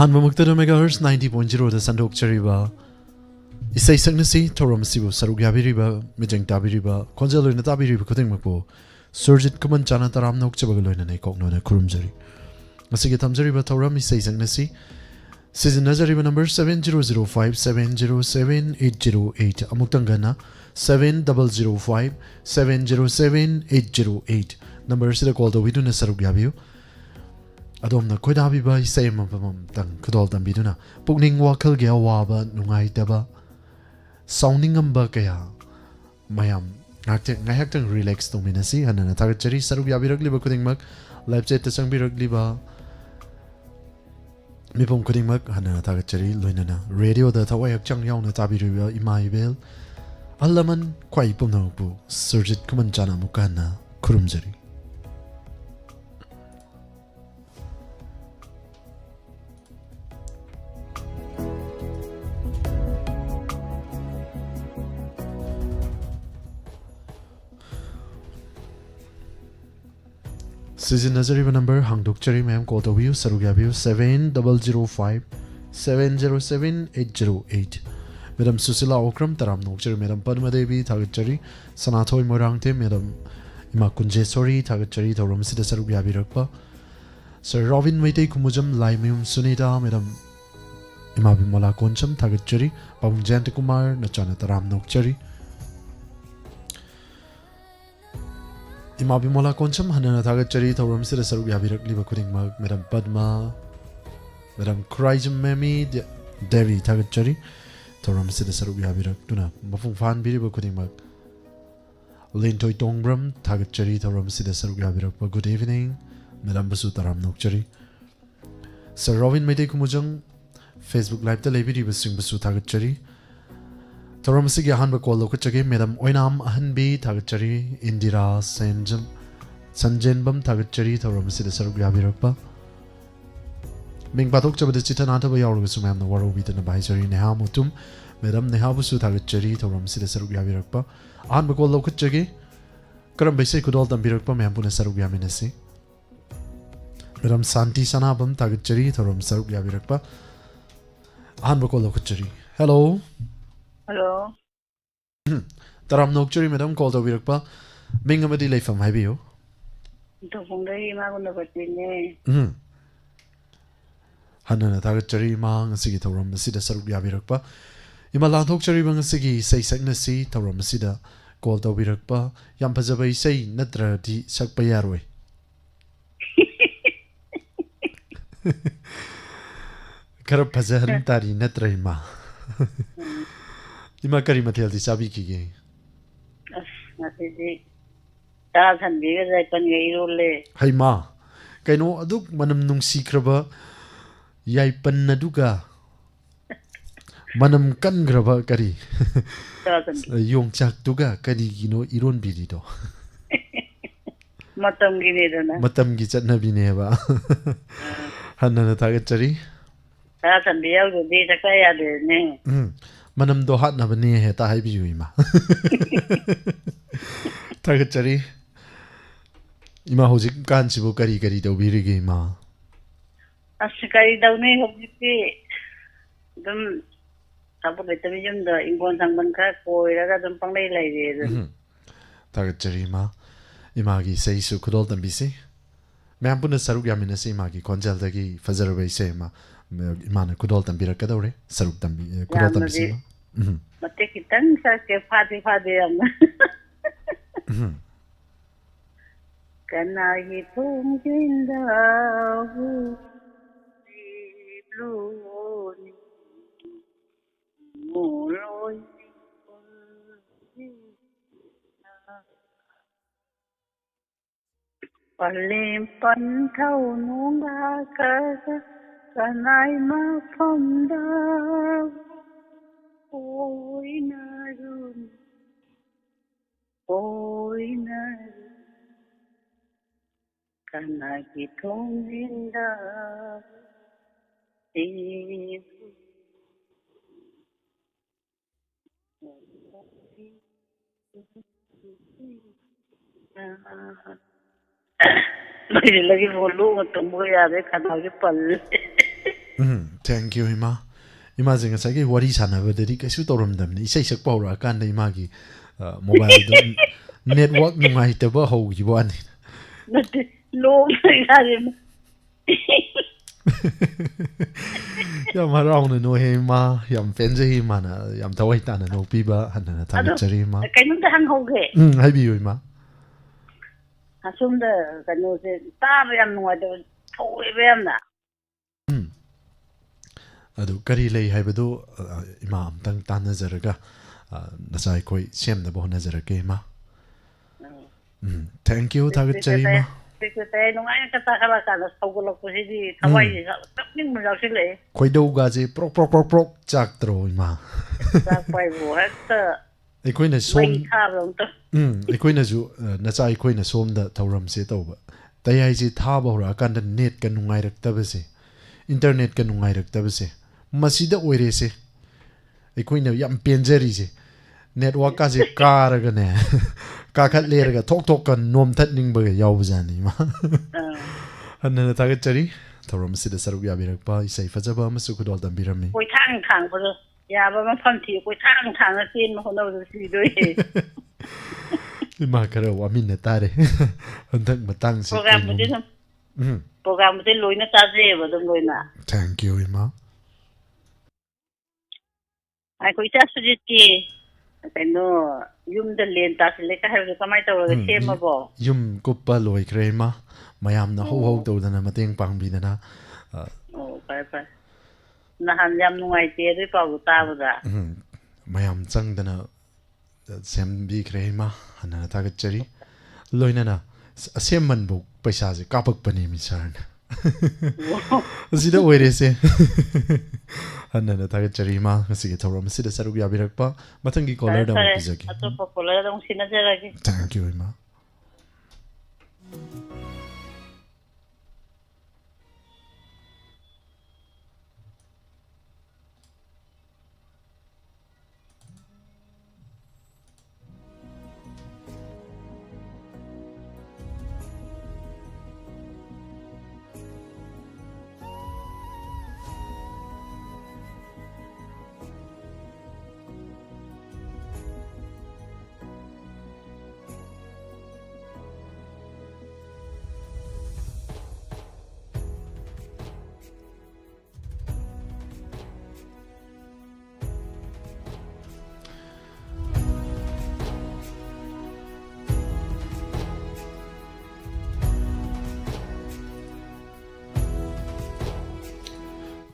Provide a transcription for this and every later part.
ꯑꯍꯥꯟꯕꯃꯛꯇꯗ ꯃꯦꯒꯥꯍꯔꯁ 90.0ꯗ ꯁꯟꯗꯣꯛꯆꯔꯤꯕ ꯏꯁꯩ ꯁꯛꯅꯁꯤ ꯊꯧꯔꯝ ꯑꯁꯤꯕꯨ ꯁꯔꯨꯛ ꯌꯥꯕꯤꯔꯤꯕ ꯃꯤꯠꯌꯦꯡ ꯇꯥꯕꯤꯔꯤꯕ ꯈꯣꯟꯖꯦꯜ ꯑꯣꯏꯅ ꯇꯥꯕꯤꯔꯤꯕ ꯈꯨꯗꯤꯡꯃꯛꯄꯨ ꯁꯨꯔꯖꯤꯠ ꯈꯨꯃꯟ ꯆꯥꯅ ꯇꯔꯥꯝꯅ ꯑꯣꯛꯆꯕꯒ ꯂꯣꯏꯅꯅ ꯀꯣꯛꯅꯣꯅ ꯈꯨꯔꯨꯝꯖꯔꯤ ꯉꯁꯤꯒꯤ ꯊꯝꯖꯔꯤꯕ ꯊꯧꯔꯝ ꯏꯁꯩ ꯁꯛꯅꯁꯤ ꯁꯤꯖꯤꯟꯅꯖꯔꯤꯕ ꯅꯝꯕꯔ 7005707808 ꯑꯃꯨꯛꯇꯪ ꯒꯟꯅ 7005707808 ꯅꯝꯕꯔ ꯑꯁꯤꯗ ꯀꯣꯜ ꯇꯧꯕꯤꯗꯨꯅ ꯁꯔꯨꯛ ꯌꯥꯕꯤꯌꯨ ꯑꯗꯣꯝꯅ ꯈꯣꯏꯗꯥꯕꯤꯕ ꯏꯁꯩ ꯑꯃꯃꯝꯇꯪ ꯈꯨꯗꯣꯜ ꯇꯝꯕꯤꯗꯨꯅ ꯄꯨꯛꯅꯤꯡ ꯋꯥꯈꯜꯒꯤ ꯑꯋꯥꯕ ꯅꯨꯡꯉꯥꯏꯇꯕ ꯁꯥꯎꯅꯤꯡꯉꯝꯕ ꯀꯌꯥ ꯃꯌꯥꯝ ꯉꯥꯏꯍꯥꯛꯇꯪ ꯔꯤꯂꯦꯛꯁ ꯇꯧꯃꯤꯟꯅꯁꯤ ꯍꯟꯅ ꯊꯥꯒꯠꯆꯔꯤ ꯁꯔꯨꯛ ꯌꯥꯕꯤꯔꯛꯂꯤꯕ ꯈꯨꯗꯤꯡꯃꯛ ꯂꯥꯏꯚ ꯆꯦꯠꯇ ꯆꯪꯕꯤꯔꯛꯂꯤꯕ ꯃꯤꯄꯨꯝ ꯈꯨꯗꯤꯡꯃꯛ ꯍꯟꯅ ꯊꯥꯒꯠꯆꯔꯤ ꯂꯣꯏꯅꯅ ꯔꯦꯗꯤꯑꯣꯗ ꯊꯋꯥꯏ ꯍꯛꯆꯥꯡ ꯌꯥꯎꯅ ꯇꯥꯕꯤꯔꯤꯕ ꯏꯃꯥ ꯏꯕꯦꯜ ꯑꯍꯜ ꯂꯃꯟ ꯈ꯭ꯋꯥꯏ ꯄꯨꯝꯅꯃꯛꯄꯨ ꯁꯨꯔꯖꯤꯠ ꯈꯨꯃꯟ ꯆꯥꯅ ꯑꯃꯨꯛꯀ ꯍꯟꯅ ꯈꯨꯔꯨꯝꯖꯔꯤ सिजिनजरीब नंबर हांगदोकचरी मैम कॉल तौबियु सरुक याबियु 7005707808 मैडम सुशीला ओक्रम तराम नोकचरी मैडम पद्मदेवी थागचरी सनाथोय मोरांगते मैडम इमा कुंजेश्वरी थागचरी थौरम सिदा सरुक याबिरकपा सर रॉबिन मैते कुमुजम लाइम्यूम सुनीता मैडम इमा बिमला कोंचम थागचरी पाबुंग जयंत कुमार नचाना तराम नोकचरी इमा बिमला कोंचम हनना थागचरी थौरम सिदा सरुक याबिरकलिबा खुदिंगमक मैडम पद्मा मैडम क्राइजम मेमी देवी थागचरी थौरम सिदा सरुक याबिरकतुना मफुंग फान बिरिबा खुदिंगमक लिंथोय तोंग्रम थागचरी थौरम सिदा सरुक याबिरकपा गुड इवनिंग मैडम बसु तराम नोकचरी सर रॉबिन मैते कुमुजंग फेसबुक लाइव ता लेबिरिबा सिंग बसु थागचरी थौरम सिगी अहानबा कॉल लौकचगे मैडम ओइनाम अहनबी थागचरी इंदिरा सेंजम संजेनबम थागचरी थौरम सिदा सरुक याबिरकपा मिंग पाथोक चबद चिथनाथबा यावरगसु मैम वरोबिदना बाइजरी नेहा मुतुम मैडम नेहा बुसु थागचरी थौरम सिदा सरुक याबिरकपा अहानबा कॉल लौकचगे करम बैसे खुदोल तंबिरकपा मैम पुना सरुक यामिनसी मैडम शांति सनाबम थागचरी थौरम सरुक याबिरकपा अहानबा कॉल लौकचरी हेलो हेलो तराम नोकचरी मैडम कॉल तौबिरकपा मिंग अमदी लेफम हाइबियो तोपुंगदगी इमागुना बच्चीने हन्ना थागचरी मा ngasi थौरम सिदा सरुक याबिरकपा इमा लांथोकचरी ngasi sei saknasi थौरम सिदा कॉल तौबिरकपा याम फजबा isei natradi sakpa yaroi खर फजहन तारी नत्र इमा इमा करी मथेल दी चाबी की गे ngasi ta thanbiga jaipan ge irole hai ma kaino aduk manam nungsikraba yaipan naduga manam kangraba kari ta than yongchak tuga kari gino iron birido matam gi chatnabi ne ba hanna thagachari ta thanbiya go de takaya de ne manam do hat na bane he ta hai biyu ima thagachari ima hojik kan sibu kari kari do birige ima askari daune hobjiti dum tabu betami jumda ingon sangban ka koiraga dum panglai lai de thagachari ima imagi sei su khudol tambisi ma'am पुनः सरुक यामिनसी Imangi खोंजल दगी फजरबे से इमाना कुदोल तंबिरकदौरे सरुक तंबी कुदोल तंबिसी मते कितन सा के फादे हम Kanai तुंगिंदा ब्लूनी मोलोई Palim pantau nunga kaza kanai mafamda oinarun kanagi tonginda मेरे लगे बोलूँ तुमको याद है खाना के पल Thank you ima. Ima jing sa gi wari sanaba dadi kaisu tawramdamni isai sak pawra kanda ima gi mobile do network nungai taba haugi wani. Nati lo gari Yam harau na no he ma yam fenje hi mana yam tawai ta na no piba hanna ta ado chari ma. kainun da hang hoge Hai bi ima. asum da kanu se ta yam nuwa da thoi bem na Adu kari lei haibadu ima amtang tan nazaraga nasai koi sem na bo nazarake ima. Thank you tagat chari ma. Te nungai ka ta kala ka da sawgolo ko si di thawai tapning mo jaw sile Koi dau ga je prok chak tro ima. ta pai bo hakta Aikoina som mai kha rong to aikoina ju nacha aikoina som da thauram se tawba. Tayai ji tha bahura kan da net ka nungai rak tabase. Internet ka nungai rak tabase. Masida oire se. Aikoina yam penjari je. Network ka je karaga ne. Ka khat lerga thok kan nom that ning ba yaw jani ma. Anna ta ga chari thauram se da saruk ya birak pa isai fajaba masu khudol dam birami. koi thang thang ko ya ba ma pham thi koi thang thang na tin mo no si doi Ima kara wa min na tare. Antak matang se. program de loina ta je ba dum loina Thank you ima. ai koi ta su ji ti kaino yum da len ta se le ka ha ka mai ta ro se ma bo Yum kuppa loi krema mayam na ho to dana mateng pang bi dana oh pai na han yam nuai te ri pa u ta ba da mayam chang dana sem bi krema hana ta ga chari loina na asem man bu paisa je kapak pani mi sarn asida oire se hana na ta ga chari ma ngasi ge thoram sida saruk ya birak pa matangi caller da mo pizaki ato pa kola da un sina jara ki thank you ima.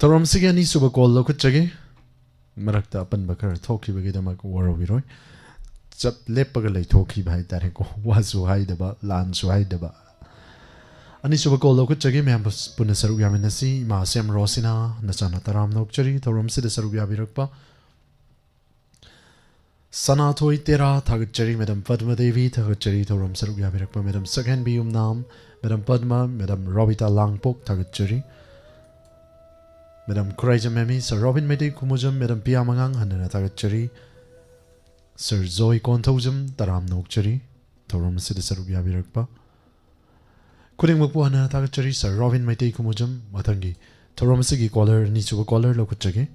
Thoram sige ani suba call lo kuchage marakta apan bakar thoki bagi damak waro biroi chap lepaga lai thoki bhai tare ko wasu hai daba lan su hai daba ani suba call lo kuchage me ambas puna saru yaminasi ma sem rosina nachana taram nokchari thoram sida saru yabirakpa sana thoi tera thagchari madam padma devi thagchari thoram saru yabirakpa madam sakhan bium nam madam padma madam robita langpok thagchari Madam Kuraija Memi, Sir Robin Medi Kumujam, Madam Pia Mangang, Hanana Tagachari, Sir Zoe Kontojam, Taram Nokchari, Toram Sidisarugia Birakpa. Kuring Mukpu Hanana Tagachari, Sir Robin Medi Kumujam, Matangi, Toram Sigi caller, Nichuba caller, Lokuchagi.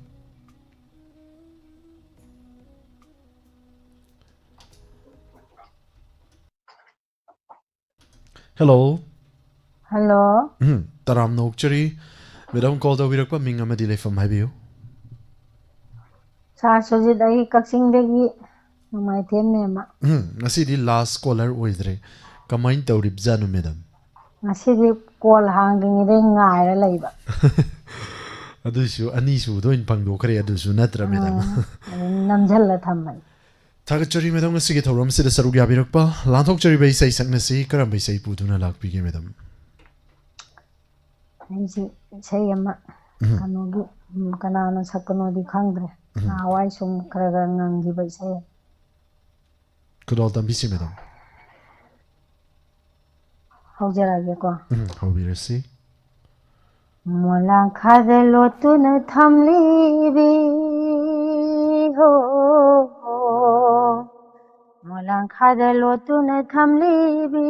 Hello. Hello. Taram Nokchari. Madam call the Virakpa Minga Medile from Habiu. Sasojit ay kaksing degi may tem nema. Nasi di last caller oidre. Kamain taurib zanu madam. Nasi di call hanging ring ngay la iba. Adusu anisu do in pangdo kare adusu natra madam. Namjal la thamman. Tagachari madam ngasi ge thoram sida saru gya birakpa lanthok chari bai sai saknasi karam bai sai puduna lakpi ge madam. Ay say ama kanogi kanana sakano di khangdre. Awai sum karaga ngangi bai say. Kudol tambisi madam. Haujarage ko. How birasi? Molang khade lotun thamli bi ho. Molang khade lotun thamli bi.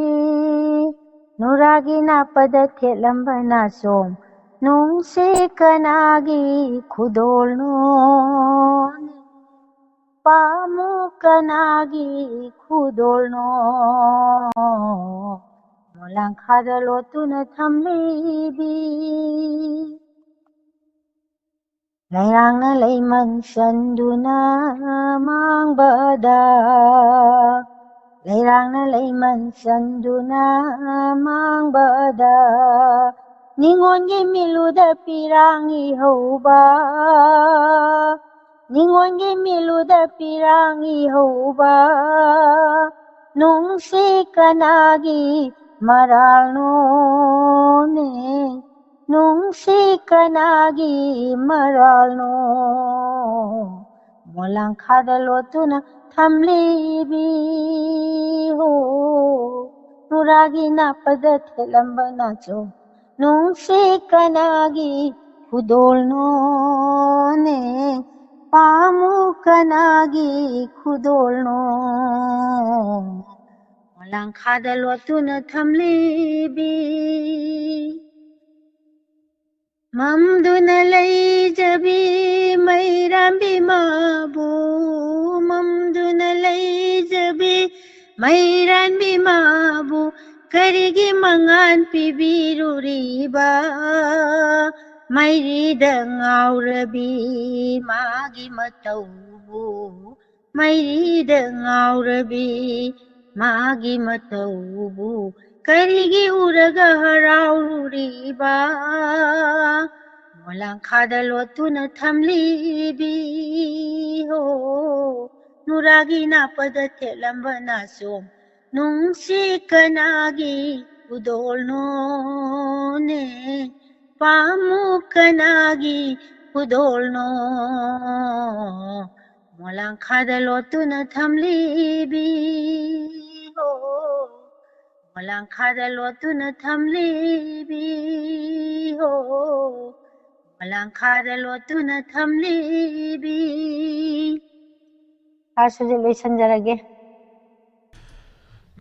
Nuragi na pada lambana som ꯅꯨꯡꯁꯤ ꯀꯅꯥꯒꯤ ꯈꯨꯗꯣꯜꯅꯣꯅꯦ ꯄꯥꯝꯃꯨ ꯀꯅꯥꯒꯤ ꯈꯨꯗꯣꯜꯅꯣ ꯃꯣꯂꯥꯡꯈꯥꯗ ꯂꯣꯠꯇꯨꯅ ꯊꯝꯂꯤꯕꯤ ꯂꯩꯔꯥꯡꯅ ꯂꯩꯃꯟ ꯆꯟꯗꯨꯅ ꯃꯥꯡꯕꯗ ꯂꯩꯔꯥꯡꯅ ꯂꯩꯃꯟ ꯆꯟꯗꯨꯅ ꯃꯥꯡꯕꯗ ꯅꯤꯉꯣꯟꯒꯤ ꯃꯤꯂꯨꯗ ꯄꯤꯔꯥꯡ ꯏꯍꯧꯕ ꯅꯤꯉꯣꯟꯒꯤ ꯃꯤꯂꯨꯗ ꯄꯤꯔꯥꯡ 이호바 농시 까나기 말할노네 농시 까나기 말할노 몰랑 카달로투나 탐리비호 누라기 나빠다 텔람바나죠 농시 까나기 후돌노네 पामु कनागी खुदोल्नो मलांखादा लोतुना थमलीबी ममदुना लैजबी मैरांबी माबू ममदुना लैजबी मैरांबी माबू करिगी मंगान पिबीरुरीबा मैरीदा ngꯥꯎꯔꯕꯤ मागी मतौबु मैरीदा ngꯥꯎꯔꯕꯤ मागी मतौबु करिगी उरगा हराउरीबा मोलांखादा लोतुना थमलीबी हो नुरागी नापदा थेलंबना सोम नुंसी कनागी उदोलनोने पामु कनागी खुदोल्नो मोलांखादा लोतुना थमलीबी हो मोलांखादा लोतुना थमलीबी हो मोलांखादा लोतुना थमलीबी आसुजे लोइसनजरगे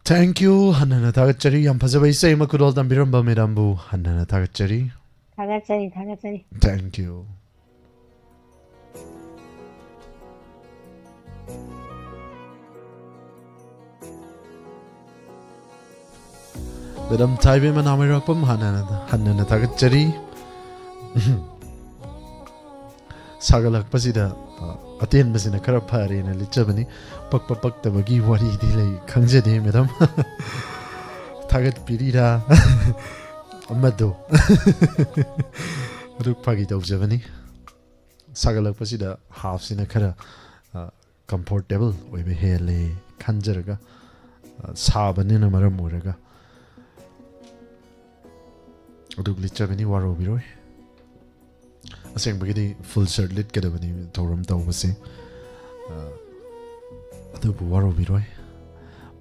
Thank you हन्नना थागतचरी यम फजबा इसै मकुदोल तंबिरंबा मेरांबु हन्नना थागतचरी थागाचरी Thank you. Bedam taibe manamirakpam hannana tagachari sagalakpasida atenbasina khara pharena lichabani paktabagi wari dilai khangjade madam tagat pirira amado ruk phagi tawjabani sagalakpasida half sina khara comfortable oibe hele khanjaraga sabanina maram oraga aduk lichabani waro biroi aseng bagidi full shirt lit kadabani thoram tawbase adubu waro biroi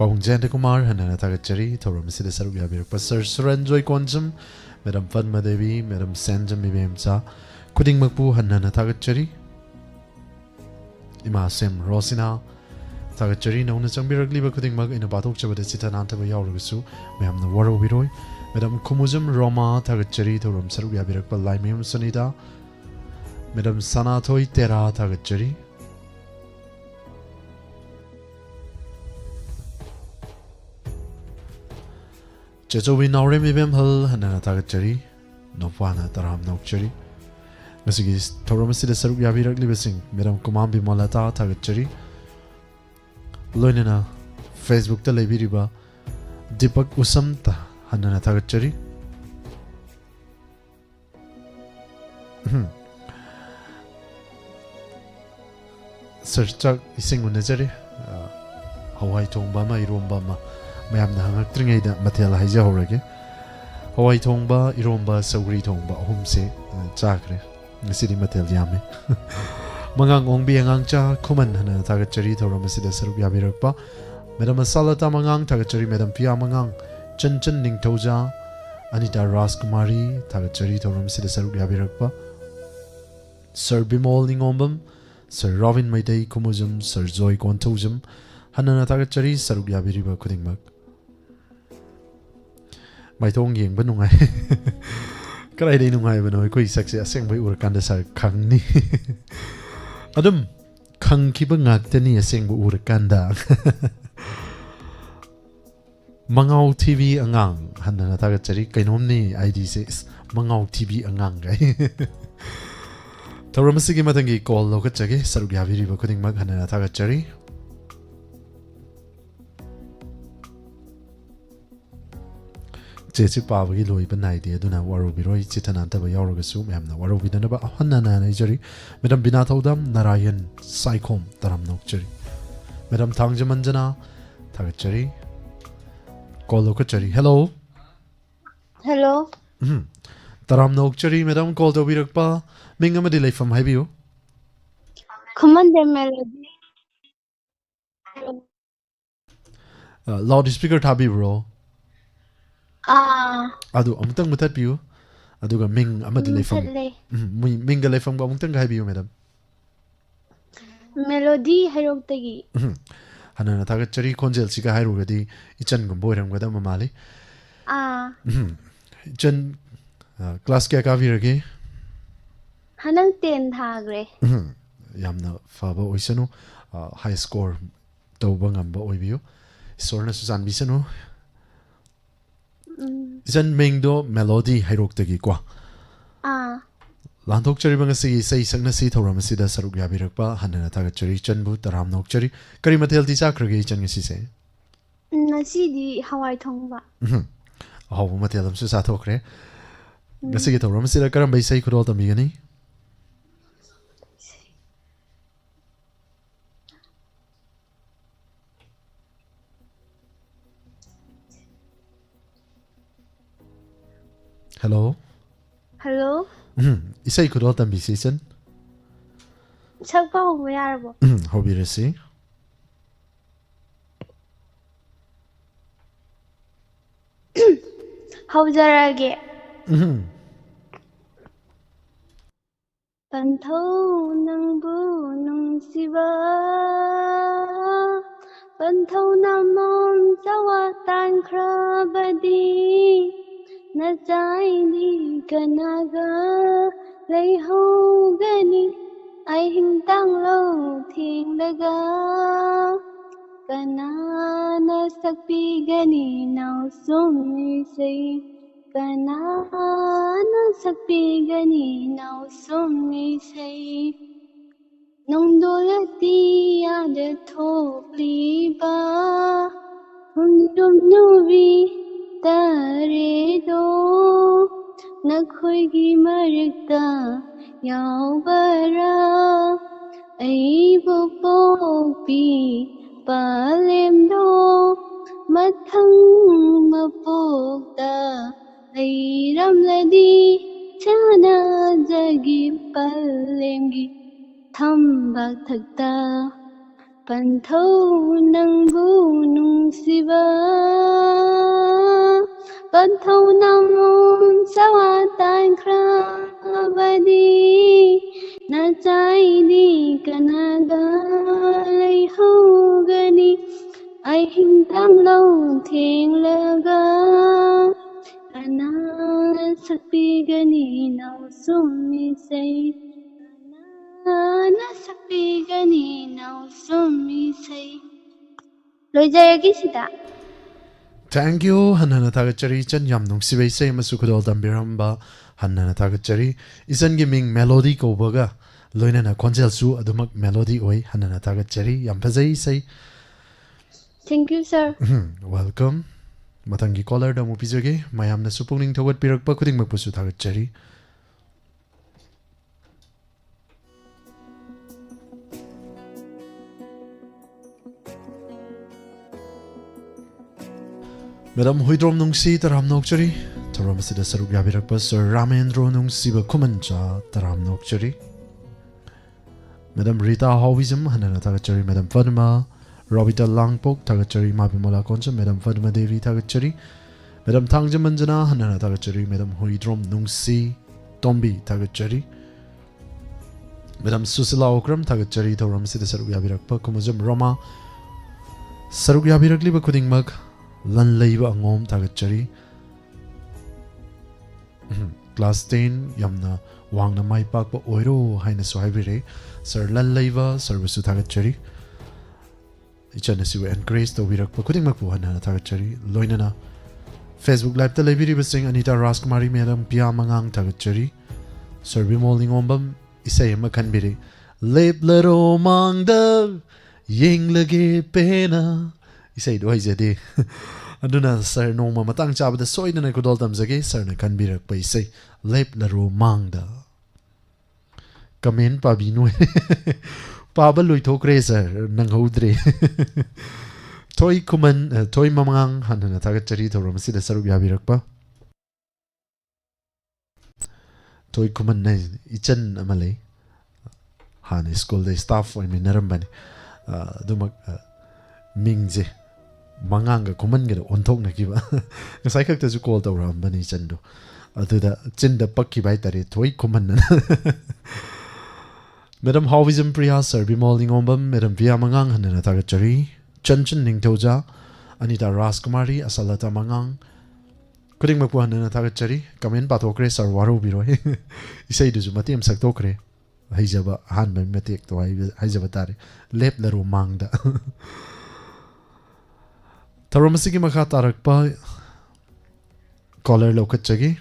Pawung Jayanta Kumar hannana tagachari thoram sida saruk yabirakpa Sir Suranjoy Konjam Madam Padma Devi Madam Sanjam Ibemcha Kudingmakpu hannana tagachari Ima Sem Rosina tagachari nauna changbiragliba kudingmak ina bathok chabada chitanantaba yauragasu mayamna waro biroi Madam Kumujam Roma tagachari thoram saruk yabirakpa Laimim Sunita Madam Sanatoy Tera tagachari Chechowi Naurem Ibem Hal Hanana Tagachari Nopwana Taram Nokchari Masigis Toramasida Saruk Yabirak Libasing Madam Kumambi Molata Tagachari Loinana Facebook Ta Lebiriba Deepak Usamta Hanana Tagachari Sarchak Ising Unajari Hawaii Tongbama Irombama mayamna hangaktringayda mathel haija horage hawai thongba iromba sauri thongba ahumse chakre ngisidi mathel yame mangang ongbi angang cha khuman hana thagachari thoramasida saruk yabirakpa madam salata mangang thagachari madam pia mangang chanchan ningthauja anita raskumari thagachari thoramasida saruk yabirakpa Sir Bimol ningombam Sir Robin Maidai kumujam Sir Joy Konthujam hanana thagachari saruk yabiriba khudingmak Maitong yeng ba nungai ꯀꯔꯥꯏꯗꯩ ꯅꯨꯡꯉꯥꯏꯕꯅꯣ ꯑꯩꯈꯣꯏ ꯁꯛꯁꯦ ꯑꯁꯦꯡꯕꯩ ꯎꯔꯀꯥꯟꯗ ꯁꯥꯔ ꯈꯪꯅꯤ ꯑꯗꯨꯝ ꯈꯪꯈꯤꯕ ꯉꯥꯛꯇꯅꯤ ꯑꯁꯦꯡꯕ ꯎꯔꯀꯥꯟꯗ ꯃꯉꯥꯎ ꯊꯤꯕꯤ ꯑꯉꯥꯡ ꯍꯟꯅ ꯊꯥꯒꯠꯆꯔꯤ ꯀꯩꯅꯣꯝꯅꯤ ꯑꯥꯏꯗꯤꯁꯦ ꯃꯉꯥꯎ ꯊꯤꯕꯤ ꯑꯉꯥꯡ ꯒꯥꯏ ꯊꯧꯔꯝ ꯑꯁꯤꯒꯤ ꯃꯊꯪꯒꯤ ꯀꯣꯜ ꯂꯧꯈꯠꯆꯒꯦ ꯁꯔꯨꯛ ꯌꯥꯕꯤꯔꯤꯕ ꯈꯨꯗꯤꯡꯃꯛ ꯍꯟꯅ ꯊꯥꯒꯠꯆꯔꯤ ꯆꯦꯆꯤꯛ ꯄꯥꯕꯒꯤ ꯂꯣꯏꯕ ꯅꯥꯏꯗꯦ ꯑꯗꯨꯅ ꯋꯥꯔꯧꯕꯤꯔꯣꯏ ꯆꯤꯊꯅꯥꯟꯊꯕ ꯌꯥꯎꯔꯒꯁꯨ ꯃꯌꯥꯝꯅ ꯋꯥꯔꯧꯕꯤꯗꯅꯕ ꯍꯟꯅ ꯍꯥꯏꯖꯔꯤ ꯃꯦꯗꯥꯝ ꯕꯤꯅꯥ ꯊꯧꯗꯥꯝ ꯅꯥꯔꯥꯌꯟ ꯁꯥꯏꯈꯣꯝ ꯇꯔꯥꯝ ꯅꯣꯛꯆꯔꯤ ꯃꯦꯗꯥꯝ ꯊꯥꯡꯖꯃꯟꯖꯅꯥ ꯊꯥꯒꯠꯆꯔꯤ ꯀꯣꯜ ꯂꯧꯈꯠꯆꯔꯤ ꯍꯦꯜꯂꯣ ꯍꯦꯜꯂꯣ ꯇꯔꯥꯝ ꯅꯣꯛꯆꯔꯤ ꯃꯦꯗꯥꯝ ꯀꯣꯜ ꯇꯧꯕꯤꯔꯛꯄ ꯃꯤꯡ ꯑꯃꯗꯤ ꯂꯩꯐꯝ ꯍꯥꯏꯕꯤꯌꯨ ꯈꯨꯃꯟꯗꯦꯝ ꯃꯦꯂꯣꯗꯤ ꯂꯥꯎꯠ ꯁ꯭ꯄꯤꯀꯔ ꯊꯥꯕꯤꯕ꯭ꯔꯣ ꯑꯥ ꯑꯗꯨ ꯑꯃꯨꯛꯇꯪ ꯃꯨꯊꯠꯄꯤꯌꯨ ꯑꯗꯨꯒ ꯃꯤꯡ ꯑꯃꯗꯤ ꯂꯩꯐꯝ ꯃꯨꯊꯠꯂꯦ ꯃꯤꯡꯒ ꯂꯩꯐꯝꯒ ꯑꯃꯨꯛꯇꯪꯒ ꯍꯥꯏꯕꯤꯌꯨ ꯃꯦꯗꯥꯝ ꯃꯦꯂꯣꯗꯤ ꯍꯩꯔꯣꯛꯇꯒꯤ ꯍꯟꯅ ꯊꯥꯒꯠꯆꯔꯤ ꯈꯣꯟꯖꯦꯜꯁꯤꯒ ꯍꯥꯏꯔꯨꯔꯒꯗꯤ ꯏꯆꯟꯒꯨꯝꯕ ꯑꯣꯏꯔꯝꯒꯗꯕ ꯃꯥꯜꯂꯤ ꯏꯆꯟ ꯀ꯭ꯂꯥꯁ ꯀꯌꯥ ꯀꯥꯕꯤꯔꯒꯦ ꯍꯟꯗꯛ 10 ꯊꯥꯈ꯭ꯔꯦ ꯌꯥꯝꯅ ꯐꯕ ꯑꯣꯏꯁꯅꯨ ꯍꯥꯏ ꯁ꯭ꯀꯣꯔ ꯇꯧꯕ ꯉꯝꯕ ꯑꯣꯏꯕꯤꯌꯨ ꯏꯁꯣꯔꯅꯁꯨ ꯆꯥꯟꯕꯤꯁꯅꯨ ꯏꯆꯟ ꯃꯤꯡꯗꯣ ꯃꯦꯂꯣꯗꯤ ꯍꯩꯔꯣꯛꯇꯒꯤꯀꯣ ꯂꯥꯟꯊꯣꯛꯆꯔꯤꯕ ꯉꯁꯤꯒꯤ ꯏꯁꯩ ꯁꯛꯅꯁꯤ ꯊꯧꯔꯝ ꯑꯁꯤꯗ ꯁꯔꯨꯛ ꯌꯥꯕꯤꯔꯛꯄ ꯍꯟꯅ ꯊꯥꯒꯠꯆꯔꯤ ꯏꯆꯟꯕꯨ ꯇꯔꯥꯝ ꯅꯣꯛꯆꯔꯤ ꯀꯔꯤ ꯃꯊꯦꯜꯗꯤ ꯆꯥꯈ꯭ꯔꯒꯦ ꯏꯆꯟ ꯉꯁꯤꯁꯦ ꯉꯁꯤꯗꯤ ꯍꯋꯥꯏ ꯊꯣꯡꯕ ꯑꯍꯥꯎꯕ ꯃꯊꯦꯜ ꯑꯃꯁꯨ ꯆꯥꯊꯣꯛꯈ꯭ꯔꯦ ꯉꯁꯤꯒꯤ ꯊꯧꯔꯝ ꯑꯁꯤꯗ ꯀꯔꯝꯕ ꯏꯁꯩ ꯈꯨꯗꯣꯜ ꯇꯝꯕꯤꯒꯅꯤ ꯍꯦꯜꯂꯣ ꯍꯜꯂꯣ ꯏꯁꯩ ꯈꯨꯗꯣꯜ ꯇꯝꯕꯤꯁꯤ ꯏꯆꯟ ꯁꯛꯄ ꯍꯧꯕ ꯌꯥꯔꯕꯣ ꯍꯧꯕꯤꯔꯁꯤ ꯍꯧꯖꯔꯒꯦ ꯄꯟꯊꯧ ꯅꯪꯕꯨ ꯅꯨꯡꯁꯤꯕ ꯄꯟꯊꯧ ꯅꯥꯃꯣꯝ ꯆꯥꯋꯥ ꯇꯥꯟꯈ꯭ꯔꯕꯗꯤ ꯅꯆꯥꯏꯗꯤ ꯀꯅꯥꯒ ꯂꯩꯍꯧꯒꯅꯤ ꯑꯍꯤꯡ ꯇꯥꯡꯂꯧ ꯊꯦꯡꯂꯒ ꯀꯅꯥꯅ ꯁꯛꯄꯤꯒꯅꯤ ꯅꯥꯎꯁꯨꯝ ꯏꯁꯩ ꯀꯅꯥꯅ ꯁꯛꯄꯤꯒꯅꯤ ꯅꯥꯎꯁꯨꯝ ꯏꯁꯩ ꯅꯣꯡꯗꯣꯜ ꯑꯇꯤꯌꯥꯗ ꯊꯣꯛꯂꯤꯕ ꯈꯣꯡꯗ꯭ꯔꯨꯝ ꯅꯨꯕꯤ ꯇꯔꯦꯗꯣ ꯅꯈꯣꯏꯒꯤ ꯃꯔꯛꯇ ꯌꯥꯎꯕꯔꯥ ꯑꯩꯕꯨ ꯄꯣꯛꯄꯤ ꯄꯥꯂꯦꯝꯗꯣ ꯃꯊꯪ ꯃꯄꯣꯛꯇ ꯂꯩꯔꯝꯂꯗꯤ ꯁꯥꯟꯅꯖꯒꯤ ꯄꯂꯦꯝꯒꯤ ꯊꯝꯕꯥꯛ ꯊꯛꯇ ꯄꯟꯊꯧ ꯅꯪꯕꯨ ꯅꯨꯡꯁꯤꯕ ꯄꯟꯊꯧ ꯅꯥꯃꯣꯝ ꯆꯥꯋꯥ ꯇꯥꯟꯈ꯭ꯔꯕꯗꯤ ꯅꯆꯥꯏꯗꯤ ꯀꯅꯥꯒ ꯂꯩꯍꯧꯒꯅꯤ ꯑꯍꯤꯡ ꯇꯥꯡꯂꯧ ꯊꯦꯡꯂꯒ ꯀꯅꯥꯅ ꯁꯛꯄꯤꯒꯅꯤ ꯅꯥꯎꯁꯨꯝ ꯏꯁꯩ ꯀꯅꯥꯅ ꯁꯛꯄꯤꯒꯅꯤ ꯅꯥꯎꯁꯨꯝ ꯏꯁꯩ ꯂꯣꯏꯖꯔꯒꯦ ꯁꯤꯗ ꯊꯦꯡꯛ ꯌꯨ ꯍꯟꯅ ꯊꯥꯒꯠꯆꯔꯤ ꯏꯆꯟ ꯌꯥꯝ ꯅꯨꯡꯁꯤꯕ ꯏꯁꯩ ꯑꯃꯁꯨ ꯈꯨꯗꯣꯜ ꯇꯝꯕꯤꯔꯝꯕ ꯍꯟꯅ ꯊꯥꯒꯠꯆꯔꯤ ꯏꯆꯟꯒꯤ ꯃꯤꯡ ꯃꯦꯂꯣꯗꯤ ꯀꯧꯕꯒ ꯂꯣꯏꯅꯅ ꯈꯣꯟꯖꯦꯜꯁꯨ ꯑꯗꯨꯃꯛ ꯃꯦꯂꯣꯗꯤ ꯑꯣꯏ ꯍꯟꯅ ꯊꯥꯒꯠꯆꯔꯤ ꯌꯥꯝ ꯐꯖꯩ ꯏꯁꯩ ꯊꯦꯡꯛ ꯌꯨ ꯁꯔ ꯋꯦꯜꯀꯝ ꯃꯊꯪꯒꯤ ꯀꯣꯂꯔꯗ ꯑꯃꯨꯛ ꯄꯤꯖꯒꯦ ꯃꯌꯥꯝꯅꯁꯨ ꯄꯨꯛꯅꯤꯡ ꯊꯧꯒꯠꯄꯤꯔꯛꯄ ꯈꯨꯗꯤꯡꯃꯛꯄꯨꯁꯨ ꯊꯥꯒꯠꯆꯔꯤ ꯃꯦꯗꯥꯝ ꯍꯨꯏꯗ꯭ꯔꯣꯝ ꯅꯨꯡꯁꯤ ꯇꯔꯥꯝ ꯅꯣꯛꯆꯔꯤ ꯊꯧꯔꯝ ꯑꯁꯤꯗ ꯁꯔꯨꯛ ꯌꯥꯕꯤꯔꯛꯄ ꯁꯔ ꯔꯥꯃꯦꯟꯗ꯭ꯔꯣ ꯅꯨꯡꯁꯤꯕ ꯈꯨꯃꯟꯆꯥ ꯇꯔꯥꯝ ꯅꯣꯛꯆꯔꯤ ꯃꯦꯗꯥꯝ ꯔꯤꯇꯥ ꯍꯥꯎꯕꯤꯖꯝ ꯍꯟꯅ ꯊꯥꯒꯠꯆꯔꯤ ꯃꯦꯗꯥꯝ ꯐꯗꯃ ꯔꯣꯕꯤꯇꯥ ꯂꯥꯡꯄꯣꯛ ꯊꯥꯒꯠꯆꯔꯤ ꯃꯥꯕꯤꯃꯣꯂꯥ ꯀꯣꯟꯆꯝ ꯃꯦꯗꯥꯝ ꯐꯗꯃ ꯗꯦꯕꯤ ꯊꯥꯒꯠꯆꯔꯤ ꯃꯦꯗꯥꯝ ꯊꯥꯡꯖꯃꯟꯖꯅꯥ ꯍꯟꯅ ꯊꯥꯒꯠꯆꯔꯤ ꯃꯦꯗꯥꯝ ꯍꯨꯏꯗ꯭ꯔꯣꯝ ꯅꯨꯡꯁꯤ ꯇꯣꯝꯕꯤ ꯊꯥꯒꯠꯆꯔꯤ ꯃꯦꯗꯥꯝ ꯁꯨꯁꯤꯂꯥ ꯑꯣꯀ꯭ꯔꯝ ꯊꯥꯒꯠꯆꯔꯤ ꯊꯧꯔꯝ ꯑꯁꯤꯗ ꯁꯔꯨꯛ ꯌꯥꯕꯤꯔꯛꯄ ꯀꯨꯃꯖꯝ ꯔꯣꯃꯥ ꯁꯔꯨꯛ ꯌꯥꯕꯤꯔꯛꯂꯤꯕ ꯈꯨꯗꯤꯡꯃꯛ ꯂꯟ ꯂꯩꯕ ꯑꯉꯣꯝ ꯊꯥꯒꯠꯆꯔꯤ class 10 yamna wangna mai pak pa oiro haina so haibire sir lan leiva service thagachari ichana siwe encourage to wirak pa kuding makpu hana thagachari loinana Facebook live ta leibiri basing Anita Raskumari madam pia mangang thagachari sir bimolning ombam isay makhanbiri lep lero mangda yeng lage pena isay do haijade aduna sir noma matang chabada soidana kudol tamjage sir na kanbirak pa isay lep lero mangda comment pa binu paba lui thokre sir nang hodre toy kuman toy mamangang hanana thagachari thoram sida saru yabirak pa toy kuman na ichan amalay han school day staff oy minaram bani dumak mingje manganga kuman ga onthok na kiba ngasai khak ta ju call tawram bani chando aduda chinda pakki bai tare toy kuman na Madam Hovism Priya sir bimolning ombam Madam Pia mangang hanana thagachari Chanchan Ningthoja Anita Raskumari Asalata mangang kuding makpu hanana thagachari comment pathokre sir waru biro isai du mati am saktokre haijaba han ban matek to haijaba tare lep laro mangda Tharomasigi makha tarak pa caller lokachagi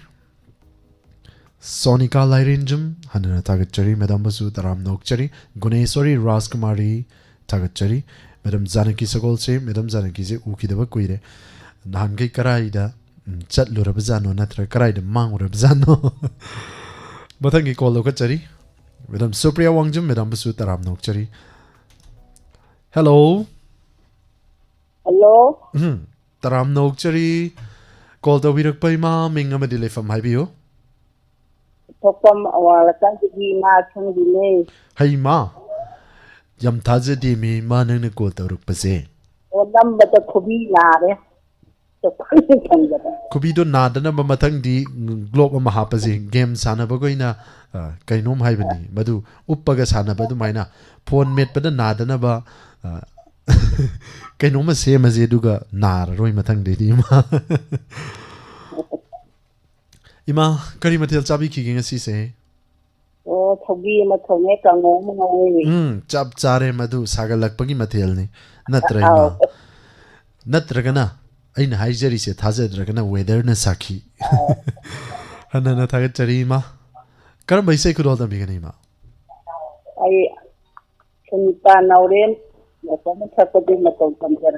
Sonika Lairinjum hanana thagachari Madam Basu Taram Nokchari Guneswari Raskumari thagachari Madam Janaki Sagol se Madam Janaki se ukidaba kuire nan kai karaida chatlu rabzano natra karaida mang rabzano bathangi call lokachari Madam Supriya Wangjum Madam Basu Taram Nokchari Hello Hello Taram Nokchari call to wirak pai ma minga madile fam haibiyo Thokam awala kan ji ma thang dile Hai ma Yam thaje di mi ma nang na call tawruk pase o number ta khobi na re to khoi kan ga Kubi do nadana ba mathang di globe ma hapase game sana ba goina kainom haibani madu uppaga sana ba du maina phone met pa da nadana ba kainom ma se maje duga nar roi mathang de di ma Ima kari mathel chabi ki ginga si se o thobi ma thone ka ngo ma ngai chap chare madu sagalak pagi mathel ni natra ima natra kana aina haijari se thajadra kana weather na sakhi hanana thagachari ma karam bai sai kudol tam bigani ma ai sunta nauren ma pa ma thakodi ma to kam jar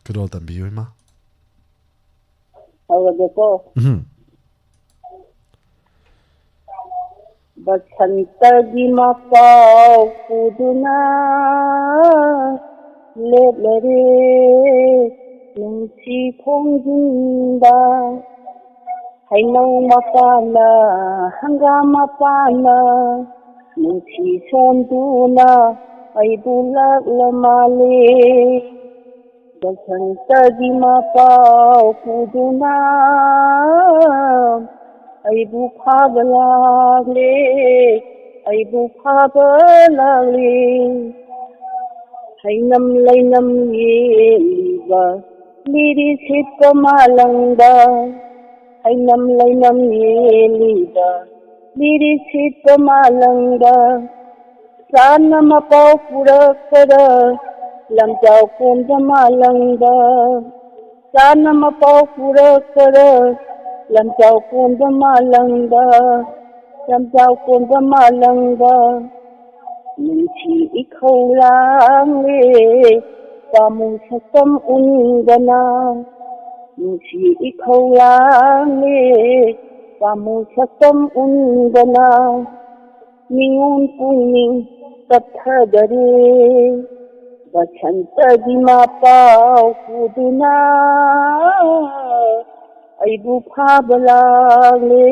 kudol tam biyo ma awa de ko Basanta di mapau puduna leblere nungsi pongjinda hainau mapana hangga mapana nungsi sonduna ay bulak lamale Basanta di mapau puduna ay bukhabalagle hainam lainam yeliba liri sita malangda hainam lainam yeliba liri sita malangda sana mapau purakara lamjau kunda malangda sana mapau purakara Lamjau kunda malangda Nunchi ikhau lang le Pamung sakam undana Nunchi ikhau lang le Pamung sakam undana Ningun puning tathadare Bachanta di mapau puduna Aibu phabalagle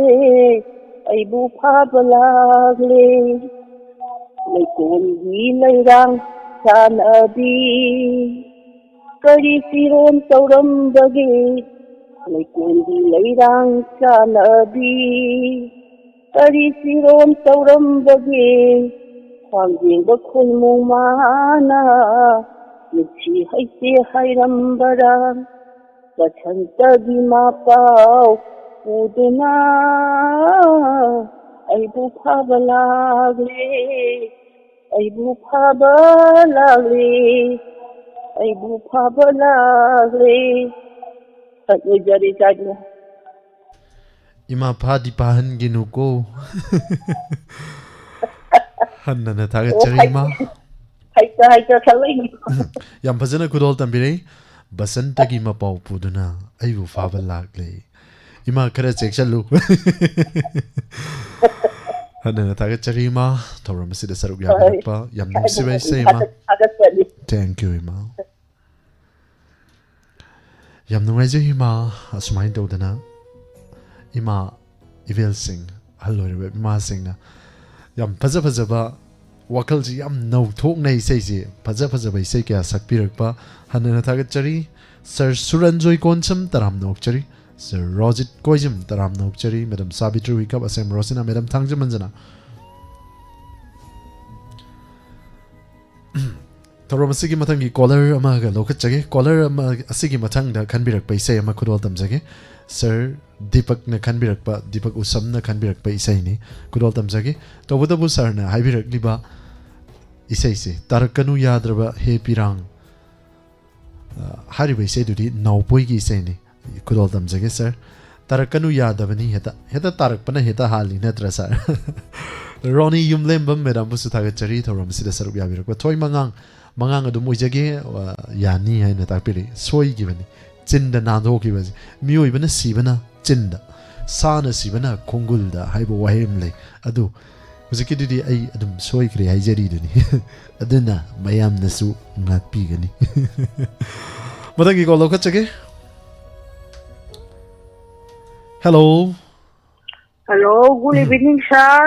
Lai kon di lai rang sanabi Kari siron tauram bagi Lai kon di lai rang sanabi Kari siron tauram bagi Khwang jeng ba khun mong mana Nutsi hai se hai rambara Basanta di mapau puduna aibu phabalagle aibu phabalagle sakwe jari chaju ima phadi pahan ginu ko hanna na thagat chari ima haika khalai yam phajana khudol tambire basanta gi ma pau puduna aibu phaba lagle ima khara chekchalu hanna na thagat chari ima thoram sida saruk ya pa yam nungsibai se ima thank you ima yam nungai je ima asmai dodana ima Ivel Singh halloire ima sing na yam phaja ba wakal ji yam no thok nei sei ji phaja ba sei kya sakpirak pa hanna thagat chari sir Suranjoy Koncham taram nok chari sir Rojit Koijim taram nok chari madam Sabitri Wikap asem Rosina madam Thangjam Manjana thorom asigi mathangi caller ama ga lokat chage caller ama asigi mathang da khanbirak paisai ama khudol tamjage sir Deepak na khanbirak pa Deepak Usam na khanbirak pa isai ni khudol tamjage tobodabu sir na haibirak liba isai se tarakanu yadraba he pirang hari bai sai dudi naupoi gi isai ni khudol tamjage sir tarakanu yadabani heta tarak pana heta hali natra sir Ronnie Yumlembam madam busu thagat chari thorom sida saruk yabirak pa thoi mangang adum oijage yani haina takpiri soi gibani chinda nando kibasi mioi bana sibana chinda sana sibana khongulda haibo wahem le adu huziki didi ai adum soi kre haijari duni aduna mayam nasu ngakpi gani madangi ko lokat chage hello good evening sir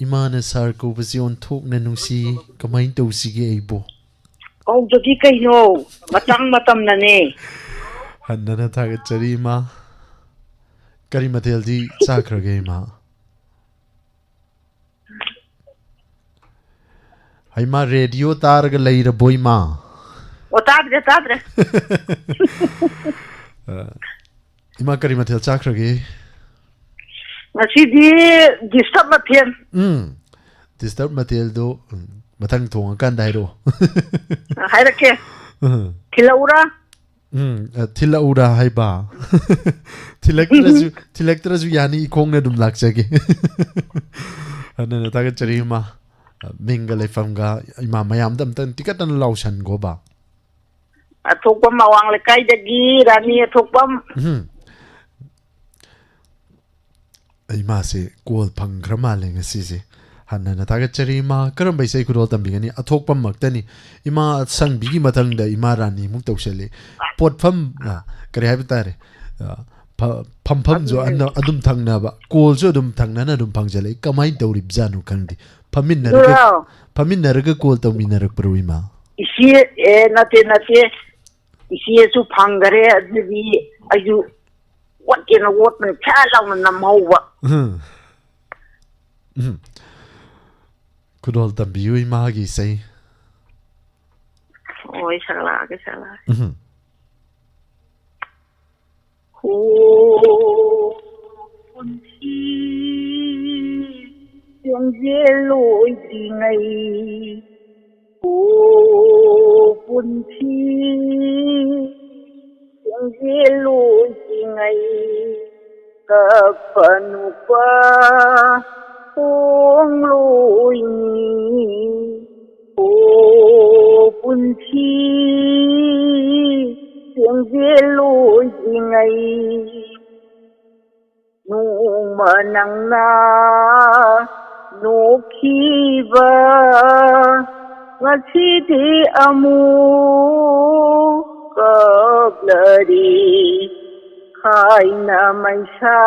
imana sar ko basion thok na nungsi kamain tawsige aibo oh jogi kaino matam na ne hanna na thagat chari ma kari mathel di chakrage ma hai ma radio targa leira boy ma o tadre ima kari mathel chakrage Masidi disturb mathian. Disturb mathel do mathang thong kan dai ro. Hairake. Thilaura. Thilaura hai ba. Thilaktara ju yani khong na dum lakchage. Anna ta ga chari ma mingale famga ima mayam dam tan tikatan laushan go ba. Athokpam mawang le kai dagi rani athokpam. Ima se kol phangrama le ngasi se hanna na taga chari ma karam bai sai khudol tambigani athokpam maktani ima sangbi gi mathang da ima rani muk tawsele potpham kare hai bitare pham jo adum thangna ba kol jo adum thangna na adum phangjale kamai tawrib janu khangdi phamin nar ga kol tawmin nar pro ima isi nate isi su phangare adbi ayu what in a what man chala na mawa kudol tambiu ima gi sai oi sala ho punchi yongje loi dingai ho punchi yongje ngay kapanupa kung luy o punchi tiếng luy ngay nung manang na no kiba ngasi di amu kablari khai na mai sa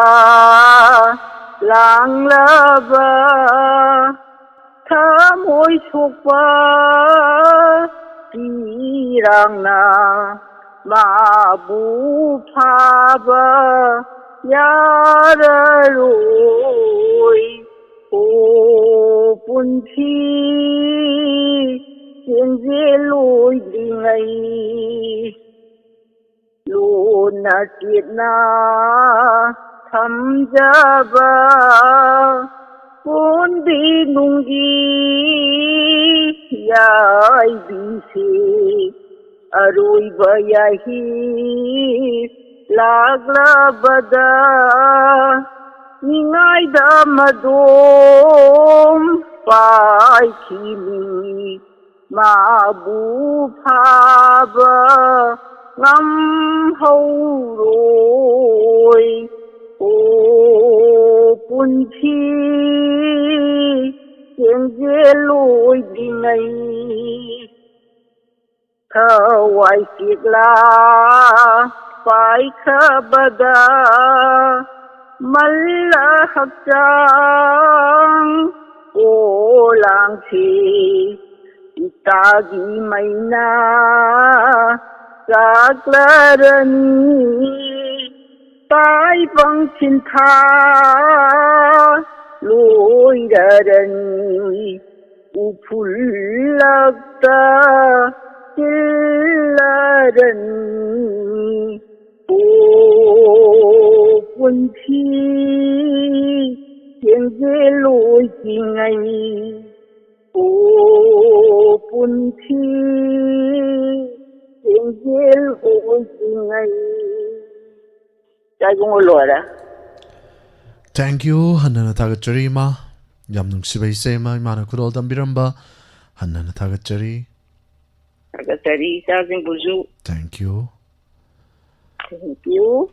lang laba tha môi thuộc ba tirang na ma bu pha ba yara loi o punchi tiếng lôi đi ngay luôn Nakitna Thamjaba Pundi nungi Yai bisi Arui bayahi Lagla bada Ningai da madom Pai kimi Mabu phaba Ngam hou rồi Ô punchi Tiếng dê lùi đi ngay Thơ hoài kiệt la Phải khá bada Malla hak chang Ô lang thi Itagi may na Saklarani Tai bang cinta Loi darani Upul lagta Killarani O punchi Yang jeloi kingai O punchi Yang jeloi kingai Jai gung ulora Thank you hanana thagachari ma yam nungsibai se ma imana kudol dambiramba hanana thagachari Sajing buju Thank you Thank you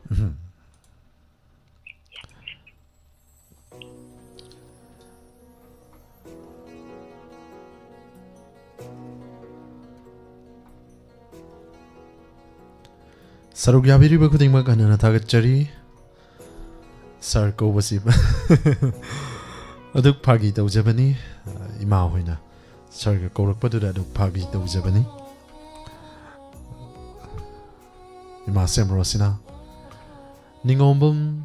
Saruk yabiriba khudingmak hanana thagachari Sir ko basib Aduk phagi tawjabani ima hoina Sir ga korakpaduda aduk phagi tawjabani Ima semrosina Ningombum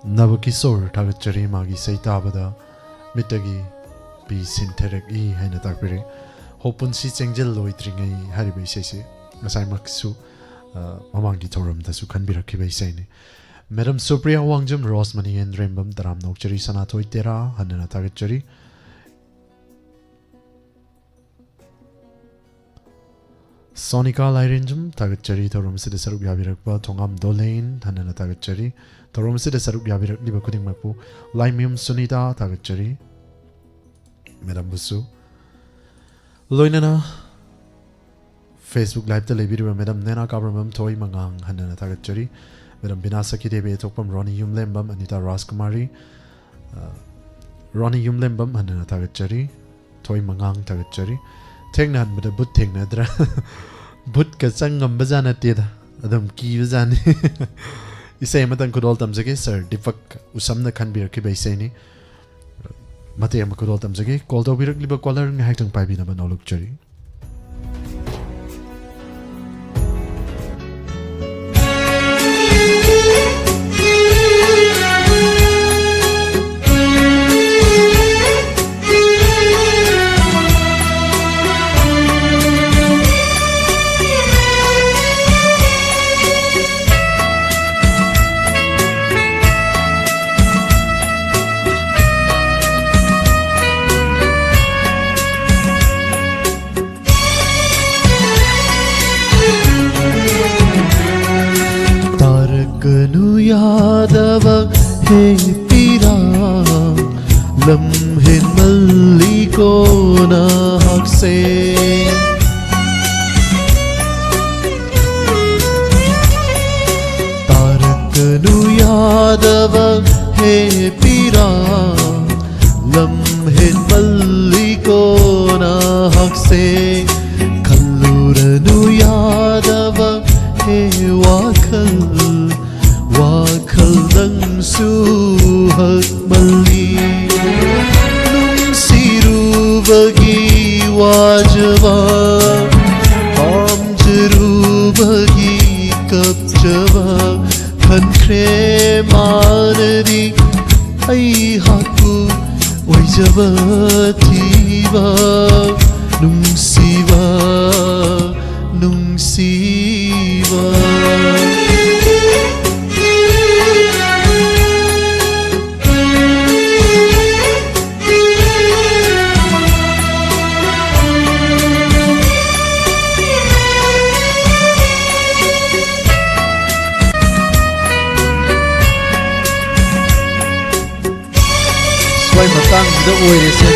Nabakisor thagachari magi saitabada mitagi bi sinterek I haina takpiri hopun si chengjel loitringai haribai sese ngasai maksu Mamangi thoram da su khanbirakhi bai saini Madam Supriya Wangjam Rosmani and Rembam Daram Nokchari Sanatoi Tera Hanana Tagachari Sonika Lairinjam Tagachari Thorum Sida Saruk Yabirakba Tongam Dolain Hanana Tagachari Thorum Sida Saruk Yabirak Liba Kuding Mapu Laimium Sunita Tagachari Madam Busu Loinana Facebook Live Televidu Madam Nena Kabramam Toy Mangang Hanana Tagachari Madam Binasaki Devi Tokpam Ronnie Yumlembam Anita Raskumari Ronnie Yumlembam Hanana Tagachari Toy Mangang Tagachari Tengnan with a but Tengnadra But Kasangam Bazana Tida Adam Ki Bazani Isay Matan Kudol Tamzaki Sir Difak Usamna Kanbir Kibaiseni Matayam Kudol Tamzaki Called Obirak Liba Collar and Hacking Pibina Banolok Cherry Yadava hey pira lamhin malliko na hakse tarakanu yadava hey pira lamhin malliko na hakse kalluranu yadava hey wakal Wakhaldang suhag mali Nung sirubagi wajwa Amjarubagi kapjwa Khankre manadi Ay haku Wajwa thiva Nung siva ꯃꯇꯥꯡꯁꯤꯗ ꯑꯣꯏꯔꯦꯁꯦ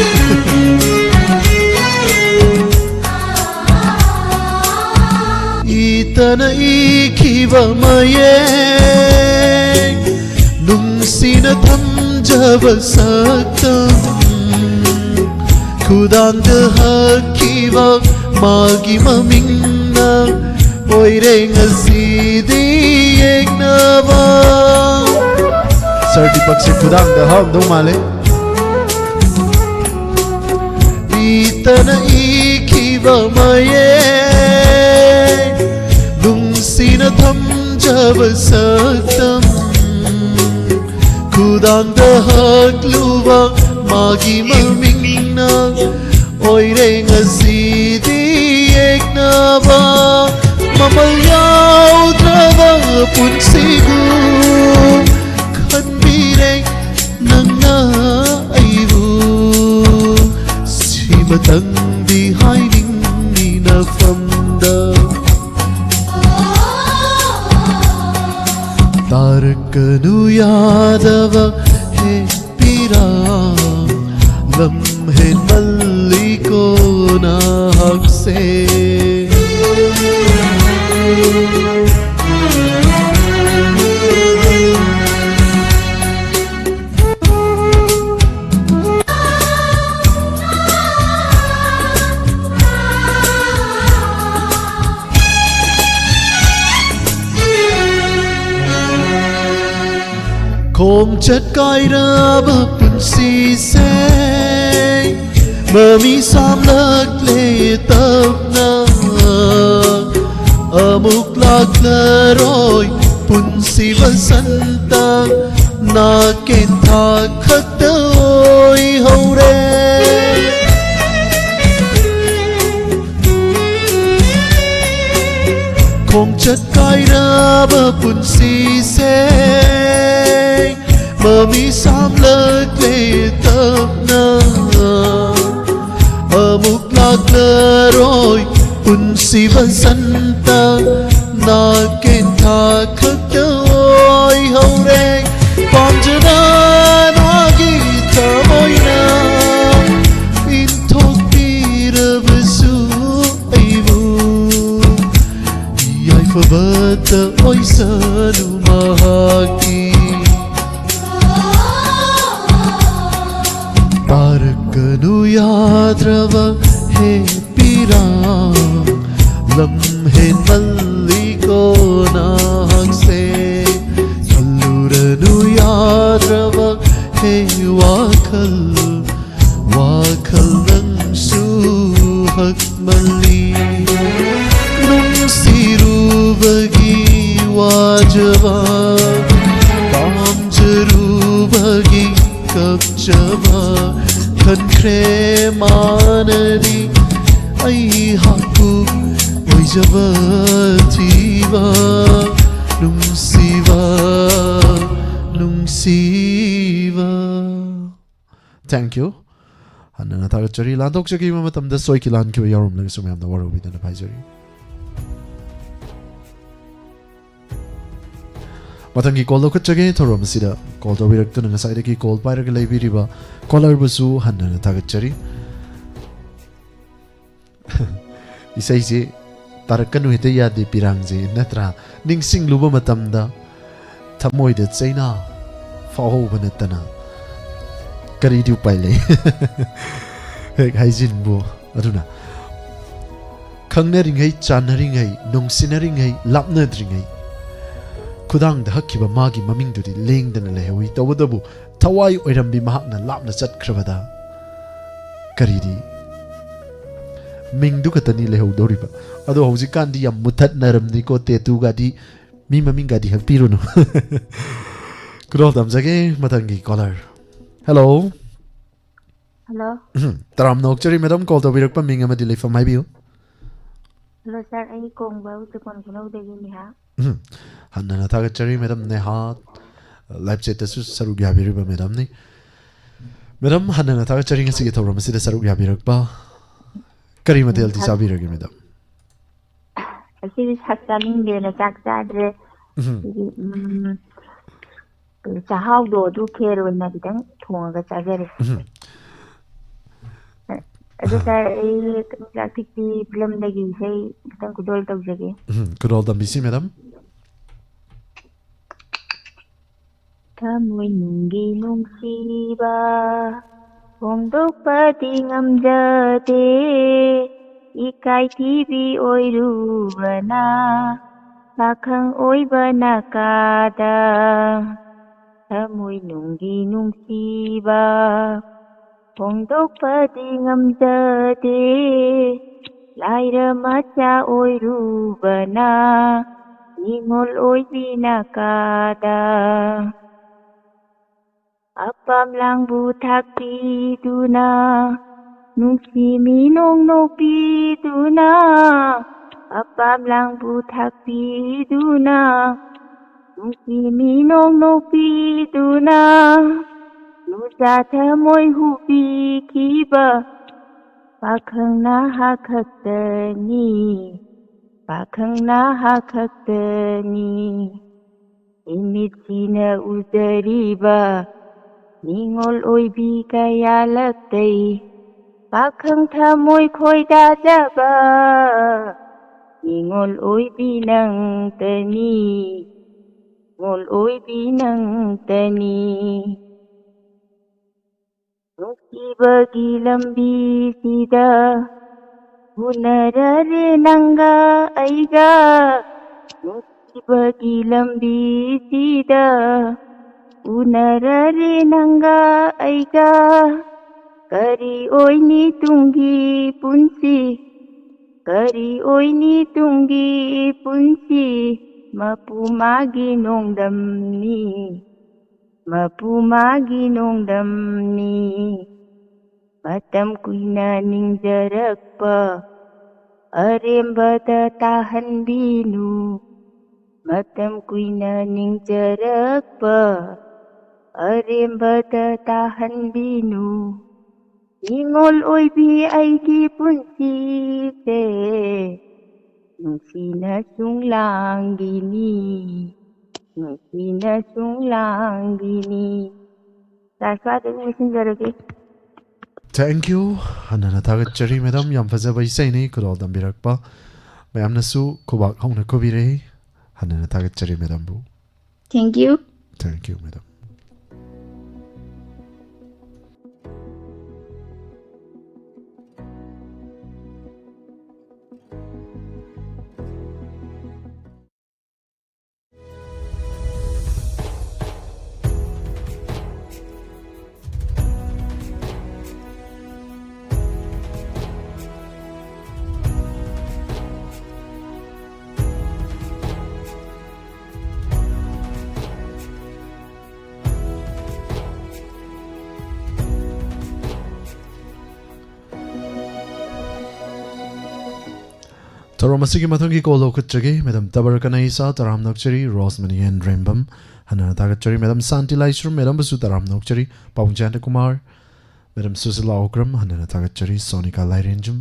ꯏꯇꯅ ꯏꯈꯤꯕ ꯃꯌꯦꯛ ꯅꯨꯡꯁꯤꯅ ꯊꯝꯖꯕ ꯁꯛꯇꯝ ꯈꯨꯗꯥꯡꯗ ꯍꯛꯈꯤꯕ ꯃꯥꯒꯤ ꯃꯃꯤꯡꯅ ꯑꯣꯏꯔꯦ ꯉꯁꯤꯗꯤ ꯌꯦꯛꯅꯕ sir ꯗꯤꯄꯛꯁꯦ ꯈꯨꯗꯥꯡꯗ ꯍꯛꯗꯧ ꯃꯥꯜꯂꯦ ꯏꯇꯅ 이키바 마에 둥시나 탐잡아 saktam Kudangda hakluwa magi mamingna Oire ngasidi eknaba Mamal yaudraba punsigu Kanbire nangna aibu Simatang di hiding nina famda Tarakanu yadava he pira Lamhen malliko na hakse Khom chất coi ra bờ bùn xì xe Mơ mi xám lắc lệ tập na Ở mục lạc lơ rồi bùn xì vân sân ta Na kên thà khắc tơ ôi hầu rê Khom chất coi ra bờ bùn xì xe Mơ mi xám lơ lệ tập na Ở mục lạc lơ rồi bùn xì vân sân ta Na kên thà khắc tơ ôi hầu rê Bom chơ na nó ghi thơ môi na In thốt đi rơ vơ su ai vu Iai phơ vơ tơ ôi sơ nu ma haki Tarakanu yadrava he pira Lamhen malliko na hakse Kalluranu yadrava he wakal Wakal nang su hakmali Nung sirubagi wajava Pamjarubagi kapjava Kan kremanadi ay haku Oy jabatiba Nung siva Thank you Hanna ta chari la dok chaki ma matam da soi kilan ki yarum lang sumyam da waro bidan pai jari Matangi call do chage thorom sida call do birak tu ngasai de ki call pai ra lai biriba caller busu hanna ta chari Isai je tarakanu hite ya de pirang je natra ningsing luba matam da thamoi de chaina faho banatana kari diu pai le hek haijin bo aduna khangnaring hai chanaring hai nongsinaring hai lapnadring hai Kudang da hakkiba magi maming dudi lengdana lehewi tawadabu thawai oirambi mahakna lapna chatkrabada karidi ming du katani lehu doriba ado haujikan di yam muthat naramni ko tetu ga di mi maming ga di hapiruno kuro damjage matangi caller hello Hello. taram nokchari madam call to birak pa ming amadi lefam hai biu Hello sir, anh cùng với tư quan của lâu đây ni ha. Hanna ta chari madam ne ha live chat su saru ya biriba madam ni madam hanna ta chari ngasi ge thoram si da saru ya birak pa kari matel ti sabi ragi madam Asi hakta ning de na chak cha de. Cha hao do du kero na bidang thong ga cha gere. ꯑꯗꯣ ꯁꯥꯔ ꯑꯩ ꯂꯥꯛꯊꯤꯛꯄꯤ ꯐꯤꯂꯝꯗꯒꯤ ꯏꯁꯩ ꯈꯤꯇꯪ ꯈꯨꯗꯣꯜ ꯇꯧꯖꯒꯦ. Kudol tambisi madam. ꯊꯃꯣꯏ ꯅꯨꯡꯒꯤ ꯅꯨꯡꯁꯤꯕ ꯐꯣꯡꯗꯣꯛꯄꯗꯤ ꯉꯝꯖꯗꯦ ꯏꯀꯥꯏꯊꯤꯕꯤ ꯑꯣꯏꯔꯨꯕꯅ ꯄꯥꯈꯪ ꯑꯣꯏꯕꯅ ꯀꯥꯗ ꯊꯃꯣꯏ ꯅꯨꯡꯒꯤ ꯅꯨꯡꯁꯤꯕ ꯐꯣꯡꯗꯣꯛꯄꯗꯤ ꯉꯝꯖꯗꯦ ꯂꯥꯏꯔ ꯃꯆꯥ ꯑꯣꯏꯔꯨꯕꯅ ꯅꯤꯡꯉꯣꯜ ꯑꯣꯏꯕꯤꯅ ꯀꯥꯗ ꯑꯄꯥꯝꯂꯥꯡꯕꯨ ꯊꯥꯛꯄꯤꯗꯨꯅ ꯅꯨꯡꯁꯤ ꯃꯤꯅꯣꯡ ꯅꯣꯛꯄꯤꯗꯨꯅ ꯑꯄꯥꯝꯂꯥꯡꯕꯨ ꯊꯥꯛꯄꯤꯗꯨꯅ ꯅꯨꯡꯁꯤ ꯃꯤꯅꯣꯡ ꯅꯣꯛꯄꯤꯗꯨꯅ ꯅꯨꯡꯖꯥ ꯊꯃꯣꯏ ꯍꯨꯕꯤꯈꯤꯕ ꯄꯥꯈꯪ ꯅꯍꯥ ꯈꯛꯇꯅꯤ ꯄꯥꯈꯪ ꯅꯍꯥ ꯈꯛꯇꯅꯤ ꯏꯃꯤꯠꯁꯤꯅ ꯎꯖꯔꯤꯕ ꯅꯤꯡꯉꯣꯜ ꯑꯣꯏꯕꯤ ꯀꯌꯥ ꯂꯛꯇꯩ ꯄꯥꯈꯪ ꯊꯃꯣꯏ ꯈꯣꯏꯗꯥꯖꯕ ꯅꯤꯡꯉꯣꯜ ꯑꯣꯏꯕꯤ ꯅꯪꯇꯅꯤ ꯅꯤꯡꯉꯣꯜ ꯑꯣꯏꯕꯤ ꯅꯪꯇꯅꯤ ꯅꯨꯡꯁꯤꯕꯒꯤ ꯂꯝꯕꯤꯁꯤꯗ ꯎꯅꯔꯔꯦ ꯅꯪꯒ ꯑꯩꯒ ꯅꯨꯡꯁꯤꯕꯒꯤ ꯂꯝꯕꯤꯁꯤꯗ ꯎꯅꯔꯔꯦ ꯅꯪꯒ ꯑꯩꯒ ꯀꯔꯤ ꯑꯣꯏꯅꯤ ꯇꯨꯡꯒꯤ ꯄꯨꯟꯁꯤ ꯀꯔꯤ ꯑꯣꯏꯅꯤ ꯇꯨꯡꯒꯤ ꯄꯨꯟꯁꯤ ꯃꯄꯨ ꯃꯥꯒꯤ ꯅꯣꯡꯗꯝꯅꯤ ꯃꯄꯨ ꯃꯥꯒꯤ ꯅꯣꯡꯗꯝꯅꯤ ꯃꯇꯝ ꯀꯨꯏꯅ ꯅꯤꯡꯖꯔꯛꯄ ꯑꯔꯦꯝꯕꯗ ꯇꯥꯍꯟꯕꯤꯅꯨ ꯃꯇꯝ ꯀꯨꯏꯅ ꯅꯤꯡꯖꯔꯛꯄ ꯑꯔꯦꯝꯕꯗ ꯇꯥꯍꯟꯕꯤꯅꯨ ꯅꯤꯡꯉꯣꯜ ꯑꯣꯏꯕꯤ ꯑꯩꯒꯤ ꯄꯨꯟꯁꯤꯁꯦ ꯅꯨꯡꯁꯤꯅ ꯁꯨꯡꯂꯥꯡꯒꯤꯅꯤ ꯅꯨꯡꯁꯤꯅ ꯁꯨꯡꯂꯥꯡꯒꯤꯅꯤ. ꯁ꯭ꯋꯥꯏꯗ ꯂꯣꯏꯁꯤꯟꯖꯔꯒꯦ. Thank you. Hanana thagachari madam yam fazaba isaini kudol tambirakpa. Mayamnasu kubak hauna kubire. Hanana thagachari madam bu. Thank you. Thank you madam. Taromasigi mathungi ko lokachagi madam Tabarakanaisa Taram Nokchari Rosemary and Rembam Hanana thagachari madam Santi Laishram madam Basu Taram Nokchari Paunjanta Kumar madam Susila Okram Hanana thagachari Sonika Lairenjum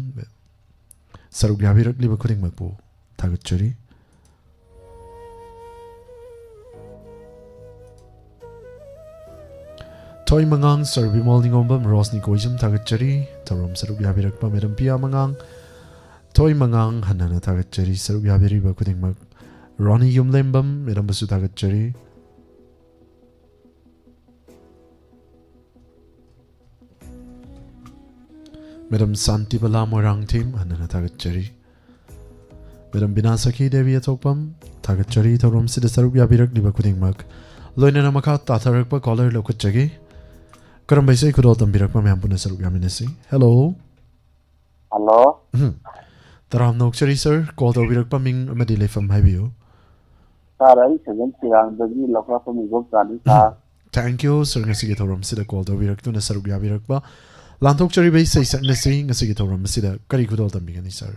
Sarugyavirak liba kuding magpo thagachari Toy Mangang Sarbi Molding Ombam Rosni Koijum thagachari Tarom Sarugyavirak madam Pia Mangang Toy Mangang Hanana thagachari Sarugyabiri bakuding mag Ronnie Yumlembam madam Basu thagachari Madam Santi Bala Morang Team Hanana thagachari Madam Binasaki Devi Atokpam thagachari Tarom Sida Sarugyabirak liba kuding mag Loinana Maka Tatarakpa Collar Lokachagi Karambaisai Kudol Tambirakpa Mampuna Sarugyaminasi. Hello. Hello. Taram Nokchari sir, call the Virakpa Ming Madile from Hibio. Sarai, 70 Rangdagi, Loka from Igopani. Thank you, Sir Nasigatorum Sida called the Viraktu Nasarugya Virakpa. Lantokchari base say Nasi Nasigatorum Sida Karikudol Tambigani, sir.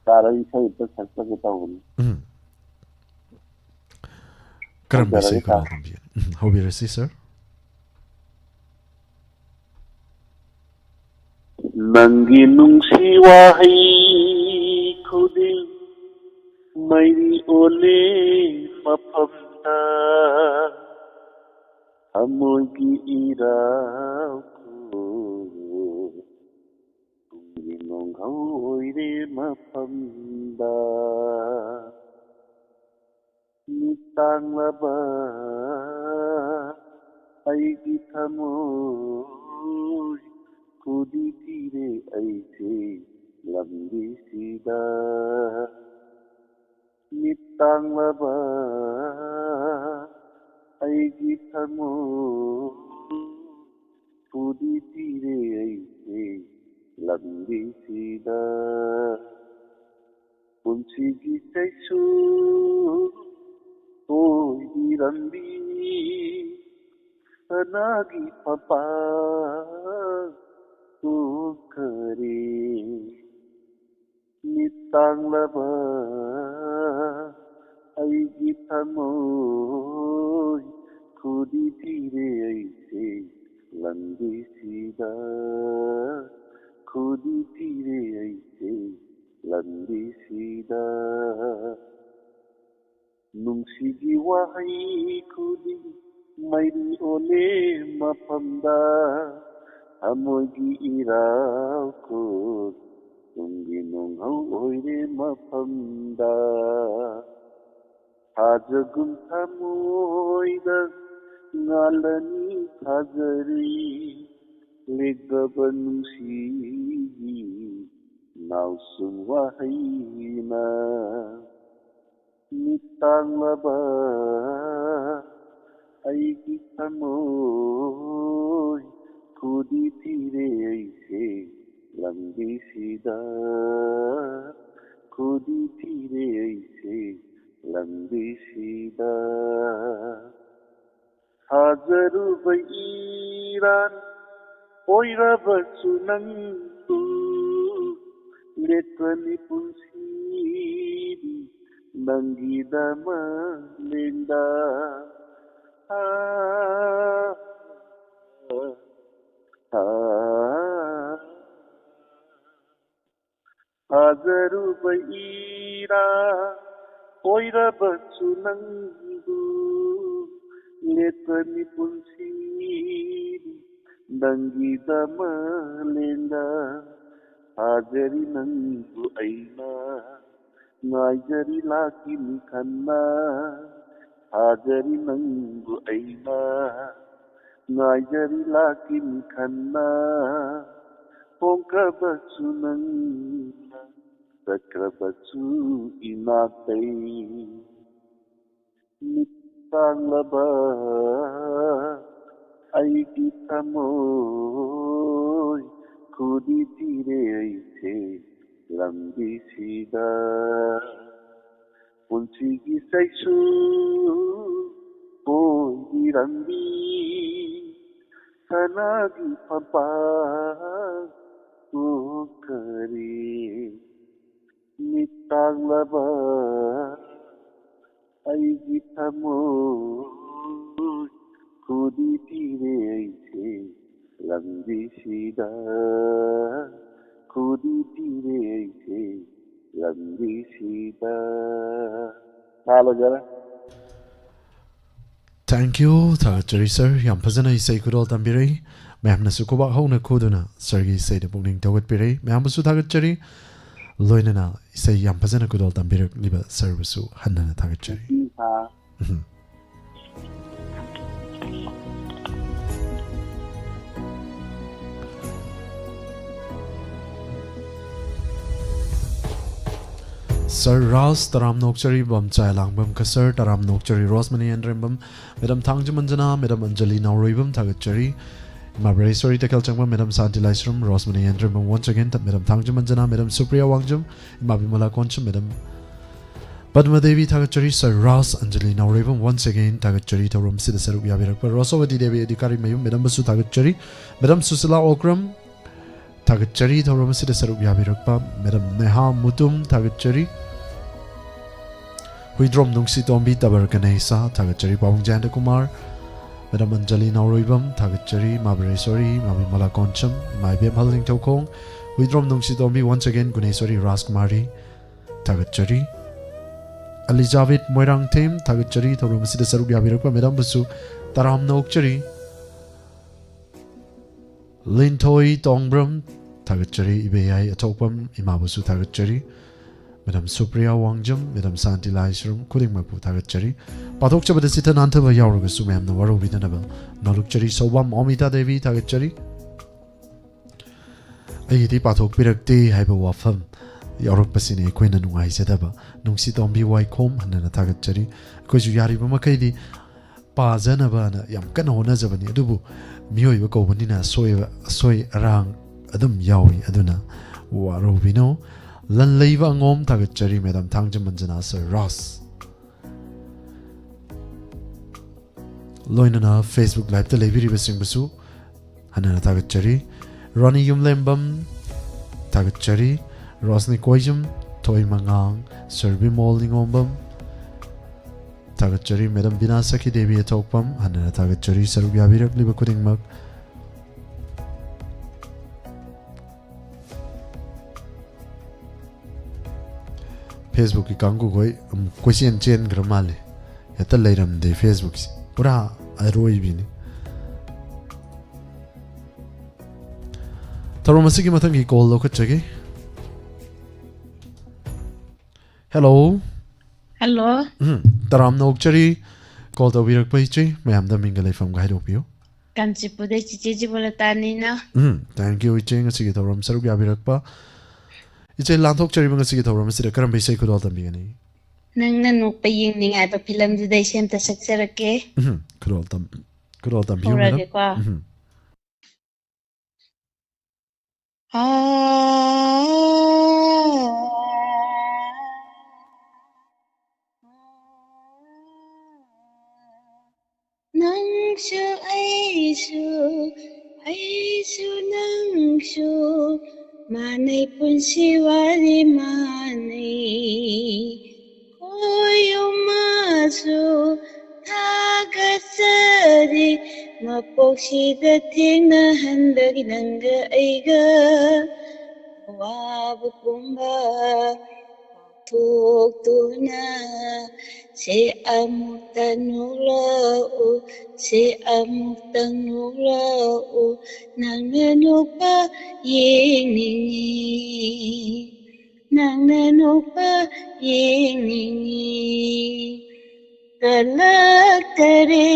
Sarai, say it was a Karambasi Kudol Tambigan. How be received, sir? Nangi nungsi wahi khudil mairi ole mapamna amogi iraku ꯑꯣꯏꯔꯦ ꯃꯐꯝꯗ ꯃꯤꯇꯥꯡꯂꯕ ꯑꯩꯒꯤ ꯊꯃꯣꯏ ꯈꯨꯗꯤ ꯊꯤꯔꯦ ꯑꯩꯁꯦ ꯂꯝꯕꯤꯁꯤꯗ ꯃꯤꯇꯥꯡꯂꯕ ꯑꯩꯒꯤ ꯊꯃꯣꯏ ꯈꯨꯗꯤ ꯊꯤꯔꯦ ꯑꯩꯁꯦ ꯂꯝꯕꯤꯁꯤꯗ ꯄꯨꯟꯁꯤꯒꯤ ꯆꯩꯁꯨ ꯑꯣꯏꯕꯤꯔꯝꯕꯤ ꯁꯅꯥꯒꯤ ꯃꯄꯥꯟ ꯇꯣꯛꯈꯔꯦ ꯃꯤꯇꯥꯡꯂꯕ ꯑꯩꯒꯤ ꯊꯃꯣꯏ ꯈꯨꯗꯤ ꯊꯤꯔꯦ ꯑꯩꯁꯦ ꯂꯝꯕꯤꯁꯤꯗ ꯈꯨꯗꯤ ꯊꯤꯔꯦ ꯑꯩꯁꯦ ꯂꯝꯕꯤꯁꯤꯗ ꯅꯨꯡꯁꯤꯒꯤ ꯋꯥꯍꯩ ꯈꯨꯗꯤꯡ ꯃꯩꯔꯤ ꯑꯣꯜꯂꯦ ꯃꯐꯝꯗ ꯊꯃꯣꯏꯒꯤ ꯏꯔꯥꯜꯈꯣꯜ ꯇꯨꯡꯒꯤ ꯅꯣꯡꯍꯧ ꯑꯣꯏꯔꯦ ꯃꯐꯝꯗ ꯊꯥꯖꯒꯨꯝ ꯊꯃꯣꯏꯗ ꯉꯥꯜꯂꯅꯤ ꯊꯥꯖꯔꯤ ꯂꯦꯞꯇꯕ ꯅꯨꯡꯁꯤꯒꯤ ꯅꯥꯎꯁꯨꯝ ꯋꯥꯍꯩꯅ ꯃꯤꯇꯥꯡꯂꯕ ꯑꯩꯒꯤ ꯊꯃꯣꯏ ꯈꯨꯗꯤ ꯊꯤꯔꯦ ꯑꯩꯁꯦ ꯂꯝꯕꯤꯁꯤꯗ ꯈꯨꯗꯤ ꯊꯤꯔꯦ ꯑꯩꯁꯦ ꯂꯝꯕꯤꯁꯤꯗ ꯊꯥꯖꯔꯨꯕ ꯏꯔꯥꯟ ꯑꯣꯏꯔꯕꯁꯨ ꯅꯪꯕꯨ ꯂꯦꯞꯀꯅꯤ ꯄꯨꯟꯁꯤꯗꯤ ꯅꯪꯒꯤꯗꯃꯛ ꯂꯦꯡꯗ ꯊꯥꯖꯔꯨꯕ ꯏꯔꯥꯟ ꯑꯣꯏꯔꯕꯁꯨ ꯅꯪꯕꯨ ꯂꯦꯞꯀꯅꯤ ꯄꯨꯟꯁꯤꯗꯤ ꯅꯪꯒꯤꯗꯃꯛ ꯂꯦꯡꯗ ꯊꯥꯖꯔꯤ ꯅꯪꯕꯨ ꯑꯩꯅ ꯉꯥꯏꯖꯔꯤ ꯂꯥꯛꯈꯤꯅꯤ ꯈꯟꯅ ꯊꯥꯖꯔꯤ ꯅꯪꯕꯨ ꯑꯩꯅ ꯉꯥꯏꯖꯔꯤ ꯂꯥꯛꯈꯤꯅꯤ ꯈꯟꯅ ꯍꯣꯡꯈ꯭ꯔꯕꯁꯨ ꯅꯪꯅ ꯆꯠꯈ꯭ꯔꯕꯁꯨ 이나떼이 미땅라바 아이기 타모이 구디디레이테 람비시다 본치기 세수 보이람비 사나기 파파 우카리 미땅라바 아이기 타모이 구디디레이테 람비시다 구디디레이테 람비시다 나로 जरा Thank you, Thagachari sir. Yam phazana isai kudol tambirei. Mayam na sukuba hauna kuduna. Sargi isai de pungning tawat pirei. Mayam basu Thagachari. Loinana isai yam phazana kudol tambirei liba sir basu hanna Thagachari. हाँ Sir Ras Taram Nokchari Bam Chai Langbam Kasar Taram Nokchari Rosmani Andrembam Madam Thangjamanjana Madam Anjali Nauribam Thagachari Mabraisori Takal Changma Madam Santi Laisram Rosmani Andrembam once again Madam Thangjamanjana Madam Supriya Wangjam Mabimala Koncham Madam Padma Devi Thagachari Sir Ras Anjali Nauribam once again Thagachari Tauram Sida Sarup Yabirakpa Rosovati Devi Adhikari Mayum Madam Basu Thagachari Madam Susila Okram Thagachari Tauram Sida Sarup Yabirakpa Madam Neha Mutum Thagachari Huidrom Nungsi Tombi Tabar Ganesa, Thagachari Pawang Janda Kumar, Madam Anjali Nauroibam, Thagachari, Mabaresori, Mami Mala Koncham, Maibem Haling Tokong, Huidrom Nungsi Tombi once again Gunesori Raskumari, Thagachari, Elizabeth Moirang Tim, Thagachari, Taurumasida Sarup Yabirakpa, Madam Busu, Taram Nokchari, Lintoi Tongbram, थागतचरी इबेयाई अथोपम इमाबुसु थागतचरी Madam Supriya Wangjam, Madam Santi Laisrum, Kuring Mapu Tagachari, Patok Chabadasita Nantava Yarugasumam, the Waru Vidanabel, Nalukchari, Sobam, Omita Devi Tagachari. Ayiti Patok Pirakti, Hyperwafam, Yoruk Pasini, Queen and Wai Sedaba, Nungsitom B. Y. Com, and a Tagachari, because you Yari Makadi, Pa Zanabana, Yamkano Nazavani, Dubu, Mio Yoko Vanina, Soy Arang, Adum Yawi, Aduna, Waru Vino. Lan leiva ngom tagachari Madam Tangjam Manjana Sir Ross. Loinana Facebook Live the Levi Ribasing Basu. Hanana tagachari. Ronnie Yumlembam tagachari. Rosni Koijum. Toy Mangang. Serbi Molding Ombam. Tagachari Madam Binasaki Devi Atokpam. Hanana tagachari Sarubia Virak Libakuring Mag. Facebook की Congo कोई question chain ग्रामाले या तो लेरम दे Facebook से पूरा रोई भी नहीं तरो मसी की मतंग की कॉल लोग चगे हेलो हेलो तराम नौकचरी कॉल तो विरक पहुंचे मैं हमदा मिंगले फम गाइड ओपियो कांचीपुर चिची बोला तानी ना थैंक यू इचेंग असी की तोरम सरुक या विरक पा इचे लांथोक चरी बंग असी की तोरम से करम बेसे खुदोल तंबी गनी नंगना नोक पे यिंग निंग आय फिल्म जुदे सेम त सक्से रखे खुदोल तंबी मैडम को नंगशु ऐसु नंगशु माने पुंसी वाली माने कोयो मासु थागसरी मपोक्षी दथिंग हंदगी नंग ऐगा वाब कुंभा थोक तुना से अमुक्तनुलो से अमुक्तनुलो नंगनुपा येंगिंगी नंगनुपा येंगिंगी कलक करे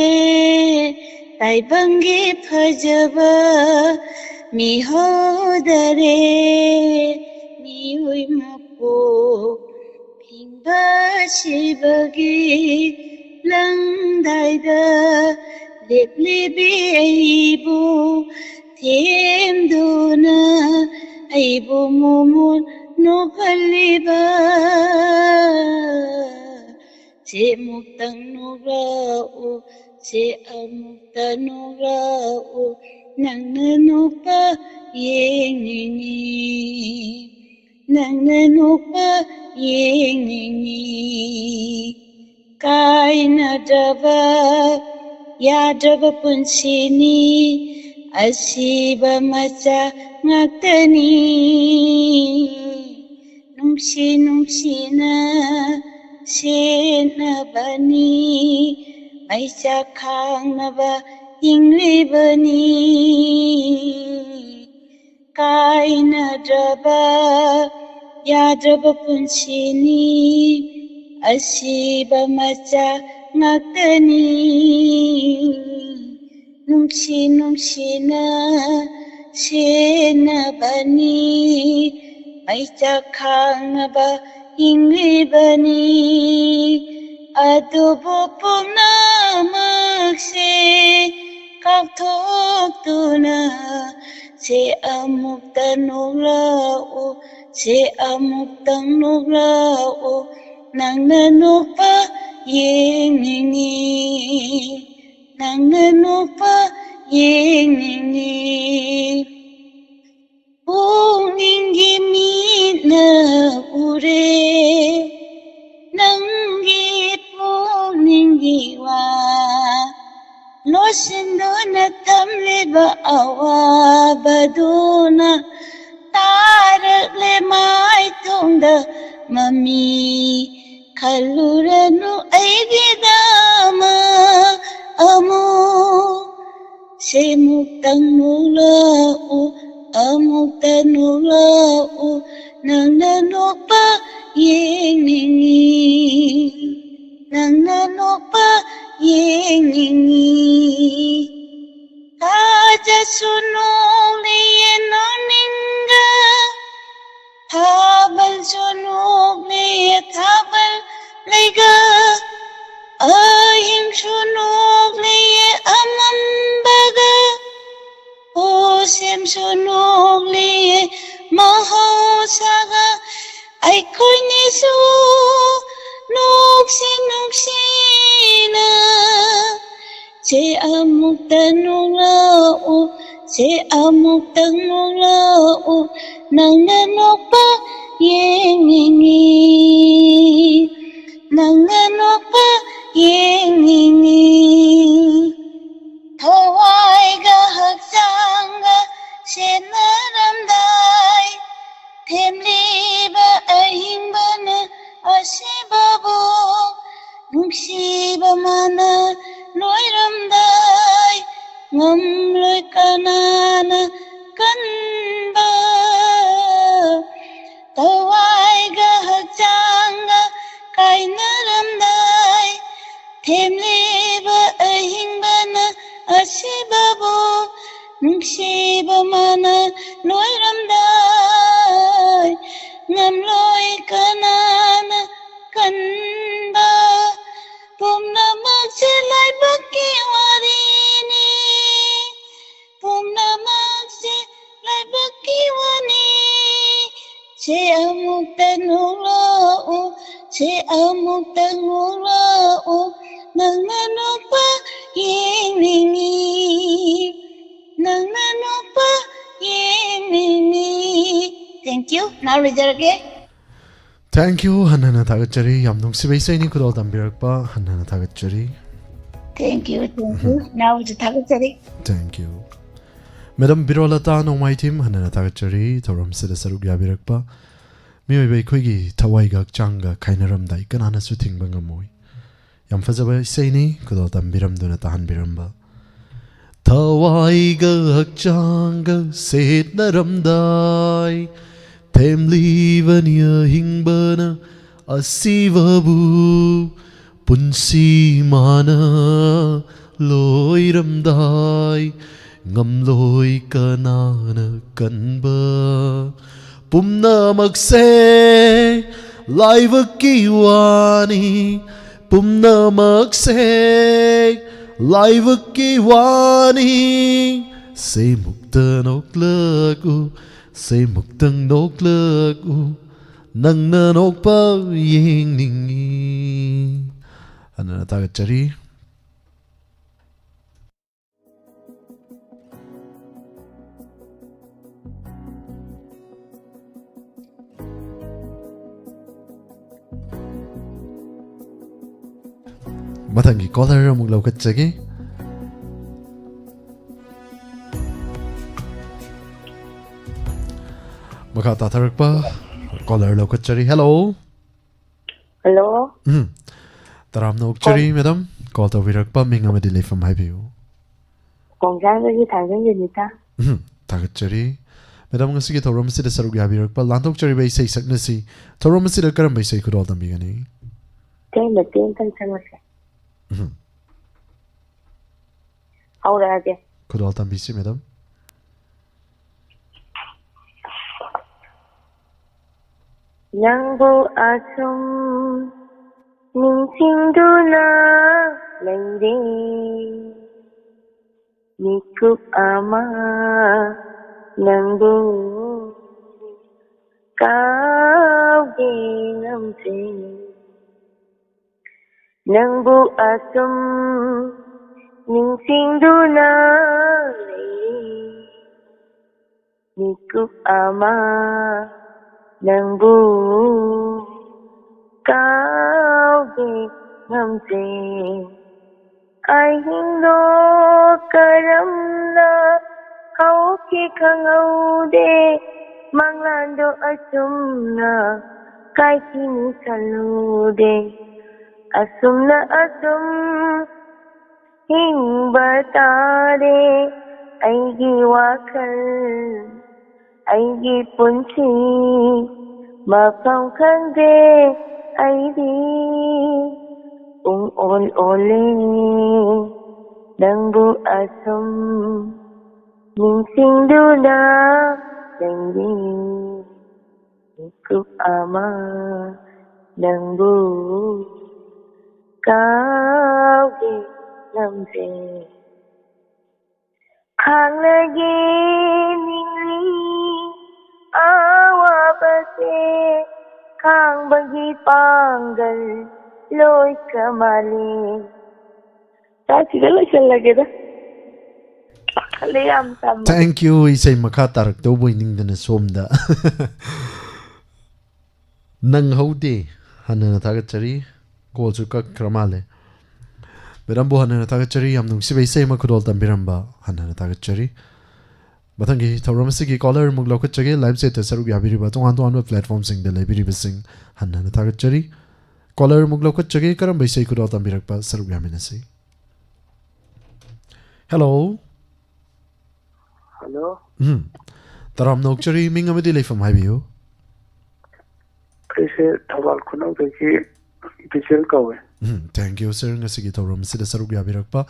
ताइबंगी फजबा मिहोदरे मिहुई मपो शिवगी लंगदाइदा लेपलेबी आइबो थेमदुना आइबो मोमोन नोखलिबा से मुक्तंग नुराओ से अमुक्तंग नुराओ नंगनुपा येंगिंगी नंगनुपा येंगिंगी कायनादबा यादबा पुंसिनी असीबा मचा ngaktani nungsi-nungsina senabani maisa khangnaba inglibani kainadaba yadraba punsini asiba macha ngaktani nungsi-nungsina senabani maisa khangnaba inglibani adubo punamakse kakthoktuna se amuktanulao se amuktanulao nangnanupa yengingi nangnanupa yengingi Pungingi mina ure Nangi pungingi wa Losindona tamliba awa baduna Tarak le mai tungda mami Kaluranu aigidama amu Se muktang nulao ꯑꯃꯨꯛꯇ ꯅꯣꯛꯂꯛꯎ ꯅꯪꯅ ꯅꯣꯛꯄ ꯌꯦꯡꯅꯤꯡꯉꯤ ꯅꯪꯅ ꯅꯣꯛꯄ ꯌꯦꯡꯅꯤꯡꯉꯤ ꯊꯥꯖꯁꯨ ꯅꯣꯛꯂꯤꯌꯦ ꯅꯣꯛꯅꯤꯡꯒ ꯊꯥꯕꯜꯁꯨ ꯅꯣꯛꯂꯤꯌꯦ ꯊꯥꯕꯜ ꯂꯩꯒ ꯑꯍꯤꯡꯁꯨ ꯅꯣꯛꯂꯤꯌꯦ ꯑꯃꯝꯕꯒ ꯁꯦꯝꯁꯨ ꯅꯣꯛꯂꯤꯌꯦ ꯃꯍꯧꯁꯥꯒ ꯑꯩꯈꯣꯏꯅꯤꯁꯨ ꯅꯣꯛꯁꯤ ꯅꯨꯡꯁꯤꯅ ꯁꯦ ꯑꯃꯨꯛꯇ ꯅꯣꯛꯂꯛꯎ ꯁꯦ ꯑꯃꯨꯛꯇꯪ ꯅꯣꯛꯂꯛꯎ ꯅꯪꯅ ꯅꯣꯛꯄ ꯌꯦꯡꯅꯤꯡꯉꯤ ꯅꯪꯅ ꯅꯣꯛꯄ ꯌꯦꯡꯅꯤꯡꯉꯤ ꯊꯋꯥꯏꯒ ꯍꯛꯆꯥꯡꯒ ꯁꯦꯟꯅꯔꯝꯗꯥꯏ ꯊꯦꯝꯂꯤꯕ ꯑꯍꯤꯡꯕꯅ ꯑꯁꯤꯕꯕꯨ ꯅꯨꯡꯁꯤꯕ ꯃꯥꯅ ꯂꯣꯏꯔꯝꯗꯥꯏ ꯉꯝꯂꯣꯏ ꯀꯅꯥꯅ ꯀꯟꯕ ꯊꯋꯥꯏꯒ ꯍꯛꯆꯥꯡꯒ ꯀꯥꯏꯅꯔꯝꯗꯥꯏ ꯊꯦꯝꯂꯤꯕ ꯑꯍꯤꯡꯕꯅ ꯑꯁꯤꯕꯕꯨ ꯅꯨꯡꯁꯤꯕ ꯃꯥꯅ ꯂꯣꯏꯔꯝꯗꯥꯏ ꯉꯝꯂꯣꯏ ꯀꯅꯥꯅ ꯀꯟꯕ ꯄꯨꯝꯅꯃꯛꯁꯦ ꯂꯥꯏꯕꯛꯀꯤ ꯋꯥꯔꯤꯅꯤ ꯄꯨꯝꯅꯃꯛꯁꯦ ꯂꯥꯏꯕꯛꯀꯤ ꯋꯥꯅꯤ ꯁꯦ ꯑꯃꯨꯛꯇ ꯅꯣꯛꯂꯛꯎ ꯁꯦ ꯑꯃꯨꯛꯇ ꯅꯣꯛꯂꯛꯎ ꯅꯪꯅ ꯅꯣꯛꯄ ꯌꯦꯡꯅꯤꯡꯉꯤ ꯅꯪꯅ ꯅꯣꯛꯄ ꯌꯦꯡꯅꯤꯡꯉꯤ Thank you. Now ꯂꯣꯏꯖꯔꯒꯦ. Thank you hannana thagachari yam nungsiba isaini khudol tambirakpa hannana thagachari. Thank you. Now ꯊꯥꯒꯠꯆꯔꯤ. Thank you. Madam Birolata Nongmai Team hannana thagachari thoram sida saruk yabirakpa mioiba ikhoigi thawaiga changa khainaramdai kanana su thingba ngamoi yam fazaba isaini khudol tambiramduna tahanbiramba thawaiga changa setnaramdai Temlivania hingbana asivabu punsi mana loiramdai ngamloi kanana kanba pumna makse live kiwani pumna makse live kiwani se muktan oklaku Say muktang noklaku nang na nokpa yeng ningi Ano na tagachari Matangi caller muglaw kachagi Maka tatarak pa caller lo kachari hello Hello? Taram na ukchari madam call to virak pa minga madili from haibiu 공장적이 당근입니다. tagachari madam ngasi ki thoram sida sarug yabirak pa lantok chari bai sai saknasi thoram sida karam bai sai kudol tambigani 땡 땡 하우라게. kudol tambisi madam 양보 아som ningsingduna lady nikuk ama nangbu kau ginamse nangbu asom ningsingduna lady nikuk ama nangbu kau ginamse ai hindo karamna hau ki khangaude manglando asumna kai kini salude asumna asum hing batare aigi wakal ꯑꯩꯒꯤ ꯄꯨꯟꯁꯤ ꯃꯐꯝ ꯈꯪꯗꯦ ꯑꯩꯗꯤ ꯄꯨꯡ all ꯑꯣꯜꯂꯦ ꯅꯪꯕꯨ ꯑꯁꯨꯝ ꯅꯤꯡꯁꯤꯡꯗꯨꯅ ꯂꯩꯔꯤ ꯃꯤꯀꯨꯞ ꯑꯃ ꯅꯪꯕꯨ ꯀꯥꯎꯒꯦ ꯉꯝꯗ꯭ꯔꯦ ꯈꯥꯡꯂꯒꯦ ꯅꯤꯡꯂꯤ ꯑꯋꯥꯕꯁꯦ ꯈꯥꯡꯕꯒꯤ ꯄꯥꯡꯒꯜ ꯂꯣꯏꯈ꯭ꯔ ꯃꯥꯜꯂꯦ ꯁꯤꯗ ꯂꯣꯏꯁꯤꯜꯂꯒꯦꯗ ꯈꯜꯂꯦ ꯌꯥꯝ ꯇꯝꯃꯦ Thank you isay makha tarak to boy ning dana somda nang haude hanana thagat chari call chu kak kramale berambo hanana thagat chari yam nung sibai isay makudol tambiramba hanana thagat chari bathangi thoram sigi caller mug lokat chage live set saruk yabiri ba tong anto anwa platform sing de libiri bising hanana thagat chari caller mug lokat chage karam bai isay kudol tambirak ba saruk yamina sei hello hello taram nok chari ming amadi leifam haibiyo kaise thawal khunau de ki bichel kawe thank you sir ngasigi thoram sida saruk yabirak pa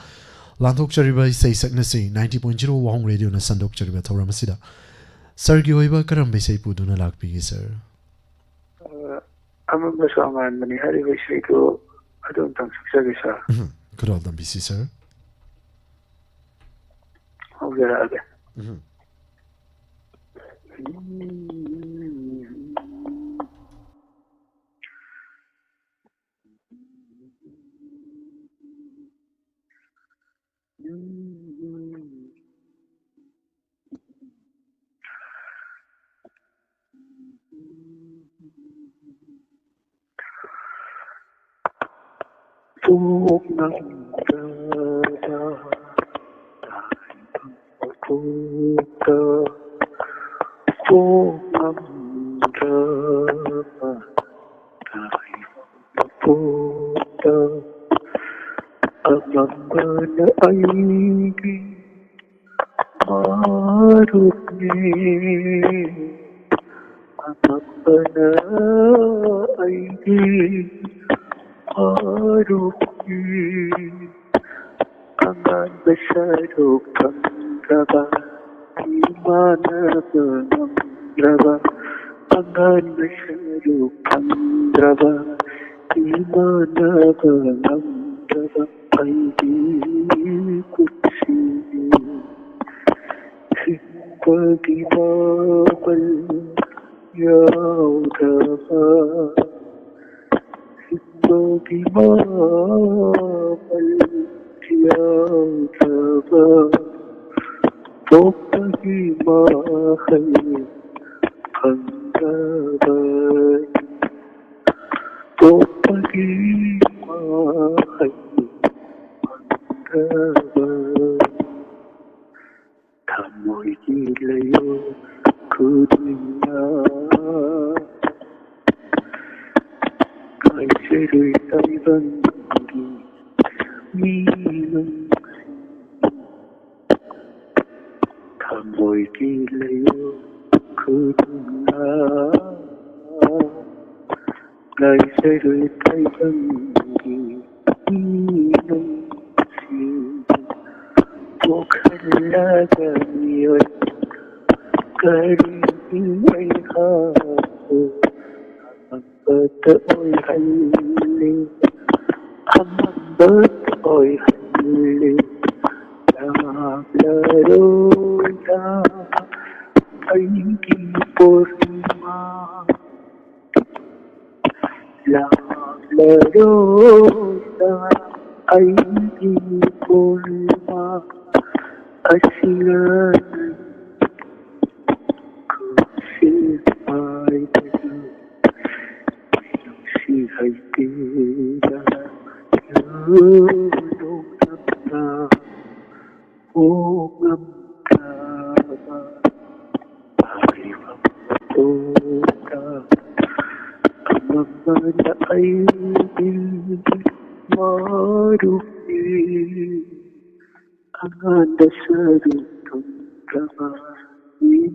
lanthok chari ba sei sakna sei 90.0 wahong radio na sandok chari ba thoram sida sir gi hoiba karam bai sei puduna lakpi gi sir amam so aman mani hari bai sei ko adon tang suksa ge sa kudol dam bisi sir hogera age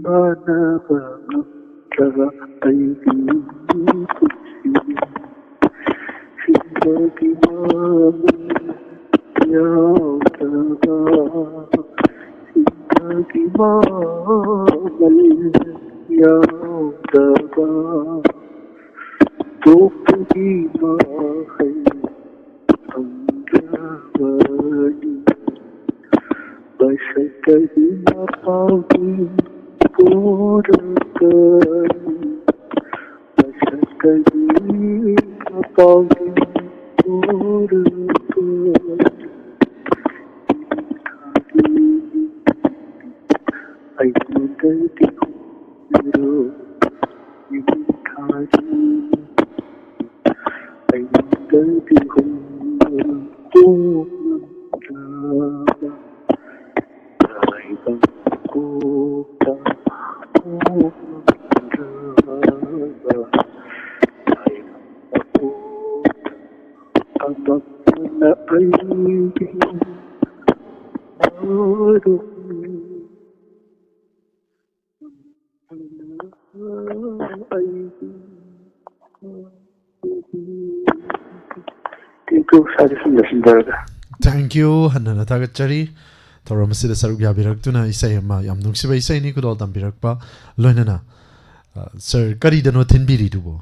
manaba ngamtara aigi sindagi mami yautaba sindagi mami yautaba topagi mahai amravani Basakahi mapagi purakani Basakahi mapagi purakani Ayudati hero Yudhari Ayudati hero Tumnara Kota Abakna aigi Maru Tinku sari sundaga Thank you hanana thagachari thauram asida saruk yabirak tuna isai ama yam nungsiba isai ni kudol tambirak pa loinana sir kari dano thinbiri dubo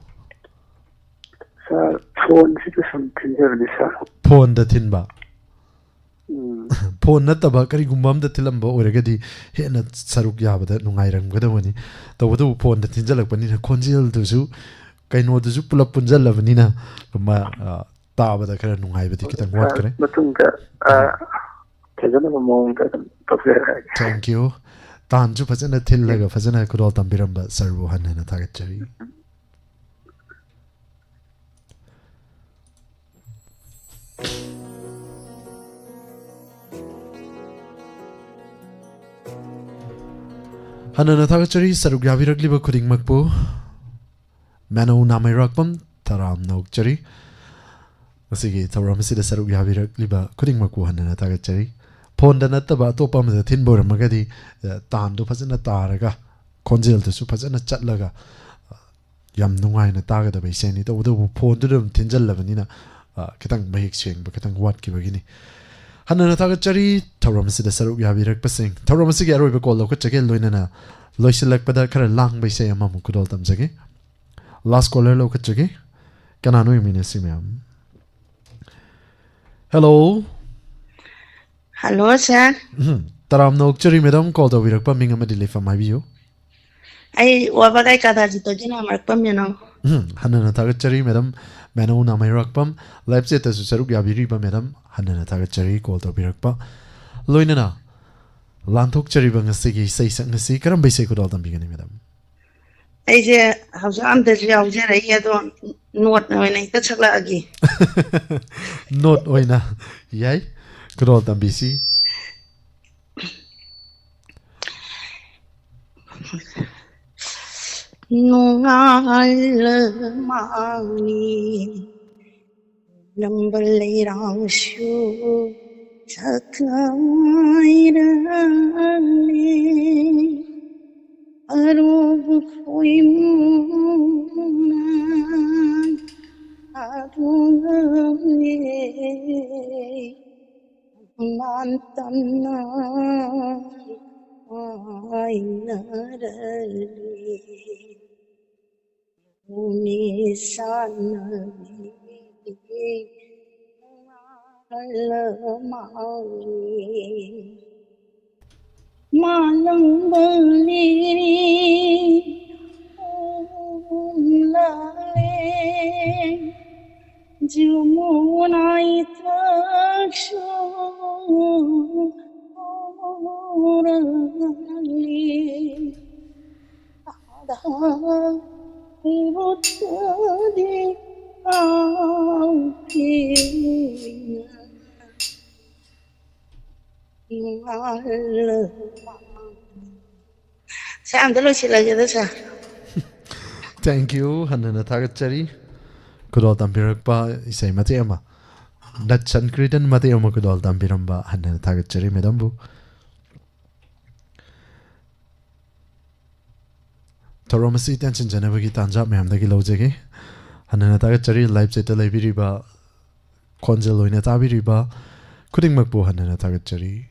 sa phone sita samthinjar ni sa phone da thinba phone nataba kari gumbam da tilamba oiragadi hena saruk yabada nungairam gadawani tawadu phone da thinjalak panina khonjil dusu kaino dusu pulap punjalabani na kuma tabada kara nungaibadi kitang wat kare matungda fazana mawngda tafsira thank you tanju fazana thillaga fazana kudol tambiramba sarvu hanana thagachari hanana thagachari saruk yabirakliba khudingmakpu mano namairakpam taram naukchari asigi thauram asida saruk yabirakliba khudingmakpu hanana thagachari phone da nattaba atopa amada thinboramagadi tandu fazana taraga khonjel dusu fazana chatlaga yam nungaina tagadaba iseni tawdu phone du dum thinjallabanina kitang mahik chengba kitang wat kibagini hanana thagachari thauram asida saruk yabirak pasing thauram asigi aroiba call lo khachage loinana loisilakpada khara lang baise amamu kudol tamjage last caller lo khachage kanano imine simyam hello Hello, sir. taram no chari madam call to virak pa minga madile fa mai biyo I wabagai kada jito jina marpam you know. hanana thagachari madam mano na mai rakpam live set su saruk yabiri ba madam hanana thagachari call to virak pa loinana lanthok chari bang sigi sei sang si karam bai sei ko dal tambigani madam I je hausa am da je hausa rai ya don not na nai ta chakla agi. not oina yai ko dal tambisi Nungal mani lambalai rangshu chakairale arug fuiman adunale mantanna ainarale Unisanavi Alamani Malambaliri Umlale Jumunai Takshu Orali Ibutadi aupina Saya ambil sila gitu sah. thank you hanana thagachari kudol tambirak pa isai mate ama dat sankritan mate ama kudol tambiramba hanana thagachari madam bu Toromasi tension Janavaki Tanja Mam the Gilojegi Hananataga Cherry Live Zeta Libiriba Conjelo in a Tabiriba Kudding Makbo Hananataga Cherry.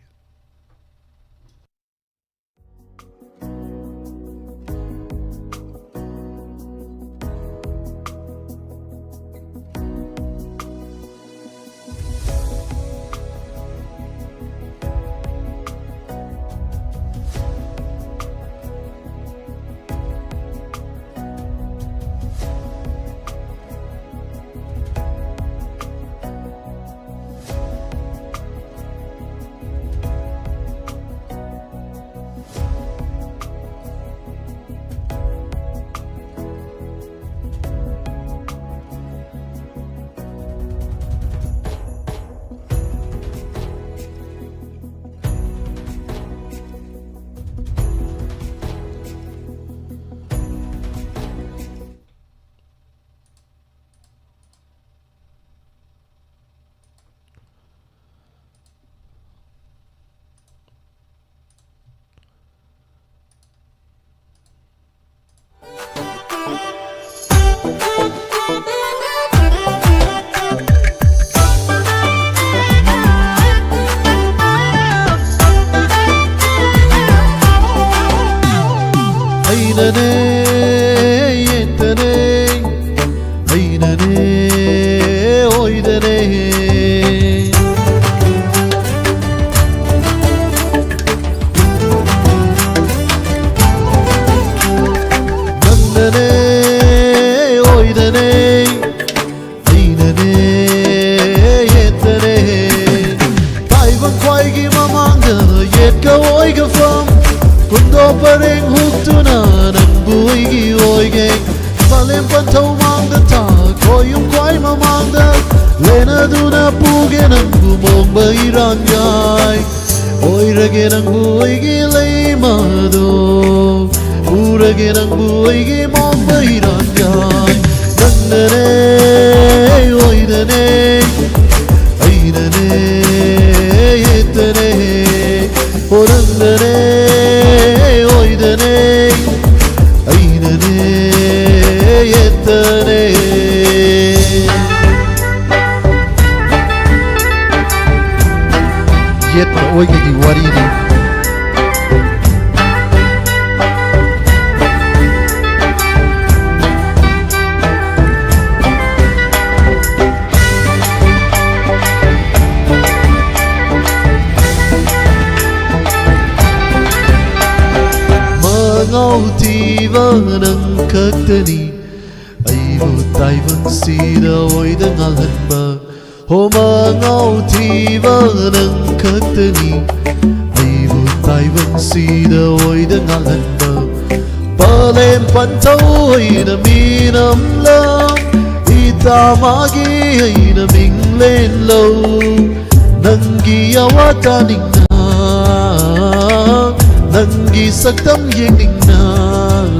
Nangi saktam yeng na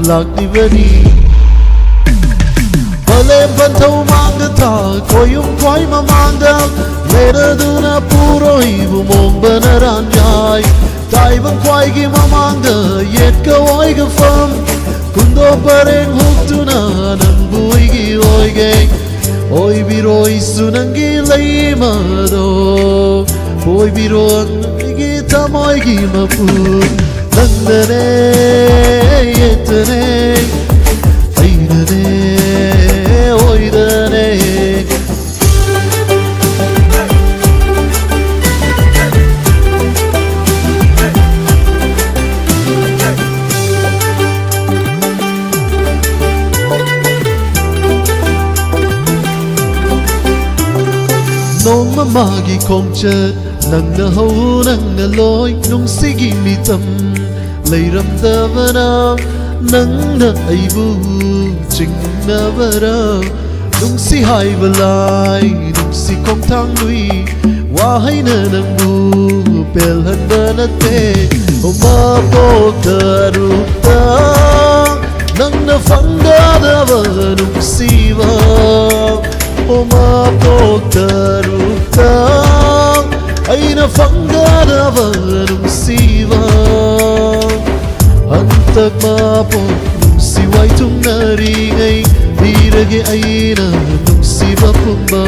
lakdivani Balem bantau mangata koyum koi mamanda Lera duna puro ibu mong banaran jai Taibang kwai gi mamanda yet ka oi ga fam Kundo pareng huktuna nang bui gi oi geng Oi biroi sunangi lai mado Oi biron gi tamoy gi mapu Nandane yetane Ainane oidane Nong mamagi kongchat Nang na hau nang na loy Nung sige mitam Layram davana Nang na aibu Ching na vara Nung si hai balay Nung si kong thang nui Wahay na nang bu Pelhan ba na te Umabog daruta Nang na fangda dava Nung siva Umabog daruta Ay na fangda dava Nung siva Hantag mapog Nung siwa ꯅꯨꯡꯁꯤꯋꯥꯏ ꯊꯨꯡꯅꯔꯤꯉꯩ ꯄꯤꯔꯒꯦ ꯑꯩꯅ ꯅꯨꯡꯁꯤꯕ ꯄꯨꯝꯕ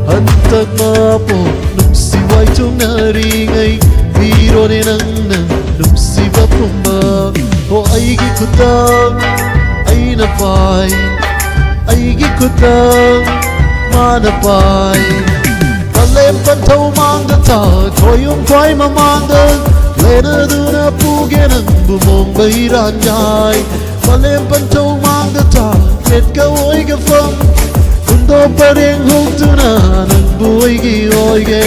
ꯍꯟꯇꯛ ꯃꯄꯣꯛ ꯅꯨꯡꯁꯤꯋꯥꯏ ꯊꯨꯡꯅꯔꯤꯉꯩ ꯄꯤꯔꯣꯅꯦ ꯅꯪꯅ ꯅꯨꯡꯁꯤꯕ ꯄꯨꯝꯕ ꯑꯣ ꯑꯩꯒꯤ ꯈꯨꯠꯇꯪ ꯑꯩꯅ ꯄꯥꯏ ꯑꯩꯒꯤ ꯈꯨꯠꯇꯪ ꯃꯥꯅ ꯄꯥꯏ ꯃꯥꯂꯦꯝ ꯄꯟꯊꯧ ꯃꯥꯡꯗ ꯈꯣꯏꯌꯨꯝ ꯈ꯭ꯋꯥꯏ ꯃꯃꯥꯡꯗ ꯂꯦꯅꯗꯨꯅ ꯄꯨꯒꯦ ꯅꯪꯕꯨ ꯃꯣꯡꯕ ꯏꯔꯥꯟ ꯌꯥꯏ ꯃꯥꯂꯦꯝ ꯄꯟꯊꯧ ꯃꯥꯡꯗ ꯌꯦꯠꯀ ꯑꯣꯏꯒ ꯐꯝ ꯍꯨꯟꯗꯣꯛ ꯄꯔꯦꯡ ꯍꯨꯛꯇꯨꯅ ꯅꯪꯕꯨ ꯑꯩꯒꯤ ꯑꯣꯏꯒꯦ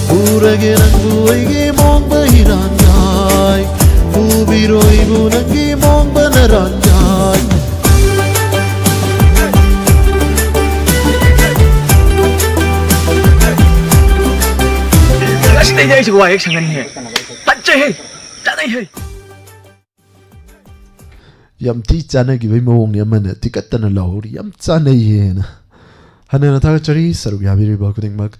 ꯄꯨꯔꯒꯦ ꯅꯪꯕു ꯑꯩꯒꯤ ꯃꯣꯡꯕ ꯏꯔꯥꯟ ꯌꯥꯏ ꯄꯨꯕꯤꯔꯣ ꯑꯩꯕꯨ ꯅꯪꯒꯤ ꯃꯣꯡꯕ ꯅꯔꯥꯟ ꯌꯥꯏ ꯑꯁꯤꯗꯩꯗꯤ ꯑꯩꯁꯨ ꯋꯥ ꯍꯦꯛ ꯁꯪꯒꯅꯤꯍꯦ ꯐꯠꯆꯩꯍꯦ ꯆꯥꯅꯩꯍꯦ ꯌꯥꯝ ꯊꯤ ꯆꯥꯟꯅꯈꯤꯕꯒꯤ ꯃꯑꯣꯡꯅꯤ ꯑꯃꯅ ꯇꯤꯀꯠꯇꯅ ꯂꯥꯎꯍꯧꯔꯤ ꯌꯥꯝ ꯆꯥꯟꯅꯩꯌꯦꯅ ꯍꯟꯅ ꯊꯥꯒꯠꯆꯔꯤ ꯁꯔꯨꯛ ꯌꯥꯕꯤꯔꯤꯕ ꯈꯨꯗꯤꯡꯃꯛ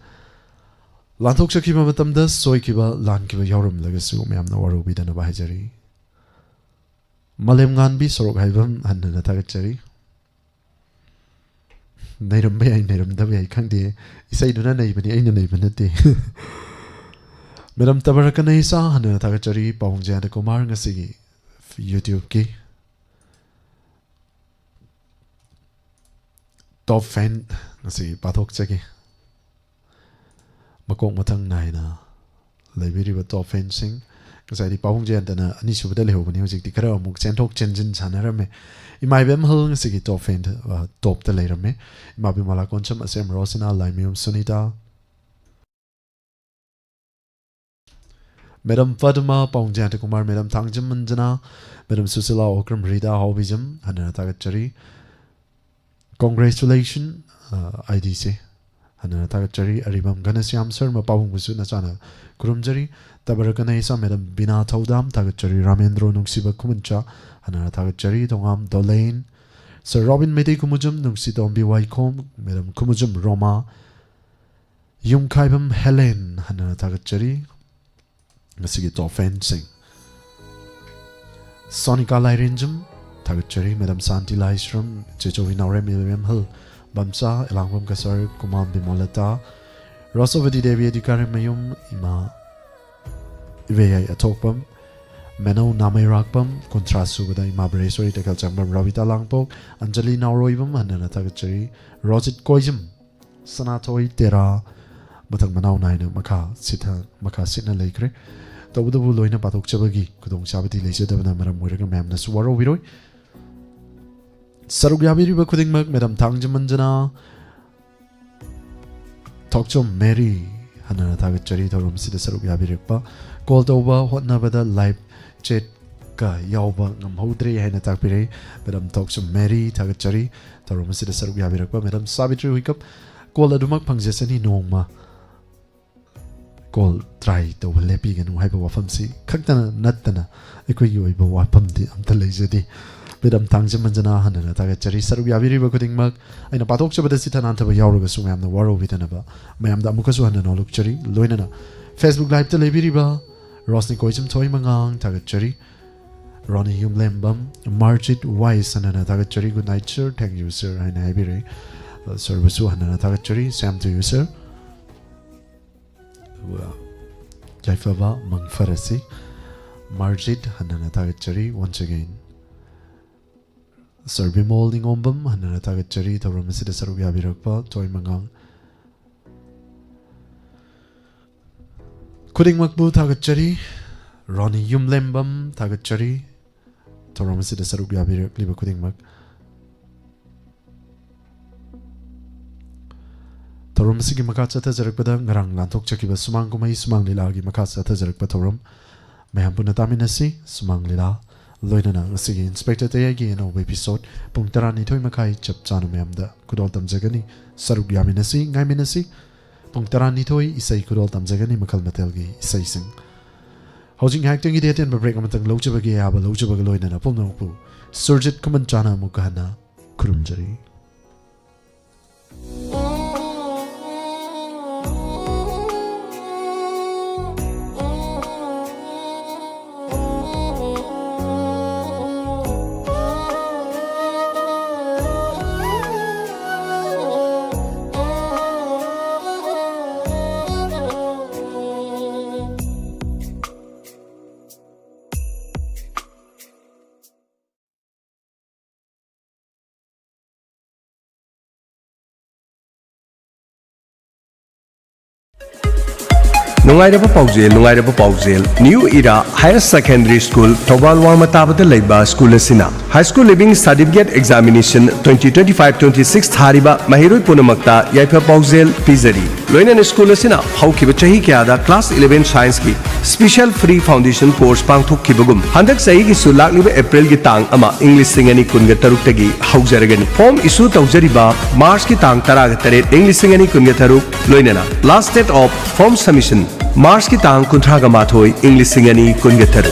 ꯂꯥꯟꯊꯣꯛꯆꯈꯤꯕ ꯃꯇꯝꯗ ꯁꯣꯏꯈꯤꯕ ꯂꯥꯟꯈꯤꯕ ꯌꯥꯎꯔꯝꯂꯒꯁꯨ ꯃꯌꯥꯝꯅ ꯋꯥꯔꯧꯕꯤꯗꯅꯕ ꯍꯥꯏꯖꯔꯤ ꯃꯥꯂꯦꯝ ꯉꯥꯟꯕꯤ ꯁꯣꯔꯣꯛ ꯍꯥꯏꯕꯝ ꯍꯟꯅ ꯊꯥꯒꯠꯆꯔꯤ ꯅꯩꯔꯝꯕ ꯌꯥꯏ ꯅꯩꯔꯝꯗꯕ ꯌꯥꯏ ꯈꯪꯗꯦ ꯏꯁꯩꯗꯨꯅ ꯅꯩꯕꯅꯤ ꯑꯩꯅ ꯅꯩꯕ ꯅꯠꯇꯦ ꯃꯦꯗꯝ ꯇꯕꯔꯀꯅ ꯏꯁꯥ ꯍꯟꯅ ꯊꯥꯒꯠꯆꯔꯤ ꯄꯥꯎꯡ ꯖꯌꯥꯟꯇ ꯀꯨꯃꯥꯔ ꯉꯁꯤꯒꯤ ꯌꯨꯇ꯭ꯌꯨꯕꯀꯤ top fan ngasi pathokchagi makok mathang naina leibiriba top fan sing ngasai di pawung jentana ani subada lehobani hojik di kara amuk chenthok chenjin sanarame imai bem hal ngasi gi top fan top ta leirame imabi mala koncham asem rosina laimium sunita Madam Padma pawung jenta kumar Madam Thangjam Manjana Madam Susila Okram Rida Hobijam hana tagachari Congratulations IDC hana tagachari aribam Ganasyam Sharma pawung busu na chana kurumjari tabarakana isa Madam Bina Thaudam tagachari Ramendro Nungsiba Kumuncha hana tagachari Tongam Dolain Sir Robin Medi Kumujum Nungsi Dombi Waikom Madam Kumujum Roma Yung Kaibam Helen hana tagachari ngasigi top fan sing Sonika Lairinjum Tagachari Madam Santi Laisram Chechovi Naure Milram Hul Bamsa Elangwam Kasar Kumam Bimolata Rosovadi Devi Adikari Mayum Ima Iveyai Atokpam Meno Namai Rakpam Kontrasu Bada Ima Bresori Tekal Changbam Ravita Langpok Anjali Nauroibam Hanana Tagachari Rojit Koijum Sanatoi Tera Batang Manau Naina Maka Sitna Laikre Tabudabu Loina Patok Chabagi Kudong Sabati Laser Davana Madam Wiraga Mamna Suwaro Viroi Sarugabiri Bakuding Mak Madam Tangjamanjana Tokchom Mary Hana Tagachari Torum Sida Sarugabirikpa Called over What Navada Live Chat Ka Yauba Nam Hodre Hana Takpire Madam Tokchom Mary Tagachari Torum Sida Sarugabirikpa Madam Sabitri Wikup Call Adumak Pangjesani Noma Call try to lepi gan waiba wafam si kaktana natana ekoi yoiba wafam di amta leizadi bedam tangja manjana hanana taga chari saru yabiri ba kuding mak aina patok chabada sitana antaba yawruga su mayamna waro bitana ba mayamda amukasu hanana oluk chari loinana Facebook live ta lebiri ba Rosni koijum thoi mangang taga chari Ronnie Humlembam Margit Wise hanana taga chari good night sir thank you sir aina habire sir basu hanana taga chari Sam to you sir Jaifaba Mangfarasi Margit Hanana Tagachari once again Serbi Molding Ombam Hanana Tagachari Tauramasi Saruya Birakpa Toy Mangang Kuding Makbu Tagachari Ronnie Yumlembam Tagachari Tauramasi Saruya Birak Liba Kuding Mak Torum sigi makatsa ta jarakpada ngarang lantok chakiba sumang kumai sumang lila gi makatsa ta jarakpa torum mayam puna taminasi sumang lila loinana ngasigi inspector ta yagi no episode pung tarani thoi makai chap chanu mayam da kudol tamjagani saruk yaminasi ngai minasi pung tarani thoi isai kudol tamjagani makal matel gi isai sing housing acting gi deten ba break amatang lojabagi aba lojabagi loinana pumna pu surjit kuman chana mukana kurumjari Nungairaba Paugzel, New Era Higher Secondary School, Thobal Wangmatabada Leiba School Asina. High School Living Certificate Examination 2025-26 Thariba Mahiroi Punamakta Yaifa Paugzel Pizari. Loinan School Asina, Haukiba Chahi Kiada, Class 11 Science Ki, Special Free Foundation Course Pangthuk Kibagum. Handak Sahi Ki Sulak Liba April Ki Tang Ama English Singani Kunga Taruktagi Hauzaragani. Form Issue Tauzariba March Ki Tang Taragataret English Singani Kunga Taruk Loinana. Last date of form submission March ki tang kuntraga mathoi English singani kungatharu.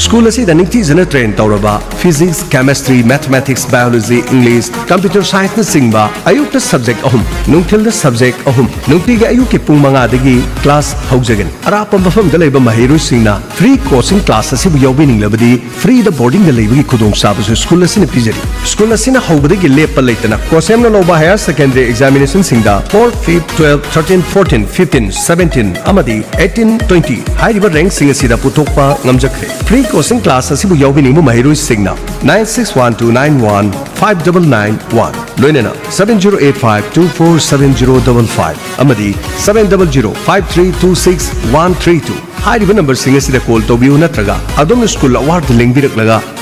School asi danikti jana train tauraba physics, chemistry, mathematics, biology, English, computer science na singba ayuk na subject ahum, nungtil na subject ahum, nungti ga ayuk ke pung manga dagi class haujagan. Arapam bafam da leiba mahiroi singna free coaching class asi bu yawbining labadi free the boarding da leiba ki khudong sabasu school asi na pijari. School asi na haubada gi lepa leitana kosem na loba higher secondary examination singda 4, 5, 12, 13, 14, 15, 17 amadi 18, 20 high rank sing asi da putokpa ngamjakre. Free coaching class asibu yawbining mu mahiroi singna 9612915991 loinena 7085247055 amadi 70053263132 high number sing asida call tobiu natraga adom school award lengbirak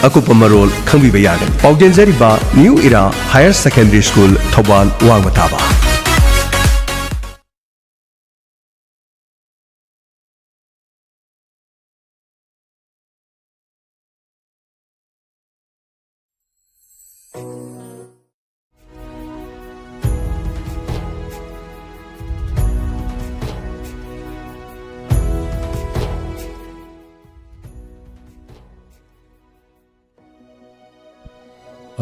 akupa marol khangbiba yagan paugdenjari ba New Era Higher Secondary School Thobal Wangmataba.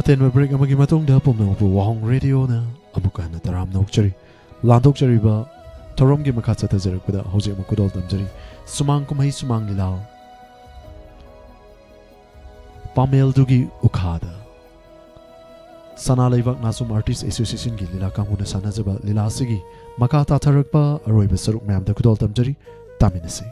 Aten break amagi matong da pom na Wahong Radio na amuka na taram nokchari landok chari ba tarom gi makha chata jarak da hoje makudol damjari sumang kumai sumang lilao pamel dugi ukhada sana laibak nasum artist association gi lila kamuna sana jaba lila sigi makha ta tharak ba aroi ba saruk mam da kudol damjari taminase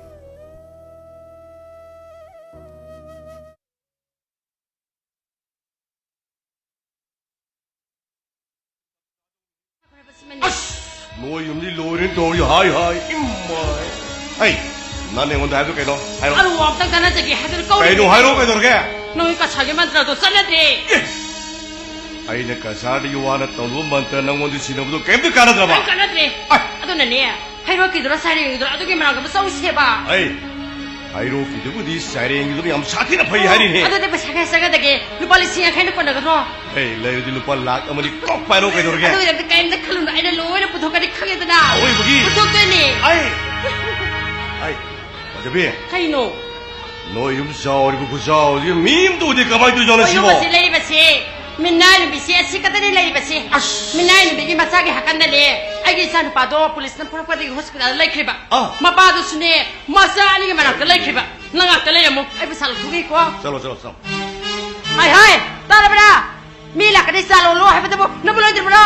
Noi yumdi lorin do you hi immai. Hey, nane ngon dai do kai do. Hai. Aru wak tang kana jagi hadir kau. Kai do hai ro kai do ke. Noi ka chage mantra do sanadre. Ai ne ka sa di wana to lu mantra nang ngon di sino do kem de kana draba. Kanadre. Ado na ne. Hai ro ki do sari do ado ke mana ka sau se ba. Hey. Hai ro ki do di sari ngi do yam sathi na phai hari ne. Ado de ba saga saga dage lupali sia khai na panda ka ro. Hey, lai di lupa lak amani kok pai ro kai do ke. Ado de kai na khalun ai na loi na puthok ka di khage da na. Oi bugi. Puthok de ne. Ai. Ai. Adabi. Kai no. Noi yum sao ri bu sao di mim do di ka bai do jona sibo. Oi ba se lai ba se. Minai ni bisi asi ka tani lai ba se. Minai ni bigi macha ge hakan da le. Ai gi san pa do police na pura di hospital lai khriba. Ma pa do sune macha ani ge mana ka lai khriba. Nanga ka lai mo ai ba sal thugi ko. Chalo chalo chalo. Hai hai. Tara bra. Mila ka di salo lo hai ba bo. Na bo lai dir bro.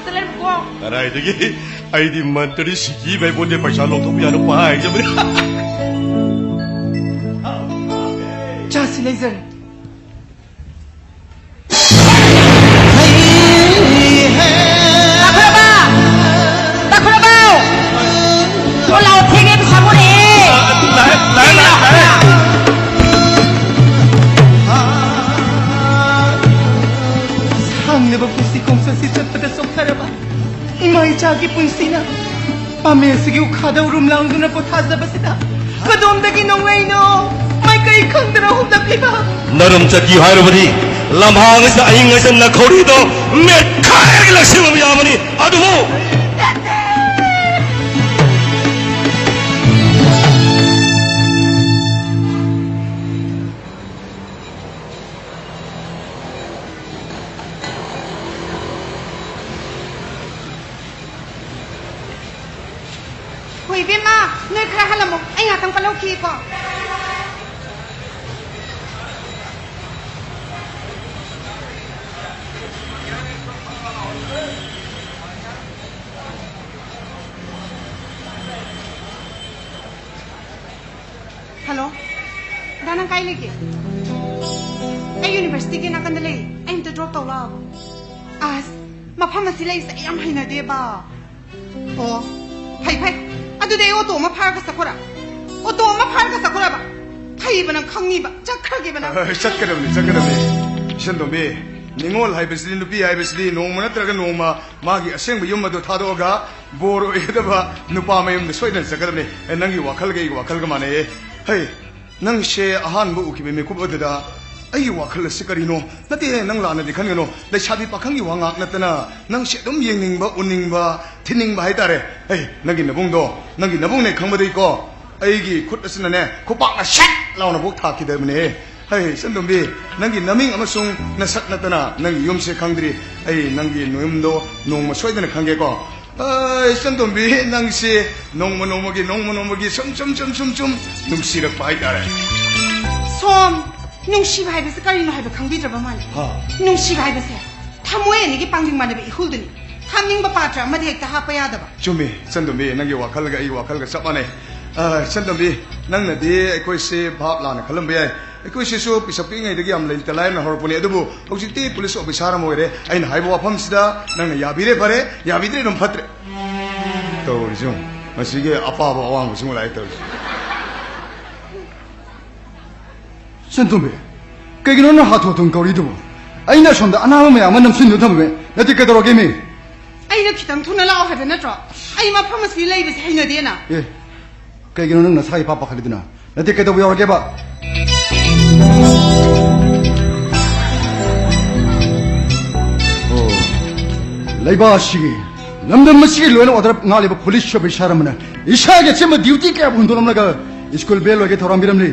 Ka lai ko. Arai dagi ai di mantri siki bai bonde paisa lo to biar pa ai jabri. Just laser. Mai chagi puisina pamesigi ukhada urum laungduna pothaza basida kadom dagi nongai no mai kai khangdra hum dapliba Naram chaki hairobani lamhang sa aing sa na khori do me khair gi laksim yamani adumo Hui bima noi khra halamu ai nga tang palau ki ko Hello Dana kai lagi Ai university ke na kan dale ai to drop taw la as ma phama silai sa yam haina de ba Oh ꯐꯩ ꯐꯩ ꯑꯗꯨꯗꯤ ꯑꯩ auto ꯑꯃ ꯐꯥꯔꯒ ꯆꯠꯈꯣꯔꯥ auto ꯑꯃ ꯐꯥꯔꯒ ꯆꯠꯈꯣꯔꯥꯕ ꯐꯩꯕ ꯅꯪ ꯈꯪꯅꯤꯕ ꯆꯠꯈ꯭ꯔꯒꯦꯕ ꯅꯪ ꯆꯠꯀꯗꯕꯅꯤ ꯁꯟꯗꯣꯝꯕꯤ ꯅꯤꯡꯉꯣꯜ ꯍꯥꯏꯕꯁꯤꯗꯤ ꯅꯨꯄꯤ ꯍꯥꯏꯕꯁꯤꯗꯤ ꯅꯣꯡꯃ ꯅꯠꯇ꯭ꯔꯒ ꯅꯣꯡꯃ ꯃꯥꯒꯤ ꯑꯁꯦꯡꯕ ꯌꯨꯝ ꯑꯗꯨ ꯊꯥꯗꯣꯛꯑꯒ ꯕꯣꯔ ꯑꯣꯏꯒꯗꯕ ꯅꯨꯄꯥ ꯃꯌꯨꯝꯗ ꯁꯣꯏꯗꯅ ꯆꯠꯀꯗꯕꯅꯤ ꯅꯪꯒꯤ ꯋꯥꯈꯜꯒ ꯑꯩꯒꯤ ꯋꯥꯈꯜꯒ ꯃꯥꯟꯅꯩꯌꯦ ꯍꯩ ꯅꯪꯁꯦ ꯑꯍꯥꯟꯕ ꯎꯈꯤꯕ ꯃꯤꯀꯨꯞ ꯑꯗꯨꯗ ꯑꯩꯒꯤ ꯋꯥꯈꯜ ꯑꯁꯤ ꯀꯔꯤꯅꯣ ꯅꯠꯇꯦ ꯅꯪ ꯂꯥꯟꯅꯗꯤ ꯈꯟꯒꯅꯨ ꯂꯩꯁꯥꯕꯤ ꯄꯥꯈꯪꯒꯤ ꯋꯥ ꯉꯥꯛ ꯅꯠꯇꯅ ꯅꯪꯁꯦ ꯑꯗꯨꯝ ꯌꯦꯡꯅꯤꯡꯕ ꯎꯅꯤꯡꯕ ꯊꯤꯅꯤꯡꯕ ꯍꯥꯏꯇꯥꯔꯦ ꯍꯩ ꯅꯪꯒꯤ ꯅꯕꯨꯡꯅꯦ ꯈꯪꯕꯗꯩꯀꯣ ꯑꯩꯒꯤ ꯈꯨꯠ ꯑꯁꯤꯅꯅꯦ ꯈꯨꯄꯥꯛꯅ ꯁꯦꯠ ꯂꯥꯎꯅ ꯕꯣꯛ ꯊꯥꯈꯤꯗꯕꯅꯦ ꯍꯩ ꯁꯟꯗꯣꯝꯕꯤ ꯅꯪꯒꯤ ꯅꯃꯤꯡ ꯑꯃꯁꯨꯡ ꯅꯁꯛ ꯅꯠꯇꯅ ꯅꯪꯒꯤ ꯌꯨꯝꯁꯦ ꯈꯪꯗ꯭ꯔꯤ ꯑꯩ ꯅꯪꯒꯤ ꯌꯨꯝꯗꯣ ꯅꯣꯡꯃ ꯁꯣꯏꯗꯅ ꯈꯪꯒꯦꯀꯣ ꯁꯟꯗꯣꯝꯕꯤ ꯅꯪꯁꯦ ꯅꯣꯡꯃ ꯅꯣꯡꯃꯒꯤ ꯁꯨꯝ ꯅꯨꯡꯁꯤꯔꯛꯄ ꯍꯥꯏꯇꯥꯔꯦ ꯁꯣꯝ ꯅꯨꯡꯁꯤꯕ ꯍꯥꯏꯕꯁꯦ ꯀꯔꯤꯅꯣ ꯍꯥꯏꯕ ꯈꯪꯕꯤꯗ꯭ꯔꯕ ꯃꯥꯜꯂꯦ ꯅꯨꯡꯁꯤꯕ ꯍꯥꯏꯕꯁꯦ ꯊꯃꯣꯏ ꯑꯅꯤꯒꯤ ꯄꯥꯡꯖꯤꯡ ꯃꯥꯟꯅꯕ ꯏꯍꯨꯜꯗꯨꯅꯤ ꯊꯝꯅꯤꯡꯕ ꯄꯥꯇ꯭ꯔ ꯑꯃꯗ ꯍꯦꯛꯇ ꯍꯥꯞꯄ ꯌꯥꯗꯕ ꯆꯨꯝꯃꯤ ꯁꯟꯗꯣꯝꯕꯤ ꯅꯪꯒꯤ ꯋꯥꯈꯜꯒ ꯑꯩꯒꯤ ꯋꯥꯈꯜꯒ ꯆꯞ ꯃꯥꯟꯅꯩ ꯁꯟꯗꯣꯝꯕꯤ ꯅꯪꯅꯗꯤ ꯑꯩꯈꯣꯏꯁꯦ ꯚꯥꯞ ꯂꯥꯟꯅ ꯈꯜꯂꯝꯕ ꯌꯥꯏ ꯑꯩꯈꯣꯏꯁꯤꯁꯨ ꯄꯤꯁꯛ ꯄꯤꯛꯏꯉꯩꯗꯒꯤ ꯌꯥꯝ ꯂꯩꯇ ꯂꯥꯏꯔꯅ ꯍꯧꯔꯛꯄꯅꯤ ꯑꯗꯨꯕꯨ ꯍꯧꯖꯤꯛꯇꯤ ꯄꯨꯂꯤꯁ ꯑꯣꯐꯤꯁꯥꯔ ꯑꯃ ꯑꯣꯏꯔꯦ ꯑꯩꯅ ꯍꯥꯏꯕ ꯋꯥꯐꯝꯁꯤꯗ ꯅꯪꯅ ꯌꯥꯕꯤꯔꯦ ꯐꯔꯦ ꯌꯥꯕꯤꯗ꯭ꯔꯦ ꯑꯗꯨꯝ ꯐꯠꯇ꯭ꯔꯦ ꯇꯧꯔꯤꯁꯨ ꯃꯁꯤꯒꯤ ꯑꯄꯥꯕ ꯑꯋꯥꯡꯕꯁꯤꯡ ꯂꯥꯛꯑꯦ ꯇꯧꯔꯤꯁꯦ ꯁꯟꯇꯣꯝꯕꯤ ꯀꯩꯒꯤꯅꯣ ꯅꯪ ꯍꯥꯊꯨ ꯍꯥꯊꯨ ꯀꯧꯔꯤꯗꯨꯕꯨ ꯑꯩꯅ ꯁꯣꯝꯗ ꯑꯅꯥꯕ ꯃꯌꯥꯝ ꯑꯃ ꯅꯝꯁꯤꯟꯗꯨ ꯊꯝꯃꯦ ꯅꯠꯇꯦ ꯀꯩꯗꯧꯔꯒꯦ ꯃꯤ ꯑꯩꯅ ꯈꯤꯇꯪ ꯊꯨꯅ ꯂꯥꯛꯑꯣ ꯍꯥꯏꯕ ꯅꯠꯇ꯭ꯔꯣ ꯑꯩ ꯃꯐꯝ ꯑꯁꯤ ꯂꯩꯕꯁꯦ ꯍꯩꯅꯗꯦꯅ ꯑꯦ ꯀꯩꯒꯤꯅꯣ ꯅꯪ ꯅꯁꯥꯒꯤ ꯄꯥꯞ ꯄꯥꯈꯠꯂꯤꯗꯨꯅ ꯅꯠꯇꯦ ꯀꯩꯗꯧꯕ ꯌꯥꯎꯔꯒꯦꯕ ꯑꯣ ꯂꯩꯕꯥꯛ ꯑꯁꯤꯒꯤ ꯂꯝꯗꯝ ꯑꯁꯤꯒꯤ ꯂꯣꯏꯅ ꯑꯣꯔꯗꯔ ꯉꯥꯛꯂꯤꯕ ꯄꯨꯂꯤꯁ ꯑꯣꯐꯤꯁꯥꯔ ꯑꯃꯅ ꯏꯁꯥꯒꯤ ꯑꯆꯦꯝꯕ ꯗ꯭ꯌꯨꯇꯤ ꯀꯌꯥ ꯍꯨꯟꯗꯣꯛꯂꯝꯂꯒ ꯁ꯭ꯀꯨꯜ ꯕꯦꯜ ꯑꯣꯏꯒꯦ ꯊꯧꯔꯥꯡꯕꯤꯔꯝꯂꯤ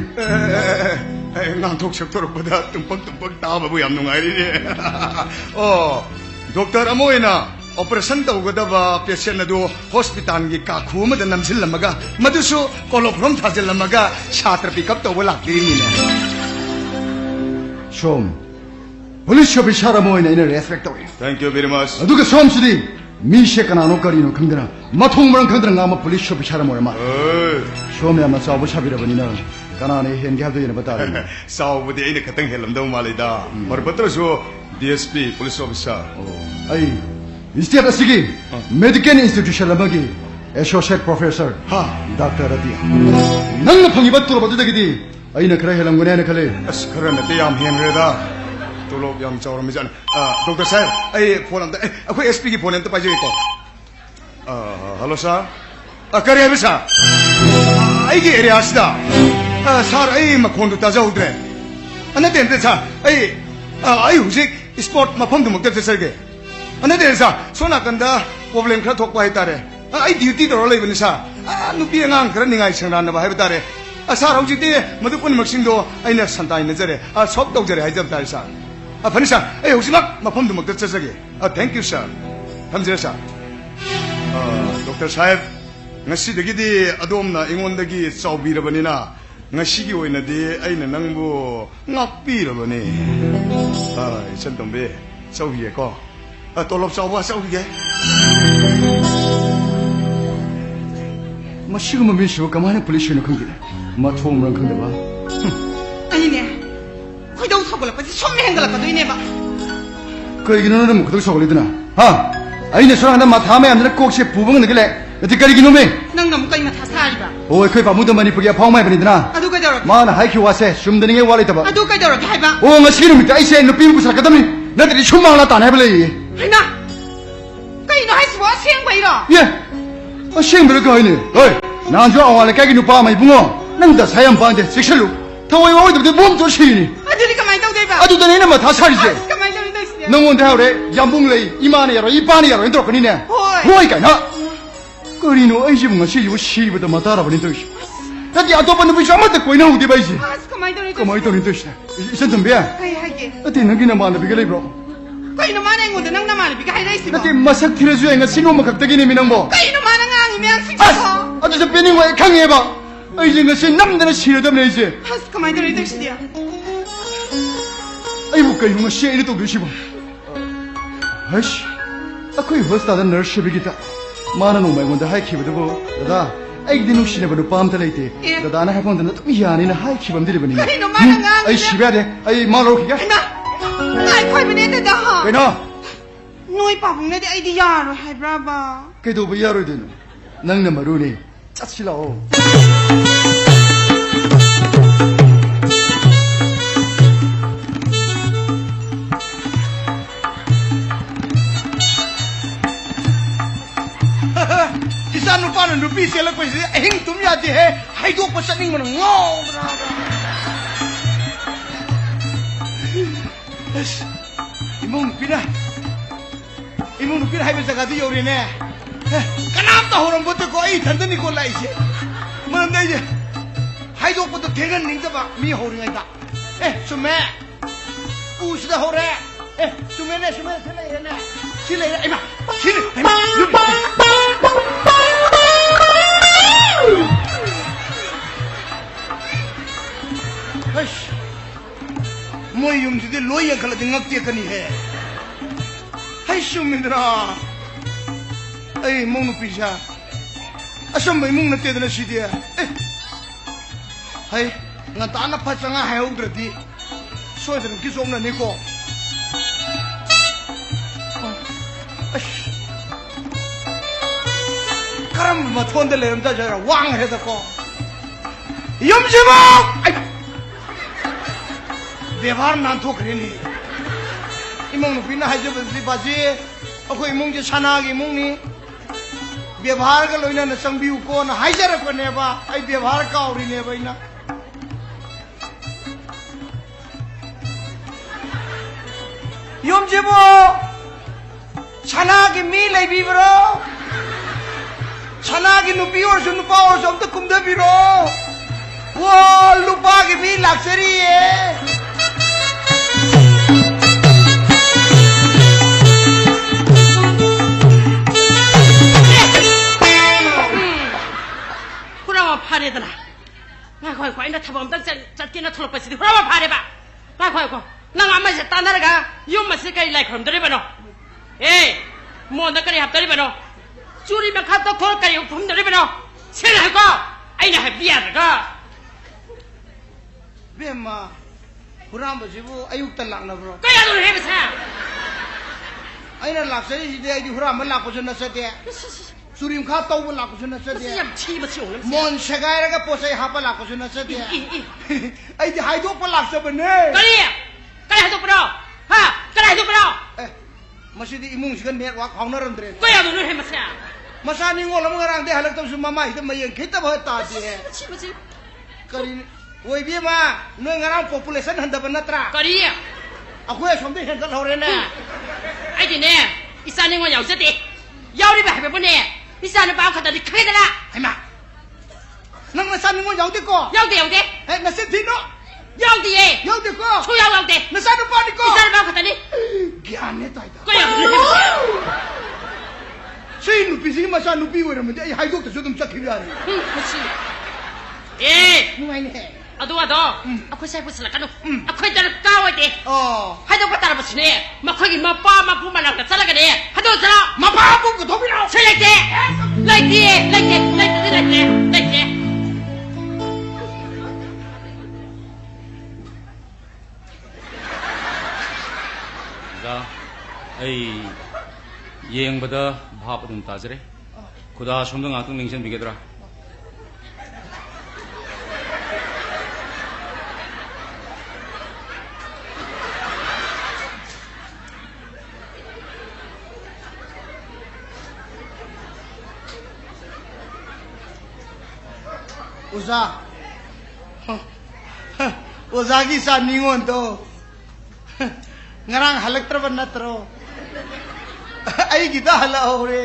ꯉꯥꯡꯊꯣꯛ ꯁꯛꯇꯣꯔꯛꯄꯗ ꯇꯨꯝꯄꯛ ꯇꯥꯕꯕꯨ ꯌꯥꯝ ꯅꯨꯡꯉꯥꯏꯔꯤꯅꯦ ꯑꯣ ꯗꯣꯛꯇꯔ ꯑꯃ ꯑꯣꯏꯅ operation tawgadaba patient adu hospital gi ka khu ma da namsil lamaga madusu koloprom thajal lamaga chhatra pick up tawba lakri ni ne shom police officer mo ina respect tawi thank you very much adu ga shom sidi mi she kana no kari no khangdana mathong marang khangdana nga ma police officer mo ma shom ya ma chaw bu sabira bani na kana ne hen ga du ina bata saw bu de ina khatang helam daw malida mar patra so DSP police officer ai State asigi medical institution lamagi associate professor Dr. Radia nang na phangi bat tulobadu dagidi aina khara helamgone na khale as khara na te yam henreda tolob yam chawram jan Dr. sir ai phone am akhoi SP ki phone am ta pajai ko hello sir kare hai sir ai ki area asda sir ai makhon du ta jaudre ana den te sir ai hujik sport mafam du mukta sir ge ana de sa sona kanda problem khra thok pai tare ai duty dor lai bani sa nupi angang khra ningai sangran na bai tare sa hauji te madu pun maksing do aina santai na jare sob tau jare hai jam tare sa phani sa ai hauji mak mafam du mak ta chage thank you sir thamjere sa Dr. Sahib ngasi dagi di adom na ingon dagi chawbi rabani na ngasi gi oina de aina nangbu ngakpi rabani ai santombe chawbi ko tolop chawba chawge mashiguma mishu kamana police no khangde ma thom rang khangde ba aine khoidau thogala pa som hengala ka doine ba kaigino na mukhdau sogolidna ha aina soranda ma thame amna kokse pubang nagale ati karigino me nang nam kai ma tha sari ba oi khoi pamuda manipuri phang mai banidna adu ka dawra ma na haiki wase sumdani wali taba adu ka dawra hai ba o ngasi numit ai se nupi bu sakadamni nadri sumang la tanai bale haina kai no hai swa seng bai ro ye a seng bele kai ni oi nan jo awale kai gi nu pa mai bungo nang da sayam bang de siksalu thawai wa de bom jo shi ni adu ni kamai tau dei ba adu da ni na ma tha sari je kamai tau dei si nang won da hore yambung lei imani yaro ipani yaro indro kani ne hoi kai na kari no ai ji bunga shi yu shi bu da mata ra bani to shi ta ji ato ban bu shi ma ta koi na hu de bai ji kamai tau ni to shi isan tambe hai hai ge ati nang gi na ma na bi ga lei bro kai no mana ngo nang na mana bi kai dai si ba ati masak thireju nga sino makak tagi ni minang mo kai no mana ngang myang si as adu sa pening wa khang ye ba ai ji nga sin nam da shira dam nei je has kamai dai dai si dia ai bu kai nga she ri to bi shi ba hash akoi hosta da nurse bi gita mana no mai wanda hai khiba da bo da ai dinu shi ne ba du pam ta leite da na ha pon da na tum ya ni na hai khibam diri bani kai no mana ngang ai shi ba de ai ma ro ki ga ai khoi bane da da ha kai no noi pa bung ne de ai di ya ro hai bra ba kai do ba ya ro de no ꯅꯪꯅ ꯃꯔꯨꯅꯤ ꯆꯠꯁꯤꯜꯂꯛꯑꯣ इसा नुपा नुपी चेलपसे अहिंग तुम यादे है हाइदोक चटनी मन ngौबरा इमुंग नुपीना highway जगह दी योरेने कनाम ता होरम बतो को आई थंदनी को लाइसे मरम दे जे हाइदोक बतो थेगन निंगबा मी होरिंगा दा सुमे उसदा होरे सुमे ने सिले एमा मोई युम से लोई अंकल दिंगक्ते कनी है हाय सुमिंद्रा ऐ मोनु पिजा असम बै मुंग नते दना सिदे हाय ngata फचंगा हाय उद्रदी सोदन की जोंना नेको करम मथोन दे लेरम जरा वांग है दको युम जिमो व्यवहार नानथोखरेनी इमुंग नुपीना हाइजबदि बाजी अखोय इमुंग जे सनागी इमुंगनी व्यवहार का लोइना न संबिउ को न हाइजरपनेबा आई व्यवहार काउरिनेबा इना युम जिमो सनागी मी लेबिब्रो सनागी नुपी और नुपा और सब तो कुमदबिरो वो लुपा की मी लाक्सरी है फारे दना मा खोय खोय ना थबम तक चटके ना थलप पसिदि हुरा फारे बा मा खोय खो नंग आमा से तानरगा युम मसे कई लाइक हम दरे बनो ए मोन द करी हप्तरी बनो चूरी में खातो खोर करी हम दरे बनो सेन है को आइना है बिया दगा बेमा हुराम बजिबु अयुक त लांगना ब्रो कया दो हे बसा आइना लाक्सरी सिदे आइदि हुराम लाको ज नसते सुरीम खा तो वो लाको सुना चले यम छी बची हो मोन सगायरा का पोसे हापा लाको सुना चले आई दे हाइदो पर लाक सब ने करी हाइदो पर हा करी हाइदो पर मसीदी इमुंग सिगन नेटवर्क हाउनर अंदरे कया दो हे मसा मसा नि ngol lam ngarang de halak tam su mama ite mayeng khita ba ta de छी बची करी ओइ बे मा no ngarang population handa ban natra करी अखोय समदे हेंगल होरे ने आई दि ने इसानि ngo याव जते यावरि बा हेबे बने इसानि बा खदा दि खैदला हैमा नंग नसानि ngo याव दे को याव दे हे नसे थिनो याव दे को छु याव दे नसानि पा दि को इसानि बा खदा दि ज्ञान ने ताइदा को याव सही नुपी सी मसा नुपी ओरम दे हाइदोक त सुदम चखि यारी खुशी ए नुआइ ने अदो अखोय साइ पुसला कनो अखोय दर का ओदे हाइदोक पतार बसने मखोगी मपा मपु मनाक चलगा ने हादो चला मपा मपु को धोबिनो से लेते दा ऐ येंबदा भाप अदुम ताजरे खुदा सोमदो ngatung ningsen bigedra ओजा की सा निंगोन तो ngarang halaktra ban natro ai gita hala hore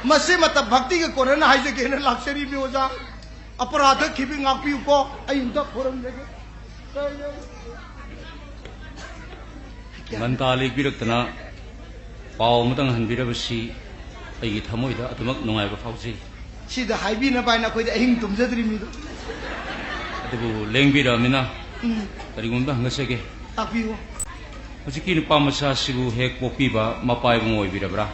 मसे मत भक्ति के कोरन हाइज के ने लक्ष्मी में ओजा अपराध खिबि ngakpi को ai इंदा फोरम लेके मंताली बिरक्तना पाव मतंग हनबिरबसी अigi थमोइदा अतमक नुंगाइबा फाउजी सिदा हाइबि न बाइना खोइदा हिंग तुमजद्रि मिदो अदबु लेंबिरामिना करिगुंबा हंगसेगे तापियो हुजिकी नुपा मसा सिबु हेक पोपीबा मपाइबुं ओइबिरबरा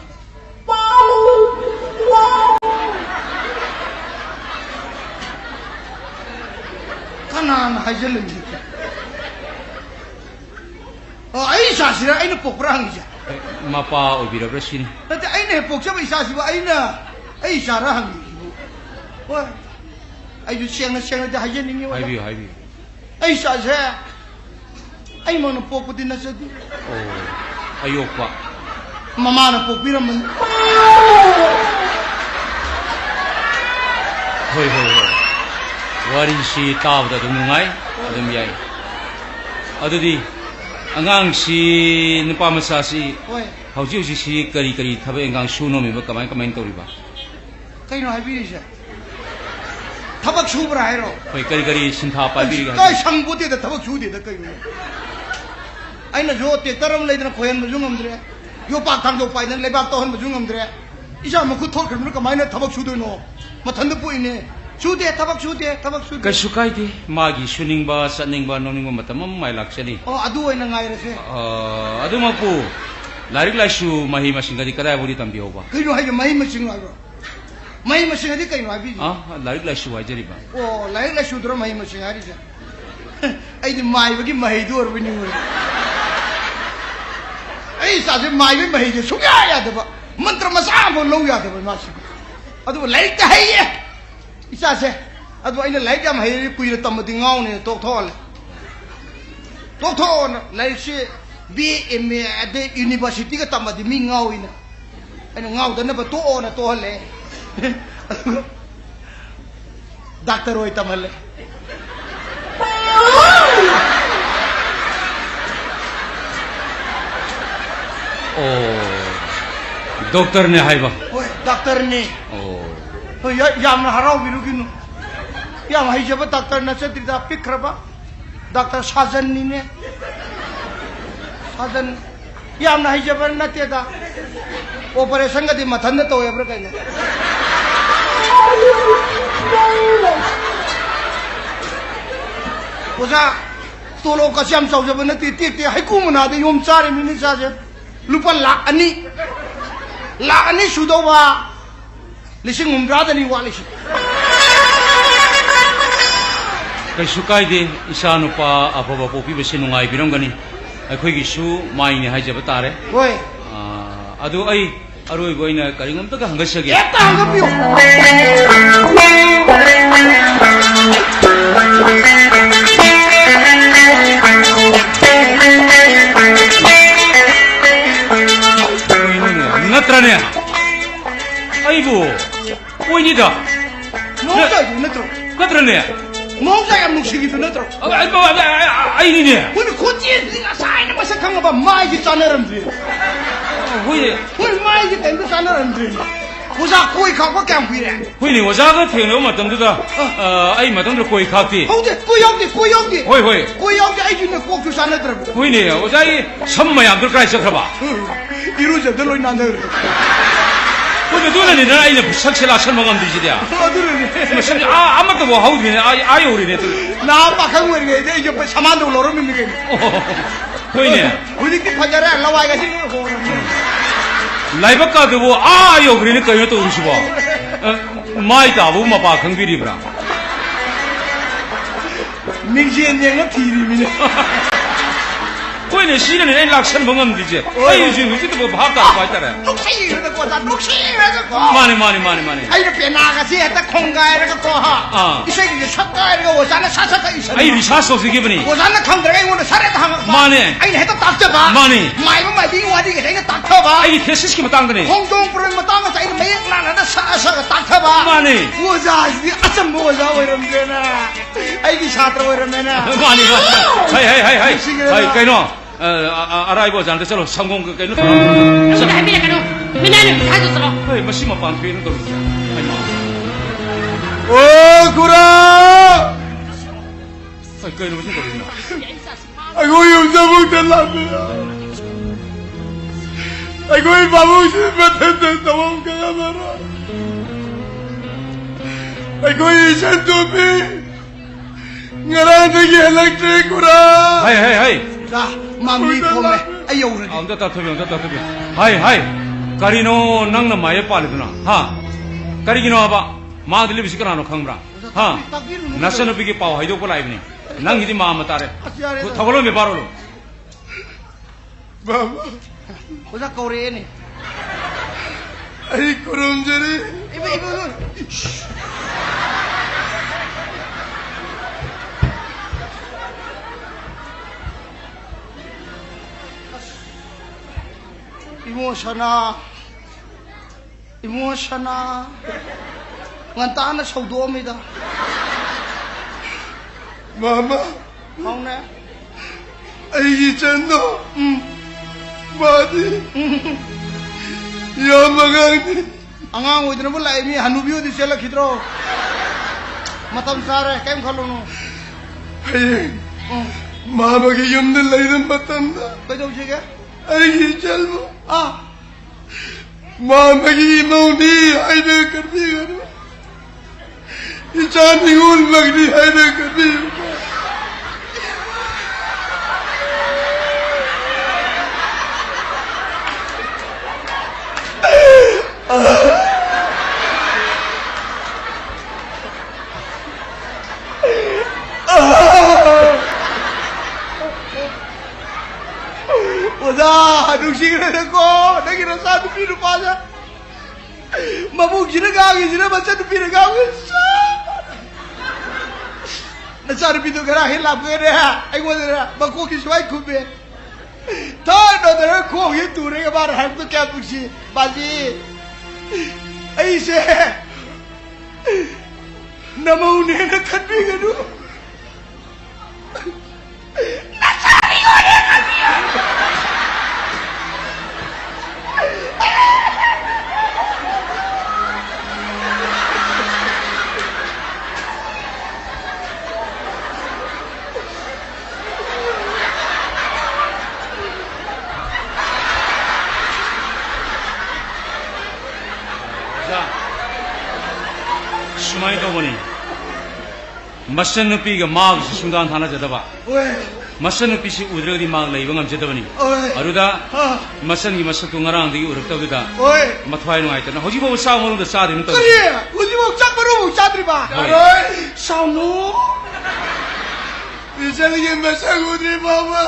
कनान हाइजलंगी आई सासिरा आइना पोकरा हंगिजा मपा ओइबिरबरा सिनी नते आइना पोकसबा इसासिबा आइना ai sara hangi oi ai ju siang da hajen ni wa 하이비 ai sa se ai mo na pok putin na sa di 아이오빠 mama na pok piram man 호이 와린시 따보다 더 능아이 아듬 야이 아드디 안강시 느빠마사시 oi 하우지우지시 거리 타베 안강 수노미바 까마이 떠리바 kai no habi ri se tabak chu bra hai ro 호이 거리 신타 빠비리가 kai sang bu de da tabak chu de da kai ai na jo te taram le da khoyan ma jungam dre yo pak thang jo pai nan le bak to han ma jungam dre isa ma khu thor kham ka mai na tabak chu do no ma thand pu ine chu de tabak chu de कशु कायदे मागी सुनिंगबा सनिंगबा नोनिंगबा मतम माइ लाक्सनी oh adu oi na ngai re se अदुमकु लारिक लाइसु मही मसिंगदि कदाय बुरि तंबियोबा kai no hai mai ma sing ai ro mai ma sing adi kai no habi लारिक लाइसु वाजरिबा oh lai la shu dro mai ma sing ai se ai di mai ba ki mai do ro ni oi ai sa se mai ba mai je su ya da ba mantra ma sa mo lo ya da ba ma si adu lai ta hai ye isa se adu ai na lai jam hai kui ra tam di ngau ne tok thol tok thon lai se BMA ade university ka tam di mi ngau ina ai na ngau da na ba to na to le doctor oi tam le doctor ने हाइबा oi doctor ne oi yam na harau biru ginu yam hai jaba doctor na se trida pikraba doctor sajan ni ne sajan yam na hai jaba na te da operation ga di mathan to ya bra kai ne oza tolo ka siam sau jaba na ti ti hai ku na de yom chare mi ni sa je lupa la ani sudo wa lising umrada ni wa lising कशु कायदे इसा नुपा अफबा पोपी बसे नुंगाई बिरंगनी अखोगी सु माइने हाइजब तारे oi अदु आई अरोय गोइना करिंगम तक हंगसगे eta hangapyo नत्रने 아이고 보이니다 뭐가 이거 너트로 नत्रने 뭐가 야 묵시기도 너트로 아이니네 오늘 고지 네가 사이는 뭐서 강가 봐 마이지 짜내는데 호이 오늘 마이지 땡도 짜내는데 보자 고이 갖고 그냥 비래 호이니 오자가 태는 마담도다 아이 마담도 고이 카티 어제 고용디 호이 고용디 아이지는 꼭주 짜내더라고 호이니 오자이 선마야 그 까이 석봐 이루자 들로 난다 그래 근데 너는 나 이제 석실아 설명하면 되지야 어들으니 아무것도 뭐 하고 있네 아이 우리네 나 박한 거리게 내 이제 사만도 로르면 미게 호이니 우리 기 파자라 라와이가 지금 라이브까도 뭐 아요 그러니까 이거 또 우시고 마이다 뭐마 봐 강비리브라 민지엔양은 비리미네 호이니 시는 내 락선 먹으면 되지 아이 지금 우리도 뭐 밥도 안 봤잖아 녹시이라고 거다 녹시이라고 거 많이 아이로 빼나가지 했다 콩가이라고 거하 이 새끼 삭가이라고 오잖아 사사가 있어 아이 리사소 기분이 오잖아 강들가 이거는 살에다 한 많이 아이 해도 닥쳐봐 많이 마이 와디게 내가 닥쳐봐 아이 테스트시키면 땅 거네 홍종 부르면 땅에서 이거 매일 나나다 사사가 닥쳐봐 많이 오자 이 아참 뭐자 이러면 되나 아이기 사트로 이러면 많이 하이 그이노 아라이버 잔데 저로 성공 그 그이노 Sudah habis kan tu? Minat ni, haju terus. Hei, masih mau pantuin tu. Oh, kurang. Hei, kau ini macam mana? Aku yang sabuk telah. Aku yang babu betul sabuk kelamara. Aku yang sentupi. Ngarang lagi elektrik kurang. Hei. 자, 마음이 봄에 아유 그래. 안다 따뜻해. 하이. 가리노 낭나 마에 빨리드나. 하. 가리기노 와봐. 마들리 비시크라노 강브라. 하. 나서는 비기 파워 하이도 콜라이브니. 낭이디 마마 따레. 그 타볼로 메바로로. 바바. 보자 거리에니. 아이 그럼 저리. 이봐 이모셔나 ngantana saudo mi da mama maune ai chando badi ya magani angang oidna bu lai mi hanubiu di sela khidro matam sare kem khalunu ai mama ge yumde laidan matanda kaido chega ai chalmo ah mama ge mauni aide karbi garu ichani ul magni aide karbi Oda, aduksi kena ko, dah kira satu piru pasal. Mabuk jina gawi, jina baca tu piru gawi. Nasar pitu kera hilap kena, aku ada, baku kiswai kubbe. Thar dodar ko ye ture ke bar ham to kya puchi, baji. Aise, nama unhe na khatbi kanu. Nasari unhe khatbi. सुमाई तो बनी मसन नुपी का माग से सुंदान थाना जदबा मसन नुपी से उद्रगदी माग लई बंगम जदबनी अरुदा मसन की मसन तो ngरang दी उरक्तबदा मथवाई नुआइत न होजी बो साव मनु द सादि न तो करिए होजी बो चक बरो चाद्री बा सावनु इसलिए ये मसन उद्री बाबा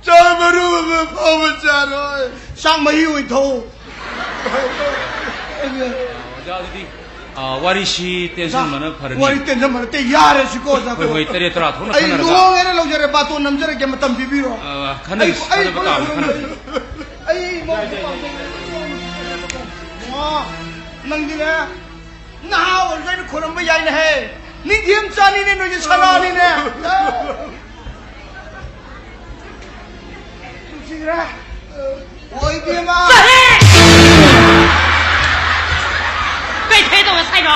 चामरू में पाव चारो sang मही हुई थो जादी वारिशी टेंशन मन फरनी वारी टेंशन मन ते यार सिको जा होय होय तेरे तरा थोना आई लोग एने लोग जरे बातो नमजरे के मतम बिबिरो खने खने बता खने आई नंदिने ना ओलजन खोरम याई ने है निधिम चानी ने नोजे सलानी ने तुसिरा ओई बेमा被推动的菜着，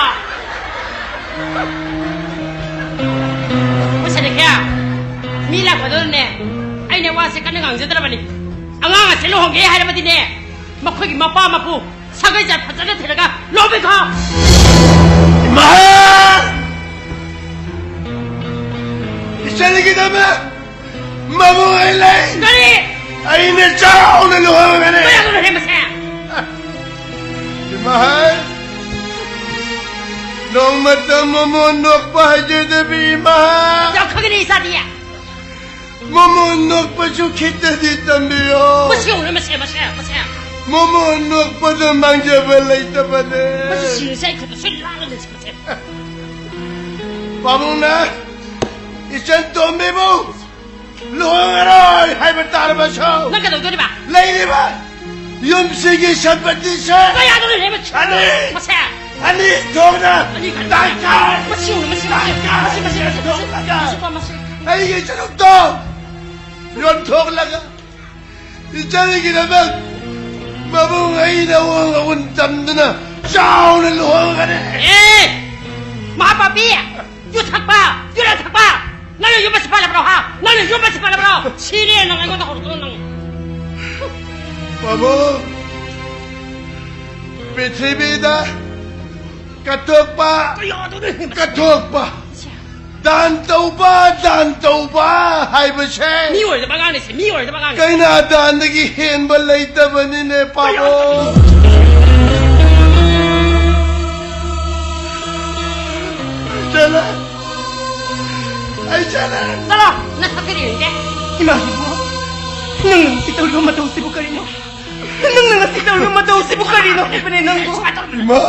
我现在看，米拉快多呢，哎呢，我是跟那硬子得了吧你，啊啊，这路红给还了不的呢，没快给没爸没不，上个家他真的提了个老贝康，妈，你现在给他们，妈不回来，哪里？哎，你找那路红给你，不要跟他们谈。妈。Nung matamumunok pa dyan na bima. Yang kau ni sadi ya? Mumunok pa siya kita dito biyo. Masih masih. Mumunok pa namang jabalay tapan eh. Masih saya kata selalu ni seperti. Pamong na, isang tumbi mo. Luhang aroy, hay matara ba siya? Nagkataw doon ba? Lady ba? Yung sige siya pati siya. Kaya doon ni Masih. Ani? Masih. Ani, tungna! Tangkal! Masih. Ay, isa nung to! Yun tong lang ah! Isa na ginamag! Mabungay na huwang akuntam na na! Siyaw na luhang ka na! Eh! Mga papi! Yung takpa! Yung lang takpa! Ngayon yung masipala bro ha! Ngayon yung masipala bro! Siriyan lang ang ako nang... Mabung! Pitsibida! Katok pa! Katok pa! Dantaw ba? Hay ba siya? 米味的巴干的是米味的巴干的。 Kaya nadaan nagihin balay taban ni Pabo. Jala! Ay, Jala! Sala, nasa kiri hindi. Imagine mo, nang nangasigaw yung mataw si Bukarino. Nang nangasigaw yung mataw से बुकरी no अपने नंगो Ma.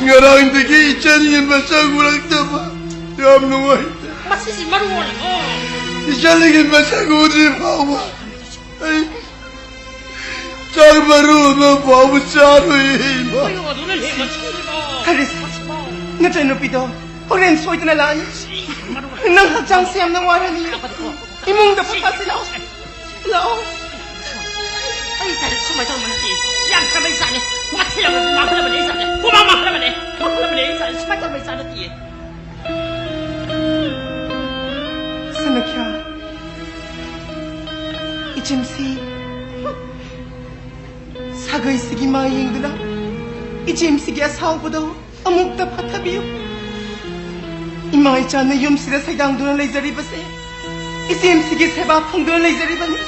Ngarang tiki icharingin masang ulang tapa. Yam nuway. Masih si maruol. Icharingin masang udri bawa. Ay. Char maru na bawa charu ma. Haris, ngacay no pito. Oren soy na lang. Nang hajang siyam ng warani. Imong dapat pa sila. Lao. Ay, sana sumayaw man di. Yang kami sana. Masih lang mahal naman isa. Mahal naman eh. Mahal naman eh. Sana sumayaw man sana di. Sana kya? Ijimsi. Sagay sige maying dula. Ijimsi kya saw ko daw. Amuk dapat tabiyo. Imay chan na yum sila saydang dula lay-zari base. Ijimsi kya seba pang dula lay-zari bani.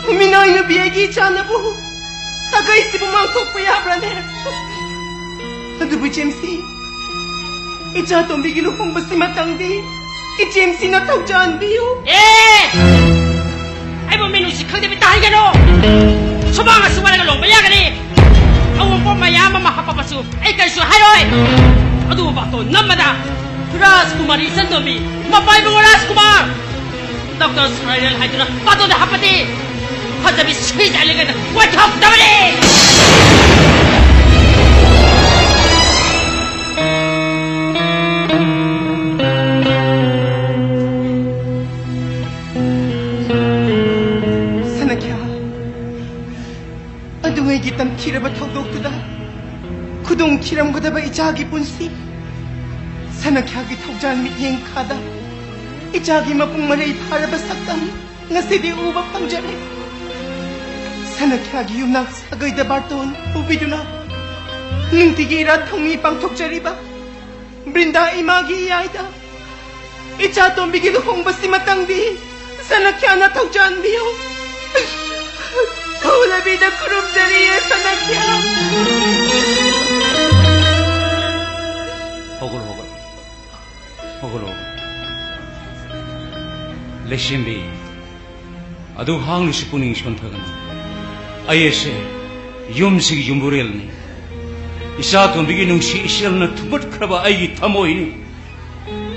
Minay na biyagi chan na po. Sagay si pumangkok pa yabra ne. Adubo Ijimsi. Ija tong bigilo kong basi matang di. Ijimsi na tau chan biyo. Ay mo minu si kang di bitahin ka no. Sumanga sumala ka long baya ka ni. Awang po mayama makapapasu. Ay kayo su hayoy. Adubo ba to namada. Ras kumari sandomi. Mapay mo ras kumar. Dr. Spiral hay na pato na hapati. Hadabi sweet aligan. What up damali. Adungay gitam kirabat hawdok tuda. Kudong kiram ko daba ijagi punsi. Sana kya gitawjan mitiyeng kada. Ijagi mapung maray para basaktam. Nasidi uba pangjari. Sana kya giyumnak sagay dabarton ubiduna. Nungtigira tangi pang tokjari ba. Brinda imagi iyayda. Ijatong bigilo kong basi matangdi. Sana kya na tawjan biyo. Hola vida kurum jariye sana kya. Hogol. Leshimbi. Adu hang ni sipuning shontagan. Ayese yum sig yumburel ni. Isa ton bigi nung si isel na tumat kraba ay tamoy ni.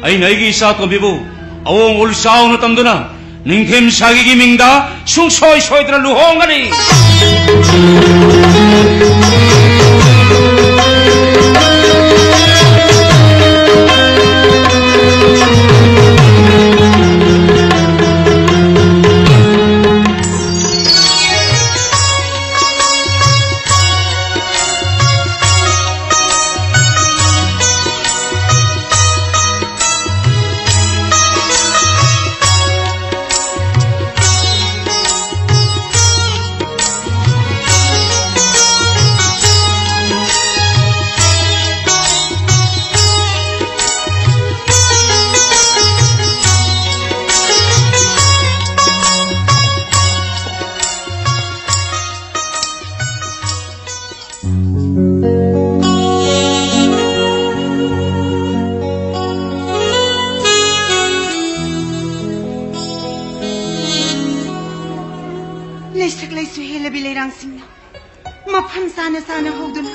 Ay naigi isa ton bibo. Awong ulsaw na tamduna. Ningkem sagi gimingda sung soy dra luhong ani. sana hogduna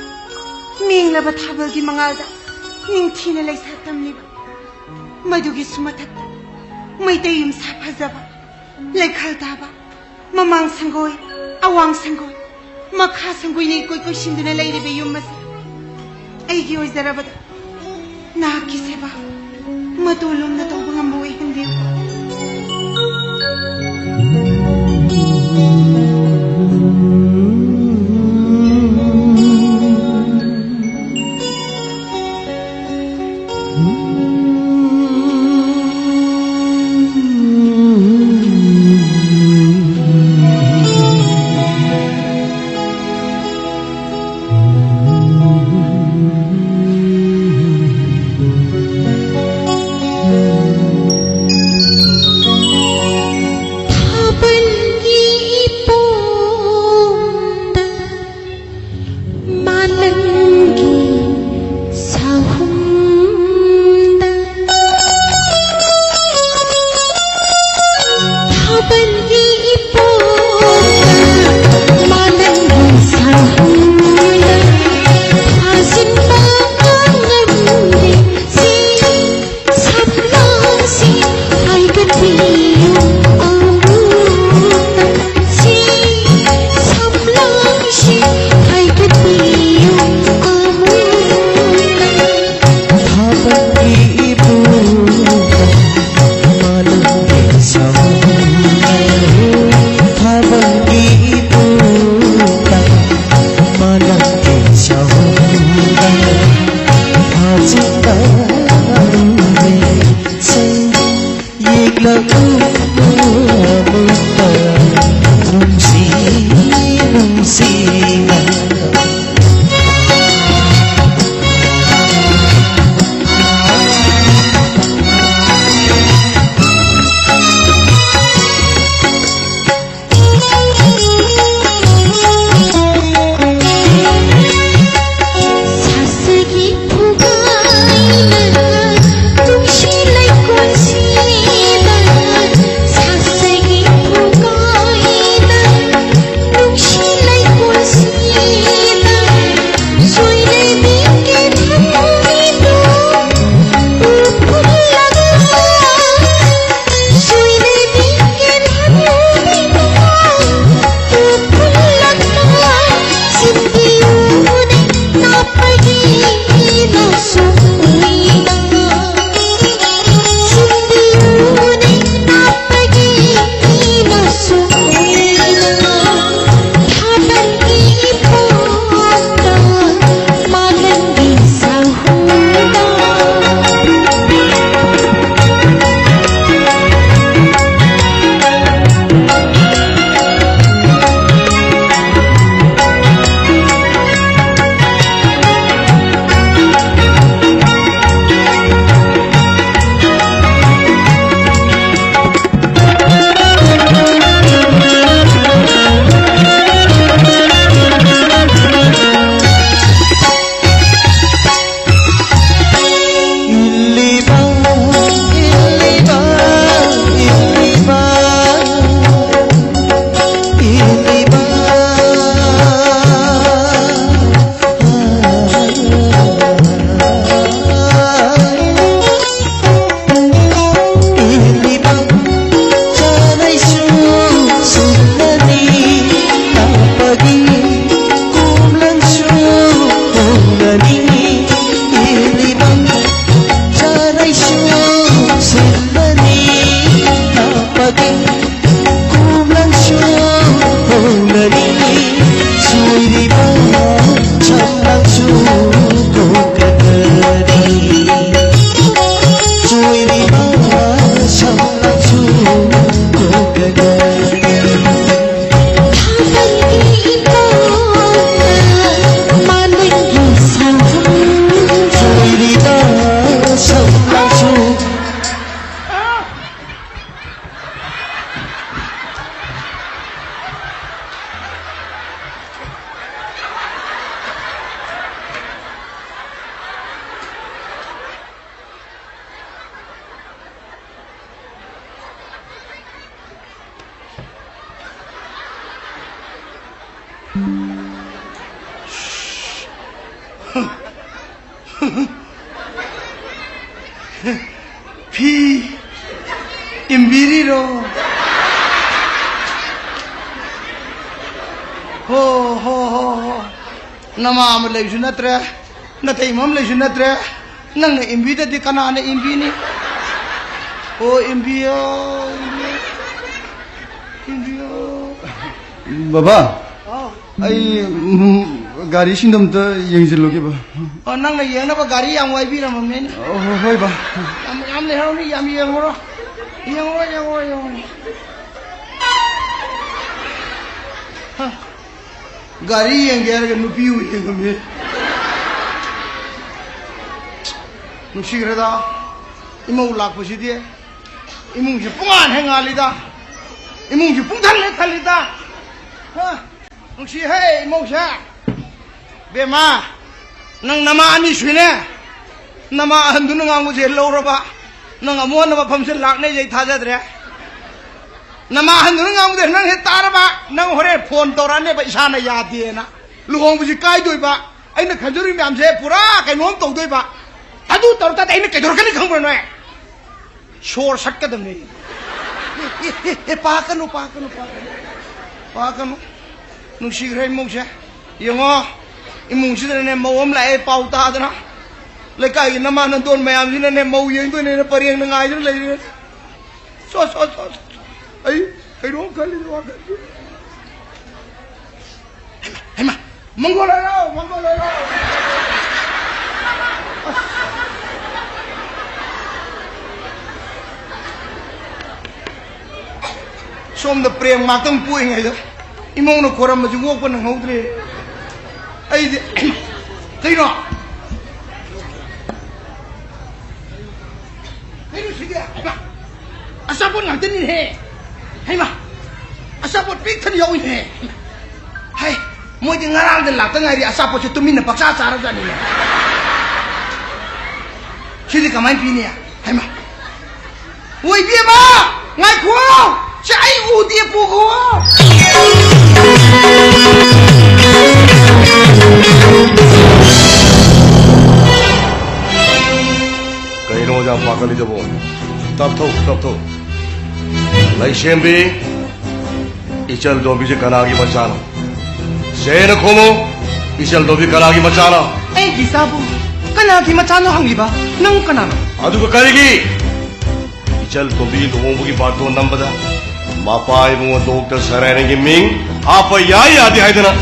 mingla bathabal gi mangalda ningthina laisa tamliba madugi sumathatta maitayum saphajaba lekhal taba mamang sangoi awang sangoi makha sangoi nei koi koi sinduna leirebe yummas aigi oizarabada na kiseba matulum na tawba ngamoi hindi Bagi ibu 피 임비리로 ho nama am lei junatre na thei mam lei junatre nang na imbi de kana na imbi ni o imbi Baba, ai gari sindom ta yengzil loge ba. o nang na yang na ba gari yang wai bi na mamen Hoi ba. am le hauni yam yang ro gari yang ger ga nupi u yang me nusi grada imau lak pasi dia imung je pungan hengali da imung je pungtan le thali da ha nusi hey imau sha be ma nang nama ani suine nama handu nang ngu je lo ro ba nang amon na ba pham se lak ne jai tha ja dre nama handu nang ngu de nang he tar ba nang hore phone to ra ne ba isa na ya de na luhong bu ji kai doi ba ai na khajuri myam se pura kai nom to doi ba adu tor ta ai na kai dor ka ni khang bro ne shor sat ka dam ne e pa ka nu nu shi grai mong se yengo imung si ne mo om lai pau ta da na le kai na ma na don myam si ne mo yeng to ne pariang na ngai le so ai kai ro ka li wa ka ai ma mongolo som da prem ma tang pui ngai da imong no koram ma jungok pa nang haudre ai de kai no sige asapon ngang tin he hay ma asapon pik than yau he hay moi di ngarang de lak ta ngai ri asapon che tumin na paksa chara ja ni chili ka mai pi ni hay ma oi bi ma ngai kho cha ai u di pu kho kai no ja pakali jabo tap tho lai shembi ichal dobi je kanagi bachana sen khomo ichal dobi kanagi bachana ai gisabu kanagi machano hangiba nang kanano adu ka karigi ichal dobi lobu ki baat to nambada mapai mu doctor sarane ki ming apa yai adi haidana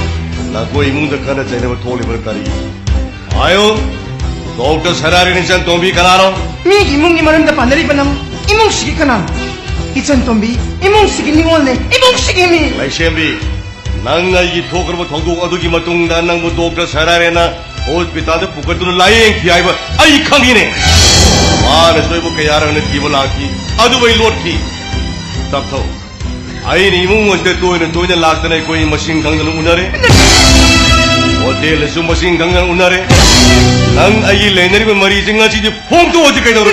na koi mu da kana chaine ba tholi bar kari ayo doctor sarane ni chan dobi kanaro mi ki mung ni maram da pandari panam imong sigi kanano Ichan tombi, imong sigi ningol ne, imong sigi mi. Lai shembi, nang ai thokar mo thongdok adu ki matung da nang mo doctor sarare na hospital de pukar tu laing ki ai ba ai khangi ne. Ma ne soi bo ke yar ne ki bola ki adu bai lot ki. Tap tho. Ai ni mung mo de to ne lak ne koi machine khang da unare. Hotel su machine khang da unare. Nang ai le ne ri mari jinga ji phong to ji kai do re.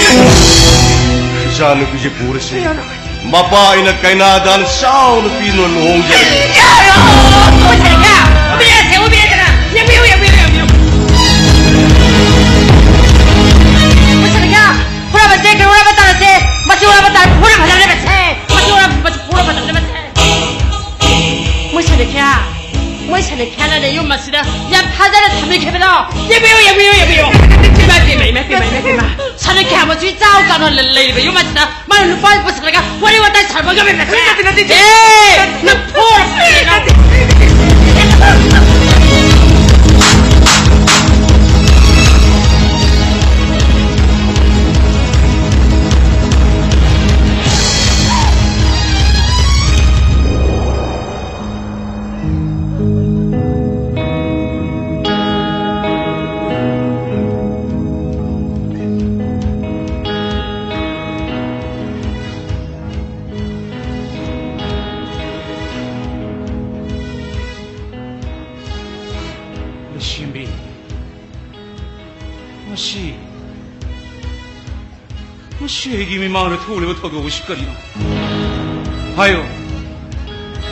Shan ku ji pur se. Mapa ina kaina dan sao no pino no hongja.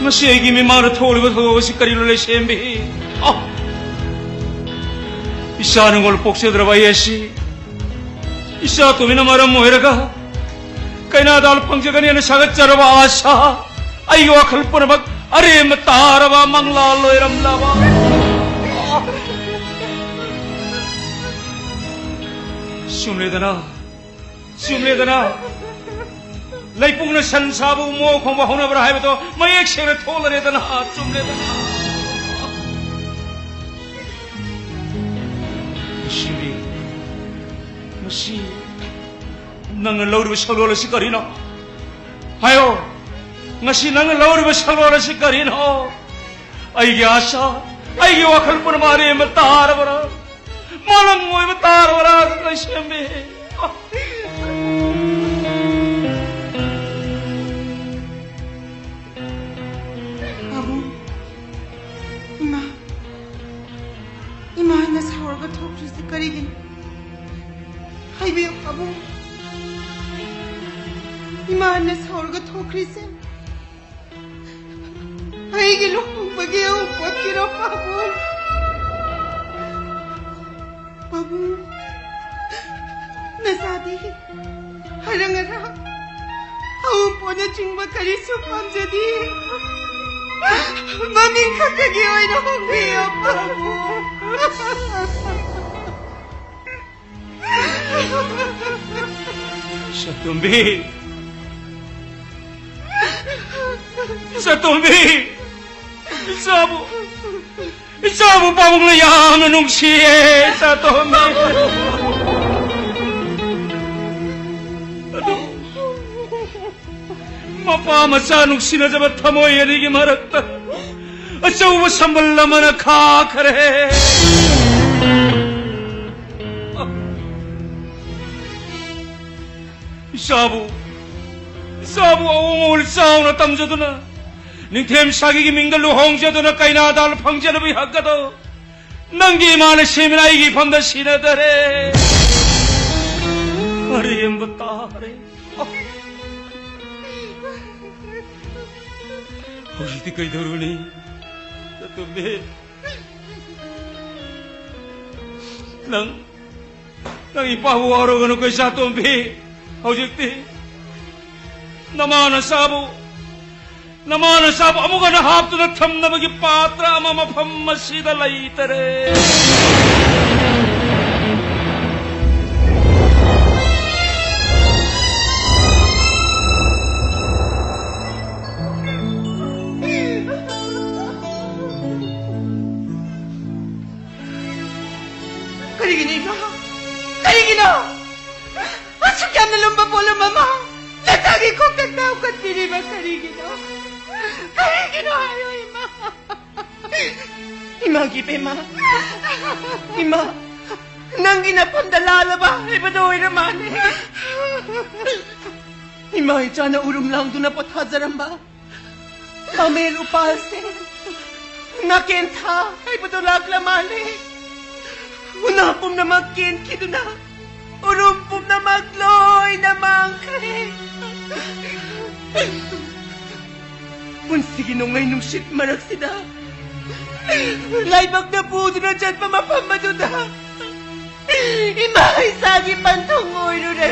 ngasi ai gi mi ma ra thol ba tho si kari lo le sem bi isa nang gol pok se dra ba yesi isa to mina maram mo hera ka kaina dal phangje gani ne sagat char ba asa ai wa khal pur bak are matar ba mangla lo ram la ba sumle dana lai pung na san sabu mo khong ba hona bra hai ba to mai ek se thol re dana sumle dana Masi nang laur ba salwala si karina hayo ngasi nang laur ba salwala si karina ai gi asa ai gi wakhal pun mare matar bara malang moy matar bara kai sembe abu ima na sahur ga thokri si karigi hai be abu iman ne saur ga thokri se hai ge lo bage o pakiro babu na sadi harang ra au pone chingba kari su pamjadi mami khakagi oi no be babu Satumbi isabu pamong na yam nung siye Satumbi mapa masa nung sinajabat thamoy yanigi marakta achaw sambal naman khakare Isabu awul saw na tamjaduna ningthem sagi gi mingal lu hongjaduna kaina dal phangjana bi haggado nangi male seminai gi phamda sinadare are embatare hojiti kai doruni tatumbe nang ipahu arogano kai satumbe hojiti namana sabu amuga na haptu na thamna bagi patra ama mafam masida laitare karigina asuk yan na lumba polo mama natagi ko kagdaw kat piniba karigina ayo ima gipe ma ima nang ginapandalala ba ibadoy naman ima ichana urum lang doon na pothajaram ba mamel upalse nakentha ibadolak lamali unapum na magkin kiduna urumpum na magloy na mangkre Munsigi nung ngay nung shit marak sida laibag na puto na dyan pamapamado na Imay sagi pantungoy nun na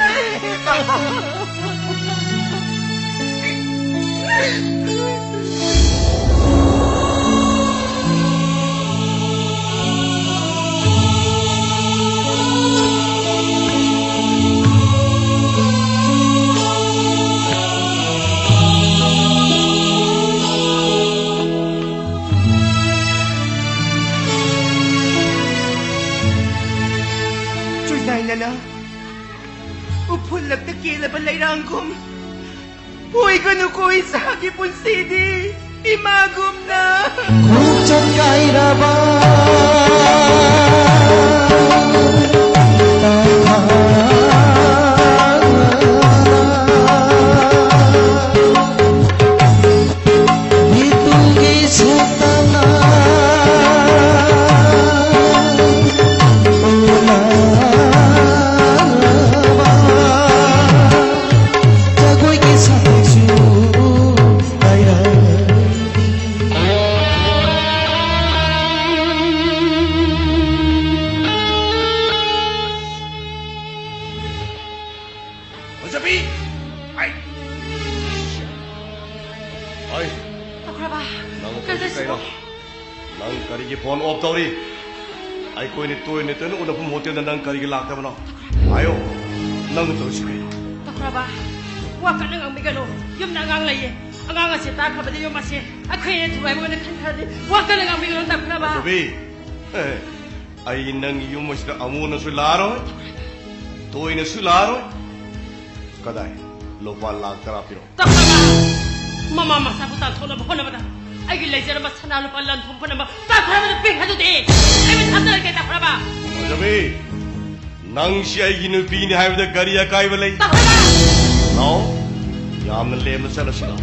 Upul nagtakila ba layrangkom? Uy, gano ko isagi pun sidi, imagom na! Kucang kaira ba? Kaya nang karigi phone off tawri. Ay ko ni toy ni tenu una pum hotel nang karigi lakta bana. Ayo nang to sikay. Takraba. Wa ka nang ang migano. Yum na ngang lay. Ang ang si ta phabadi yum masi. Akhai tu ai mo na khan thadi. Wa ka nang ang migano takraba. Sabi. Ay nang yum mas amu na sularo. Toy na sularo. Kadai. Lopa lakta rapiro. Takraba. Mama masa puta thona bhona bata. Ai gi laser ma sana lu palan thum phona ma. Takraba na ping hadu de. Ai ma thamna ke takraba. Sabi. Nang siya ginu pini hai bada gariya kai balai. No. Yam na lem na sala sila.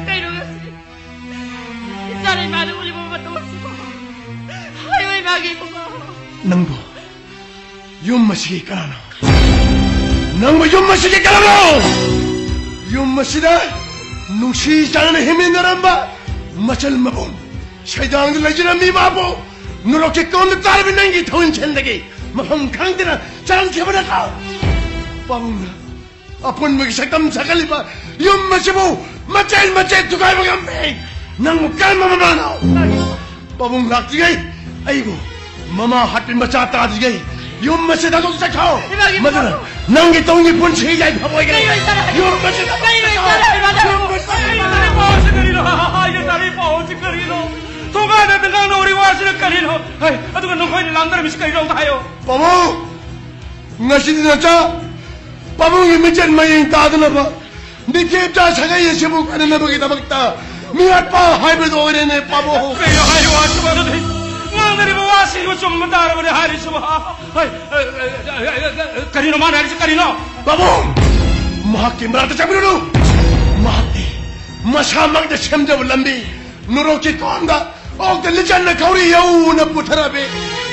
Kaino kasi. Isari ma na uli mo matuwas mo. Ay may bagi ko ba. Nangbo. Yung masigi ka na. Nangbo yung masigi ka na. Yung masida. Nung siya na himinaran ba? Machal mabong. Shaydang nila dyan mi mabo. Nuroke ko na tarbi nangi tawin chendagi. Mapang kang dina. Charang kibana ka. Pabong na. Apun magisagam sakali pa. Yung masibo. Machal tukay magamay. Nang kalma mamanaw. Pabong laktigay. Aygo. Mama hatin macata digay. Yung masida to sa kao. Madara. Nang itong ipon siya ay paboy ka. Yung masida. Tungana dengan nori wasin karino. Ay, ato kan nungkoy nilang dari miskai dong tayo. Pabong. Ngasih dinaca. Pabong imijan maying tado na ba? Dikipta sagay yesibu kanan na bagita bagta. Miat pa hybrid oil ne pabong. Kayo hayo ato ba to? Ngang dari bawasi mo sum mandara ba hari suba. Ay, karino mana hari karino. Pabong. Mahaki merata campur dulu. Mahaki. Masamang de semja lambi. Nuroki konda. Og de lijan na kauri yau na putarabe.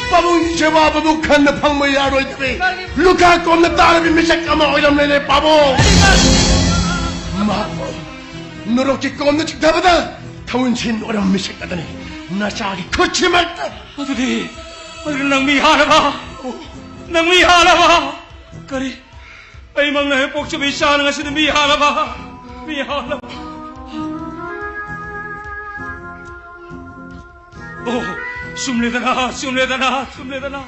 Pabong sewa pabong kan na pang may aro itabe. Luka kon na tarabi misak ama oilam nene pabong. Mahaki. Nuroki kon na chiktabada. Tawin sin oram misak katane. Nasagi kuchi magta. Aduh, aduh nang mihala ba? Nang mihala ba? Kari, ay mang nahipok sa bisa nga si mihala ba? Mihala ba? Oh, sumleda na.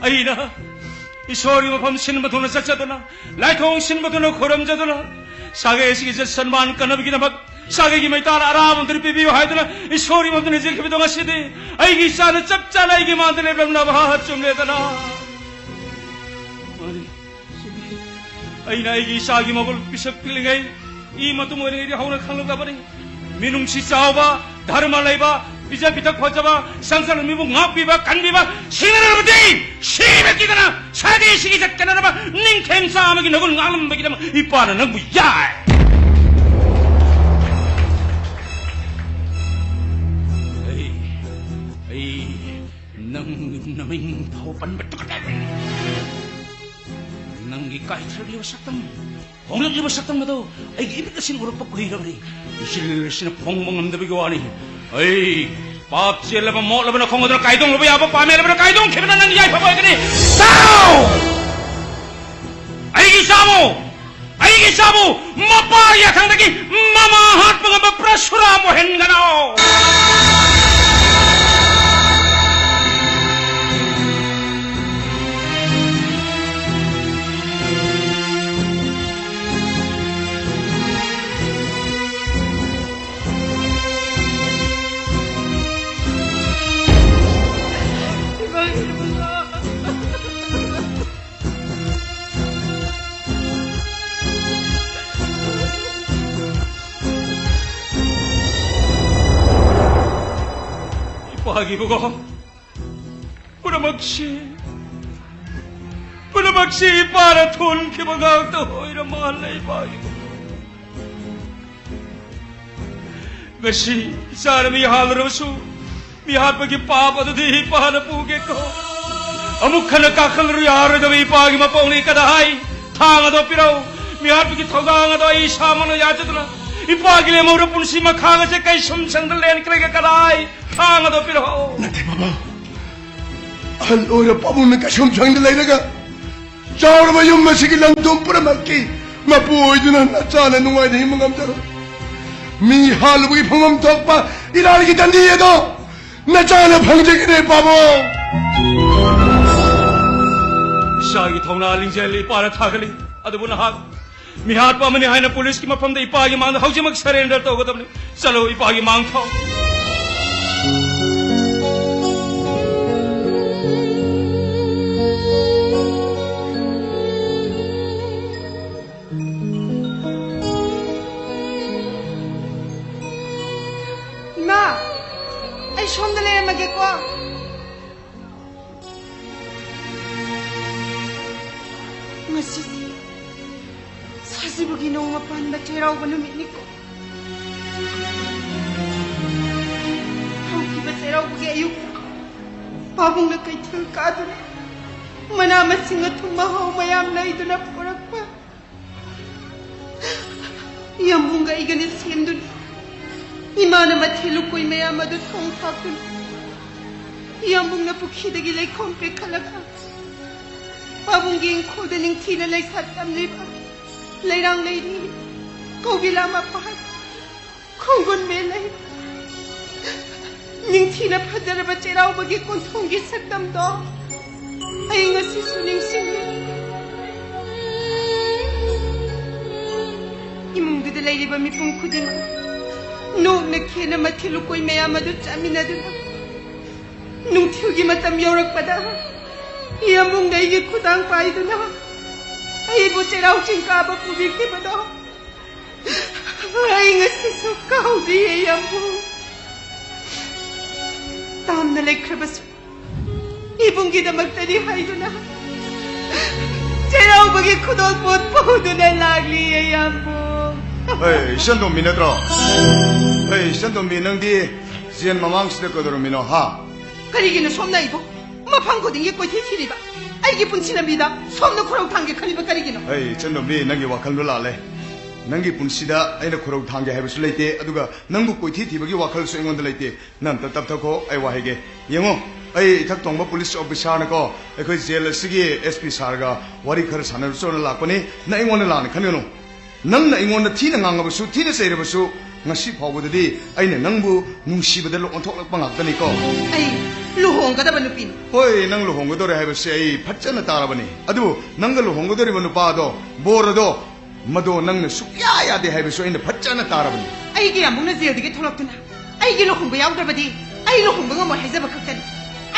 Ay na. Isori mo pam sin bato na satsado na. Laitong sin bato na koram jado na. Sagay sige sa sanman ka na bigina mag. Sagay gi may tara aram dari pibiyo hay na. Isori mo na zikhi bito nga sidi. Ay gi sana chapcha na ay gi mandale bram na bahat sumleda na. Ay na ay gi sagi mo gul pisak pilingay. Ima tumo rin iri hauna khanlo ka bari. Minum si ba, dharma ba, bija bitak ba, sangsar mibu ngap ba, kan ba, sinara ba di, sibe kita na, sagi sigi jat kana ba, ning kem sa amagi nagul ngalam ba kita ipana nang buyay. Ay, nang naming taupan betul kata. Nang kahit lagi wasatang. Kung lagi wasatang na daw, ay ibig kasi ng urap pagkuhirap rin. Isil sinapong mga nabigawani. Ay, pap siya laban mo, laban na kung odra kaidong lubay apa pamela laban na kaidong kaya na nangyay paboy ka ni. Tao! Ay gisa mo, mapaya kang nagi, mamahat mga maprasura mo henganaw. Pagi ko puna magsi para tun kibagaw to ira malay pagi ko Gasi sana mi hal rasu mi hat pagi papa to di pa na puge ko amuk khana kakal yar da mi pagi ma pauni kadahay thanga do piraw mi hat pagi thoga nga do ai samano yajatna 이빠기 레모르 분시 마카가 제 까이 숨상들 렌 그래가 까라이 항아도 필요 나대 바바 한 오히려 빠보면 가시험장들 내려가 자오르마 연마시기 랑동 뿌라맞기 마보이드나 나짜나 농아이다 힘은 감자로 미 할부기 풍엄 덕바 일하기 단디에도 나짜나 방정이네 바보 शागी थौना लिंजेली पारा थागली अदबु नहा मिहात पामने हायना police की मफम दे इपागी मांग हौजमक surrender तोगदबनी चलो इपागी मांग थाओ मा आई सोमदा लेरमगे को Masisi, sasibugi no mapanda cheraw ba numit ko. Hauki ba cheraw bugi ayuk. Pabong na kay tilkado na. Manamat singa tumahaw mayam na ito na purak pa. Iyambong ga iganit siyendo na. Imana matiluk ko'y mayam adot kong fakun. Iyambong na pukhidagilay kompre kalaka. Pabungging ko daling tinalay sa tamlipa. Layrang layri. Kogila mapahat. Konggon melay. Ning tinapadara ba cheraw bagi kontonggi sa tamdo. Ay nga si suning singin. Imong dudalay di ba mi pong kudima. No nagkina matilukoy mayamadot sa amin na dula. Nung tiyugi matam yorok pa daha. Iyambong naigit ko tang paido na. Ay ibo cheraw chingkaba pubikti pa do. Ay nga sisukaw di iyambong. Tam na lay krabas. Ibong gina magtani haido na. Cheraw bagi kudol pot paudo na lagli iyambong. Hey, shandong minadro. Hey, shandong minangdi siyan mamang sida kodoro mino ha. Karigino somna ibo. 마방고딩이 꼬티 티리바 아이기 분치납니다 손도 코로 당게 칼리바 가리기노 에이 전놈이 nangi wakal 놀라래 nangi 분시다 아이나 코로 당게 해볼수 있대 아두가 nangu 꼬티 티버기 wakal 수 engond leite nan taptako ai wahege yengo ai thak tongba police officer na ko ekhoi jail sigi sp sarga wari khar sanar sona lakpani na engond la na khaneno nang na engond thina ngangaba su thina seiraba su ngasi phawbodadi aina nangbu nungsibada lo onthok ngakdani ko ai luhonggadaba nupin hoi nang luhonggadore haibase ai phachana tarabani adu nang luhonggadore nupado borado mado nang sukya yade haibase aina phachana tarabani aigi amuna jaildige tholaktuna aigi luhongba yawdrabadi ai luhongba ngamo haizaba khaktani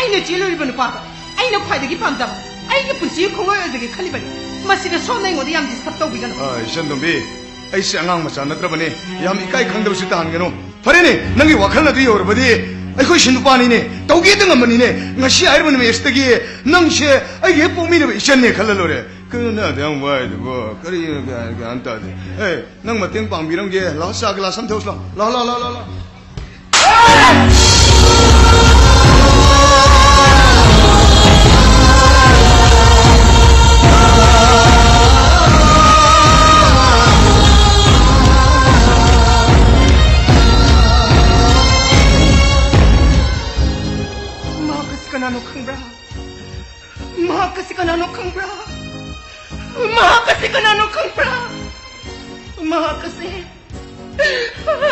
aina jailoriba nupaba aina khwaidagi pamjaba aigi punsi khongoyadagi khalibani masida somnai ngodi yam disturb tawbigano ai shandombi aisi angang macha natrabani yam ikai khangdabusi tahangeno farene nangi wakhalnadu yorabadi ꯑꯩꯈꯣꯏ ꯁꯤꯟꯗꯨꯄꯥꯅꯤꯅꯦ ꯇꯧꯒꯦꯗꯉꯝꯕꯅꯤꯅꯦ ꯉꯁꯤ ꯍꯥꯏꯔꯤꯕ ꯅꯨꯃꯤꯠ ꯑꯁꯤꯗꯒꯤ ꯅꯪꯁꯦ ꯑꯩꯒꯤ ꯍꯦꯛ ꯄꯣꯛꯃꯤꯟꯅꯕ ꯏꯆꯟꯅꯦ ꯈꯜꯂ ꯂꯣꯏꯔꯦ ꯀꯅꯥꯗ ꯌꯥꯝ ꯋꯥꯏꯗꯨꯕꯣ ꯀꯔꯤꯅꯣ ꯒ꯭ꯌꯥꯟ ꯇꯥꯗꯦ ꯑꯦ ꯅꯪ ꯃꯇꯦꯡ ꯄꯥꯡꯕꯤꯔꯝꯒꯦ ꯂꯥꯛꯑꯣ ꯆꯥ ꯒ꯭ꯂꯥꯁ ꯑꯃ ꯊꯛꯎꯁꯤ ꯂꯥꯛꯑꯣ ꯂꯥꯛꯑꯣ kanano kangbra makasi kanano kangbra makasi kanano kangbra makasi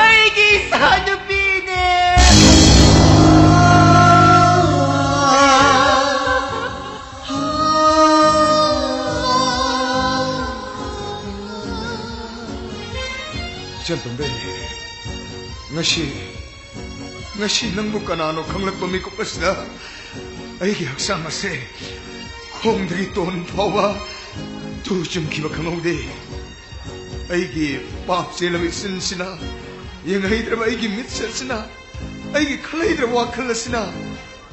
ay gisado pine Gentlemen, ngasi nangbu kanano kanglakba mikop asda aigi haksang ase khongdagi ton phawa tu chumkiba khangaude aigi pap chelami sinsina yengahidraba aigi mitsasina aigi khalaidraba wakhalasina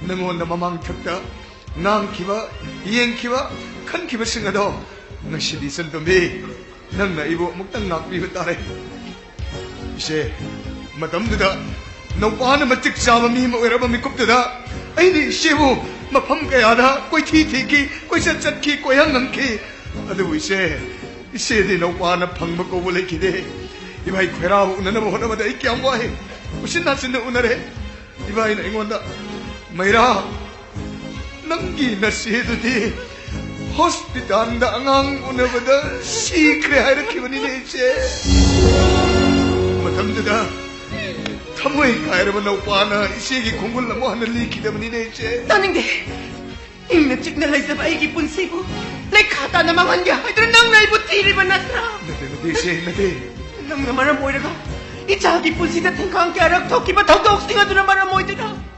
nangonda mamang thakta ngangkiba yengkiba khankiba singado ngasi di santombi nangna ibo muktang nakpiba tare ise matamduda नौपान मचिक चाव मी मोरब मिकुप्तदा अइनि सेबु मफम कयादा कोइ थी थी की कोइ सचत की कोइ हंगम की अदु इसे दे नौपान फंगब को बोले की दे 이바이 괴라하고 우나나보 호나마다 이 꺄모아해 우신나신나 우나래 이바이나 잉원다 마이라 낭기 나시에도디 호스피탈다 앙앙 우나보다 시크레 하이라 기분이네 이제 마탐드다 탐모이 가이라만 나오빠나 이시에게 공굴라 뭐 하는 리키 때문이네 이제 나는데 임맥 찍날 라이즈바 이기 뿐시고 내 가다 나만 한게 하이들 낭날부 티리바 나스라 나대 나대 낭나 말아 모이라가 이 자기 뿐시다 탱카한게 아락 토끼바 더더욱 싱하드나 말아 모이드나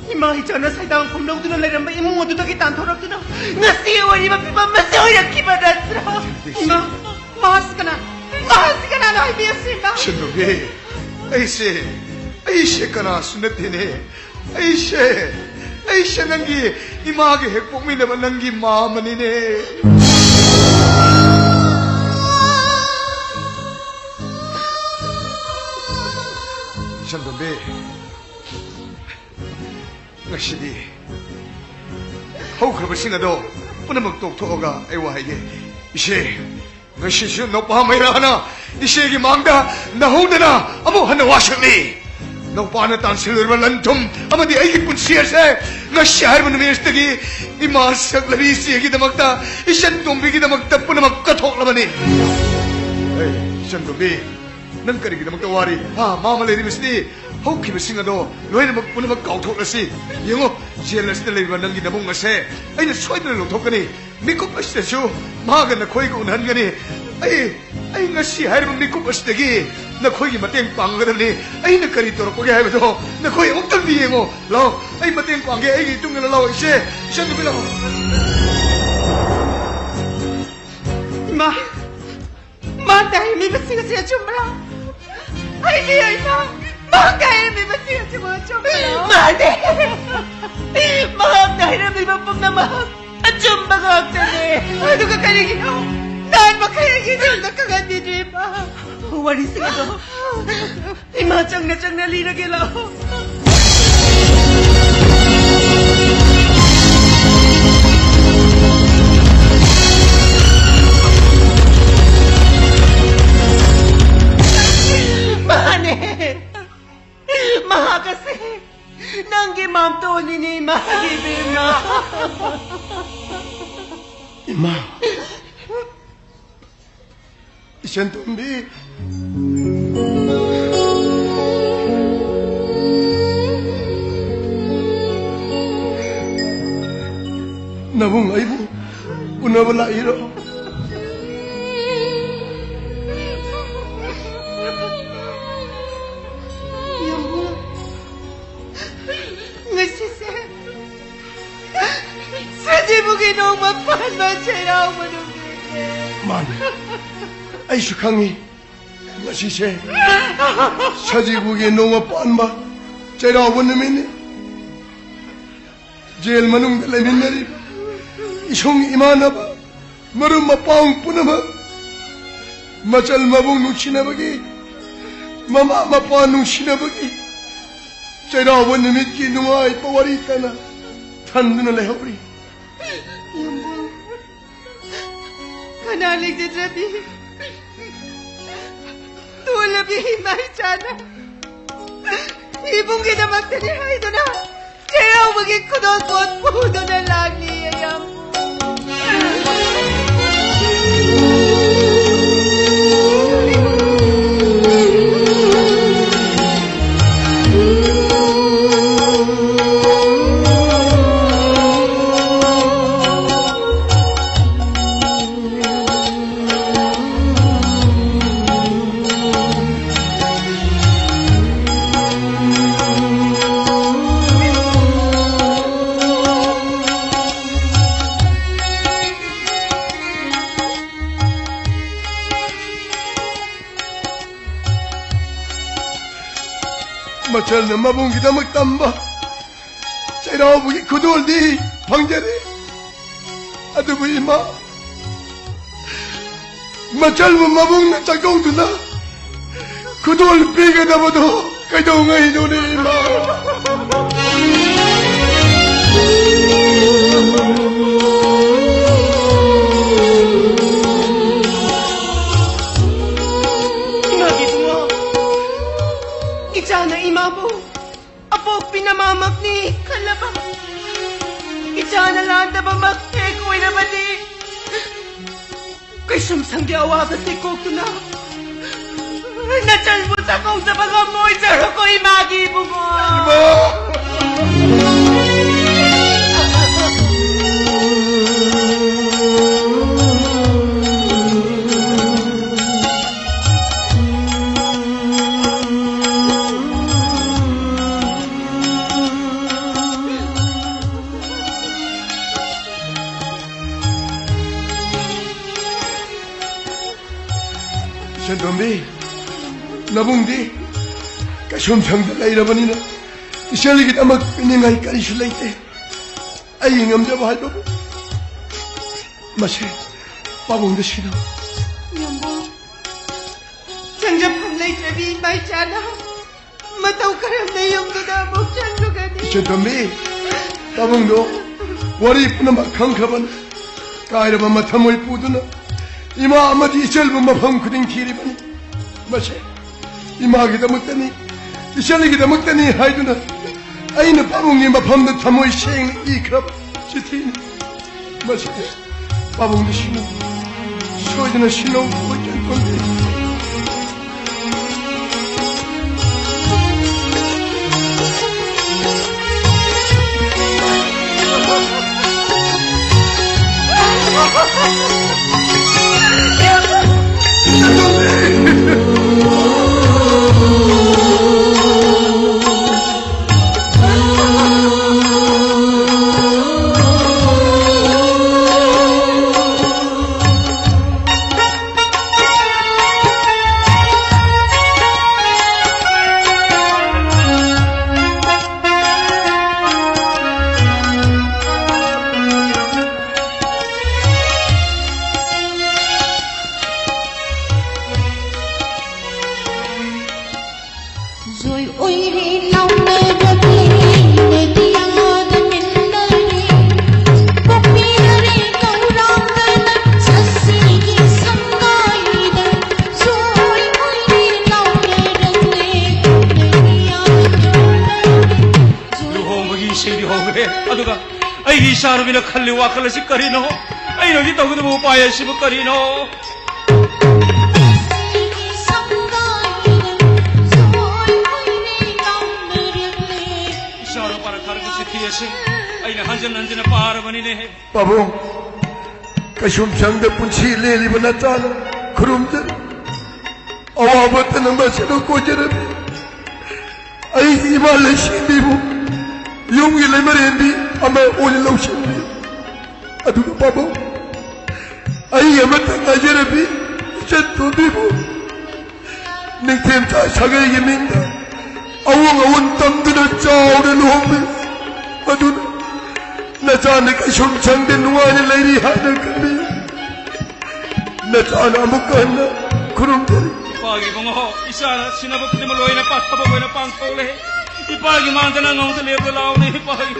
이마 이잖아 살다한 콤라우드나 내려마 이모 모두 덕이 딴토락드나 나 시어원이마 피바 마스어야 키바다스라 이마 마스카나 나이 비었을까 신도비 에이씨 까나 순net테네 에이씨 난기 이마하게 핵복미네만 난기 마음만이네 신도비 ngashidi hau khar basing ado punamak tok thoga ai wa haige ise ngashishu no pa mai rana ise gi mangda na hodana amu hana wasni no pa na tan silver lantum amadi ai gi punsia se ngashi har ban meste gi ima sak labi se gi damakta isen tombi gi damakta punamak ka thok labani ei isen tombi nan kari gi damakta wari ha mama le misni hauki basing ado loina mak punamak kau thok lasi yengo jealous de leiba nangi nabung ase aina soidna lo thokani mikup astachu maga na khoi ko nan gani ai ngasi hairba mikup astagi na khoi gi mateng panggadani aina kari tor ko ge haibo na khoi omtang di yengo lo ai mateng pangge ai gi tungna lo ise shangi bilo ma dai mi basing ase chumra ai di ai na Makaya may masiya si mga chumba. Mane! Mahag may mapag na mahag. At chumba ka agtani. Ano ka kaliginaw? Naan makayagin na kagandi diba? Waris ka to. Imachang na linagila. Mane! Maha kasi nanggi mam to ni mahibima. Ima. Isen tumbi. Nabung aibu unabala iro. Sajibugi nung mapanmasiraw mo nung Man, ay sukangi masise sajibugi nung mapanma chayrawan namin jail manung dalamin na rin isong imana ba marum mapang punama machal mabung nung sinabagi mama mapa nung sinabagi chayrawan namin kinungay pawarita na tanda na lahawri. Kanalig di Drabi. Tulabi himay sana. Ibong ginamagtanihay doon na. Kaya maging kunot-kunot pudo na lang niyayang. Machal na mabung kita magtamba. Chayraw bugi kudol di pangjari. Ado bu ima. Machal mo mabung na chagong duna. Kudol biga na mo do. Kayo ngay doon ni ima. Nakit mo pinamamak ni Kalabang. Itsana lang na ba magpekoy na ba di? Kay sumsang di awa ba si Kokto na? Nachal mo sa kong sa mga moy sa ako'y magibo mo! Shendombi, Nabungdi, kasum sangda lairabanina, isyaligit amak piningay karisulite, ay ingam jaba halbabu. Mashe, pabungda sino. Yambo, sangjap kumlay sabi may chana, mataw karam na yung dudamok chanlo gani. Shendombi, pabungdo, wari puna makhang kaban, kaya ba matamoy puduna. 이마 아마디 젊은 마음 그린 길이바니 마시 이마기다 먹다니 이샬리기다 먹다니 하이드나 아이는 빠봉님 마음도 타모이 생 이크랍 지티니 마시 빠봉도 신호 소이드나 신호 어쩐 건데 शारुबिना खल्ली वाखल से करीनो आई नदी तो गुद उपाय शिव करीनो शारो पर खरग से किएसे आई न हंजन हंजन पार बनी ने बाबू कशुम संग पुंछी ले ली बना ताल खुरुमजर अवाबत नंबर से को जरब आई इमाल शिदीबू 용기 레머렌디 아마 올라오신디 아두가 바보 아이 아마타 나제르비 쳇도디보 넥템타 사게기 민다 아웅아운 땀드나 짜오르 노메 아두나 나자네 가숑창데 누아니 레리 하나 그미 나자나 무칸나 그rum데리 파기 봉어 이사나 시나버 프리모 로이나 파타보 보이나 빵토레 이빠기 만드나 농도 레브 라오네 이빠기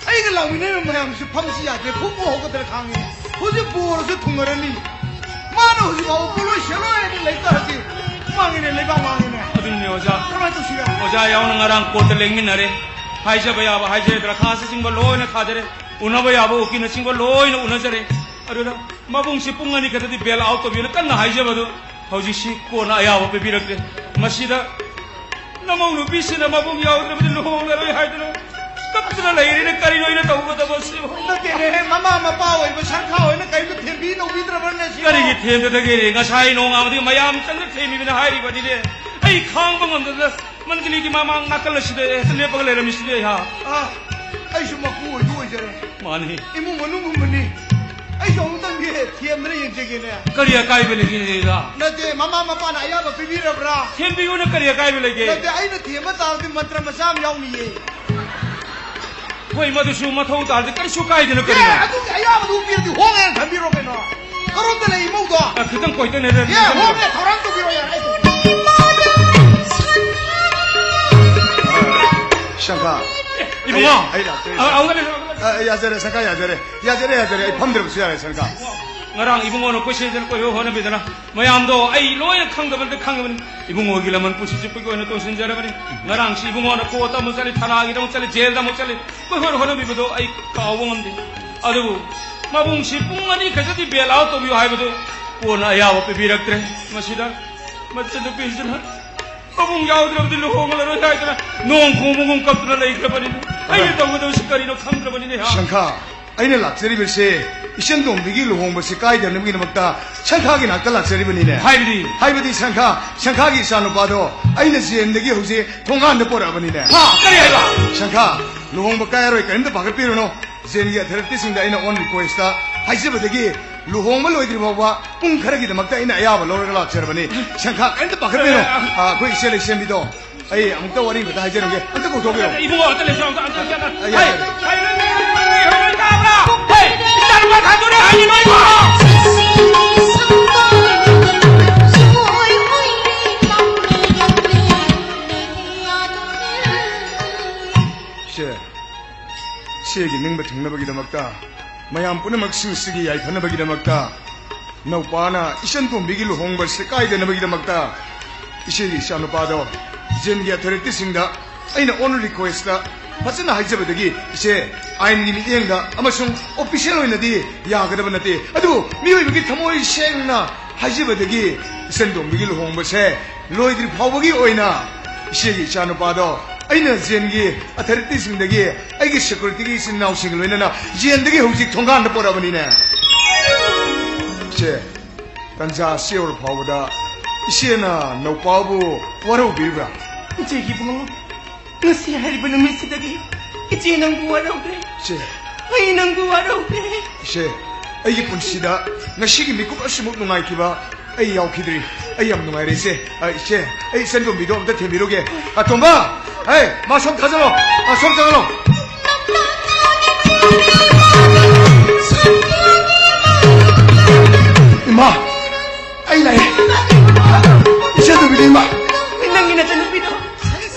아이가 라오네 뭐야무시 팜시야 제 부모 호거들 강해 호지 부어서 통거라니 마노 호지 가오 불로 셔로에 레이터 하지 망이네 레가 망이네 어딘네 오자 그만 좀 시가 오자 야오는 가랑 꼬들랭민 나래 하이자바야바 하이제드라 카스 싱거 로이나 카데레 우나바야바 우키나 싱거 로이나 우나자레 अरुणा मबुंगसी पुंगनी कतदी बेल आउट तबियों कन्ना हाइजबदु हौजिसी कोना आयाव पेबिरकते मसीदा नमौ नुबिसिना मबुंग याउद्रबदि लुहोंगरoi हाइदनो तपतना लैरिने करिनोइना तौगदबसि नतेने ममा मपा ओइबो सरखा ओइना काइबो थेबि नौबिद्रबने सि करिगि थेमददगेरे ngasai नोंगामदि मयाम चंग थेमिबिना हाइरिबदिने ai khangba ngamda manगली की मामांग नाकलसिदे लेपग लेरमिसिदे हा ai suma ku oidu oijare मानी imu manungu mani ai jong tang ge thiemre yengjegene करिया काय बेलेगी नेगा नते ममा मपा ना आया बिबिरबरा थेमबियो ने करिया काय बेलेगे नते ai na thiema तावदि मंत्र मसाम याउनिये कोई मधुसु मथौ तारदि करिसु कायदन करिया अदु आया बदु बिरदि होगे थबिरो केनो करोते ले इमौदो खितंग कोइते ने रे ये होगे थोरन तो बिरो यार शंका 이봉아 야제래 잠깐 야제래 이 펌들 없이 야래 잠깐 ngarang ibungo ko se den ko yo hona bidana mayam do ai loy khangdabal de khangban ibungo gi laman pusi chup ko no to sinjara bani ngarang si ibungo na ko ta mo chali thana gi mo chali jail da mo chali ko hona bibudo ai kaawong amde adu mabung si pungani khajati belao to bi hai budo ko na ya wo pe biraktre masida matchadu pisna mabung yaudra budu hongala ro hai tana nong khomung kaptra lai krabani ai to budo sikari no khamdrabani ne ha Shankha aine laksari bese isen dom bigi luhong bese kai da nami namakta Shankha gi nakta laksari bani ne haibidi Shankha gi sanu pado aine jen degi hose thonga na pora bani ne ha kari hai ba Shankha luhong ba kai roi karim da bagar piro no jen gi therapy sing da aina on request ta haise badagi luhong ba loi dri ba pung khara gi namakta aina aya ba lor ga laksari bani Shankha karim da bagar piro a koi ise le sem bido ai amukta wari ba da haje nge anta ko to ge ibungo ta le song anta hai Sarwa khadure hai mai ba Shegi ningba thingnabagi damakta mayam punamak sigi yai phanabagi damakta naupana isan tombigi luhongba sekai denabagi damakta ishegi sanupado jengi authority singda aina on request da fachana haijabadagi ise ain gi miengda amasung official oinadi yagadaba nate adu miyoibagi thamoi sengna haijabadagi isan tombigi luhongba se loidri phawbagi oina ishegi sanupado aina jengi authority singdagi aigi security gi sinnaw singloina jendagi hojik thongan da porabani ne che tanja seor phawda isena no pabu waro birba Jegi bungo ngasi hari benumi sidagi ichi nang buwaro de che ai nang buwaro de che aigi punsida ngashigi mikup asmuk nungai kiba ai yaukidri ai yam nungai rese che ai sendom bido amta themiroge tomba ai ma som thajalo som thajalo ima ai lai ise to bidima nangina tan bido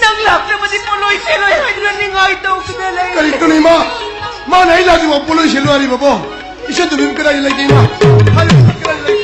nang lap na madi poloi seloi hadra ningai tau kidala kali to ni ma nai la di mo poloi selo ari babo ise to bim kara lai dei ma hali kara lai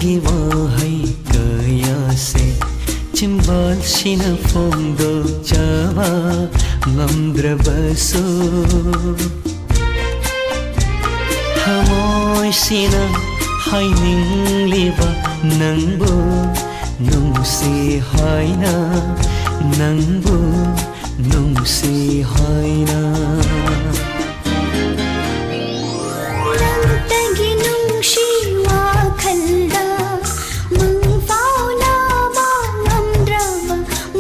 ꯅꯪꯒꯤ ꯋꯥꯍꯩ ꯀꯌꯥꯁꯦ ꯆꯤꯝꯕꯥꯜꯁꯤꯅ ꯐꯣꯡꯗꯣꯛꯆꯕ ꯉꯝꯗ꯭ꯔꯕꯁꯨ ꯊꯃꯣꯏꯁꯤꯅ ꯍꯥꯏꯅꯤꯡꯂꯤꯕ ꯅꯪꯕꯨ ꯅꯨꯡꯁꯤ ꯍꯥꯏꯅ ꯅꯪꯕು ನುಂಗ್ಸಿ ಹಾಯ್ನ ನಂತಗಿ ನುಂಗ್ಸಿ ವಾಖಲ್ದ ಮಂಗ್ ಫಾವ್ನ ಬಾಂಗ್ರವ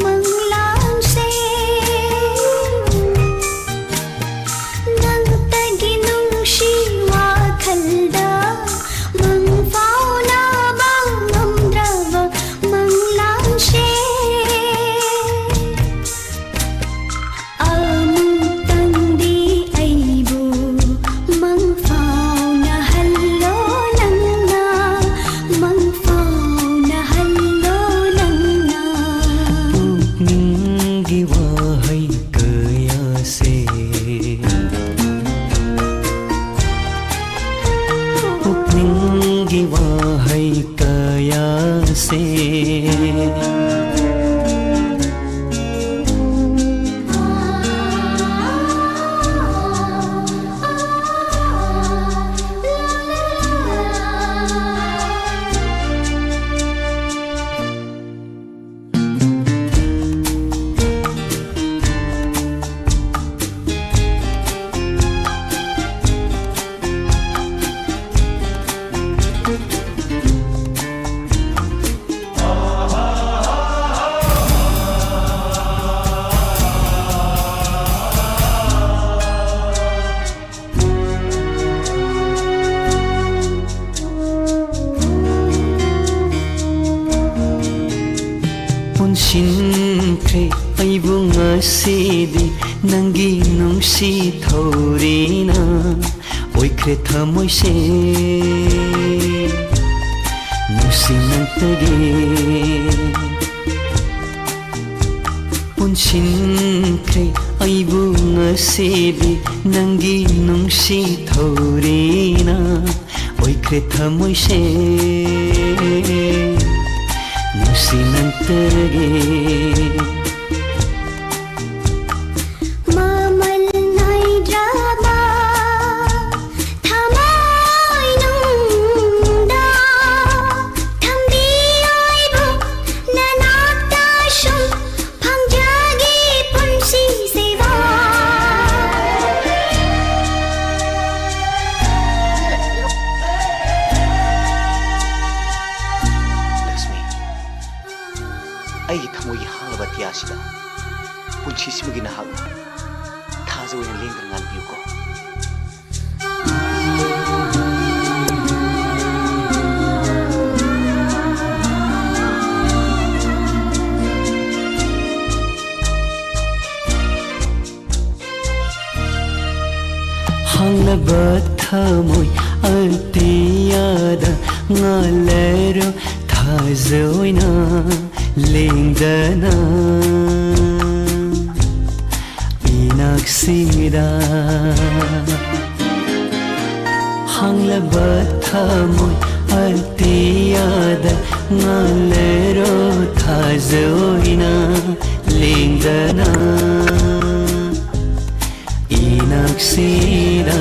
ಮಂಗ್ಲಾಂಸೆ ನಂತಗಿ ನುಂಗ್ಸಿ ವಾಖಲ್ದ ಮಂಗ್ ಫಾವ್ನ ಬಾಂಗ್ರವ ಮಂಗ್ಲಾಂಸೆ punshinkhre aibu ngasidi nangi nungsi thorina oikhre thamoise nungsi nantage punshinkhre aibu ngasidi nangi nungsi thorina oikhre thamoise Nusinantage Mamal nai drama Thamai nungda Thambi aibu nanata shum Phangjagi punsi seva ꯑꯩꯒꯤ ꯊꯃꯣꯏꯒꯤ ꯍꯥꯡꯂꯕ ꯑꯇꯤꯌꯥꯁꯤꯗ ꯄꯨꯟꯁꯤꯁꯤꯃꯒꯤ ꯅꯍꯥꯛꯅ ꯊꯥꯖ ꯑꯣꯏꯅ ꯂꯦꯡꯗꯅ ꯉꯥꯟꯕꯤꯌꯨꯀꯣ hanglaba thamoi atiyada ngalero thazoina lengdana inaksida hanglaba thamoi atiyada ngalero thazoina lengdana inaksida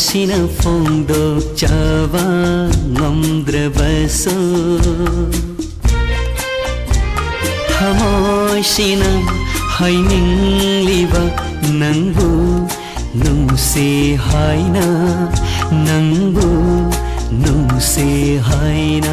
Sina fondok jawa ngamdrabaso Thamoi sina haining liba nangbu nungsi haina nangbu nung से हैन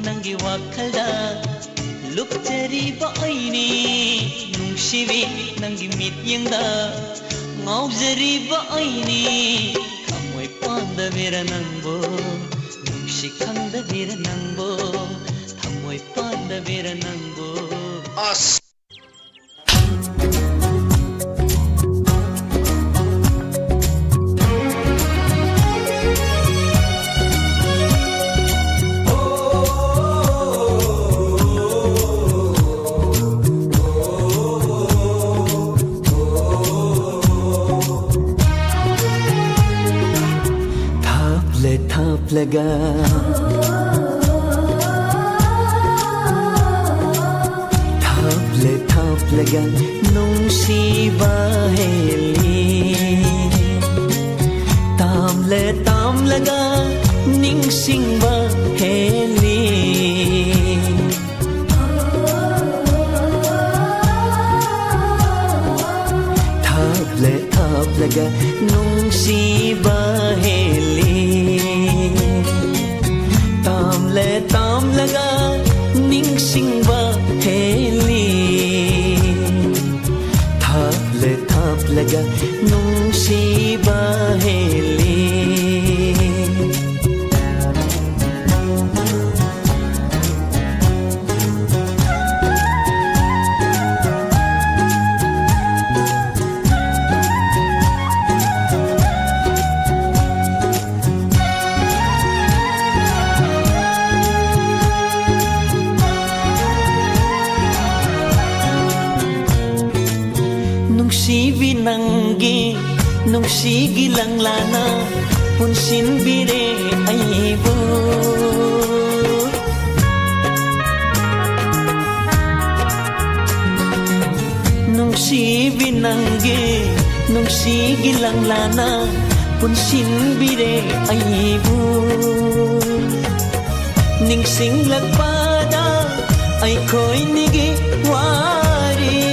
ꯅꯪꯒꯤ वाखलदा लुकचरीबा अइनी नुंसिबी नंगी मित्यंगदा ngawjariba aini thamoi pandabira nangbo nungsi khangdabira nangbo thamoi pandabira nangbo as लगा थाप लगा नुंसीबा heli ताम लगा निंगसिंगबा heli थाप लगा नुंसीबा हेली ताम लगा निंगसिंगबा हेली थाप लगा नुंसीबा heli nungsigi lang lana punsin bire aibo nungsibi nange nungsigi lang lana punsin bire aibo ningsing lagpada ay koy nigi wari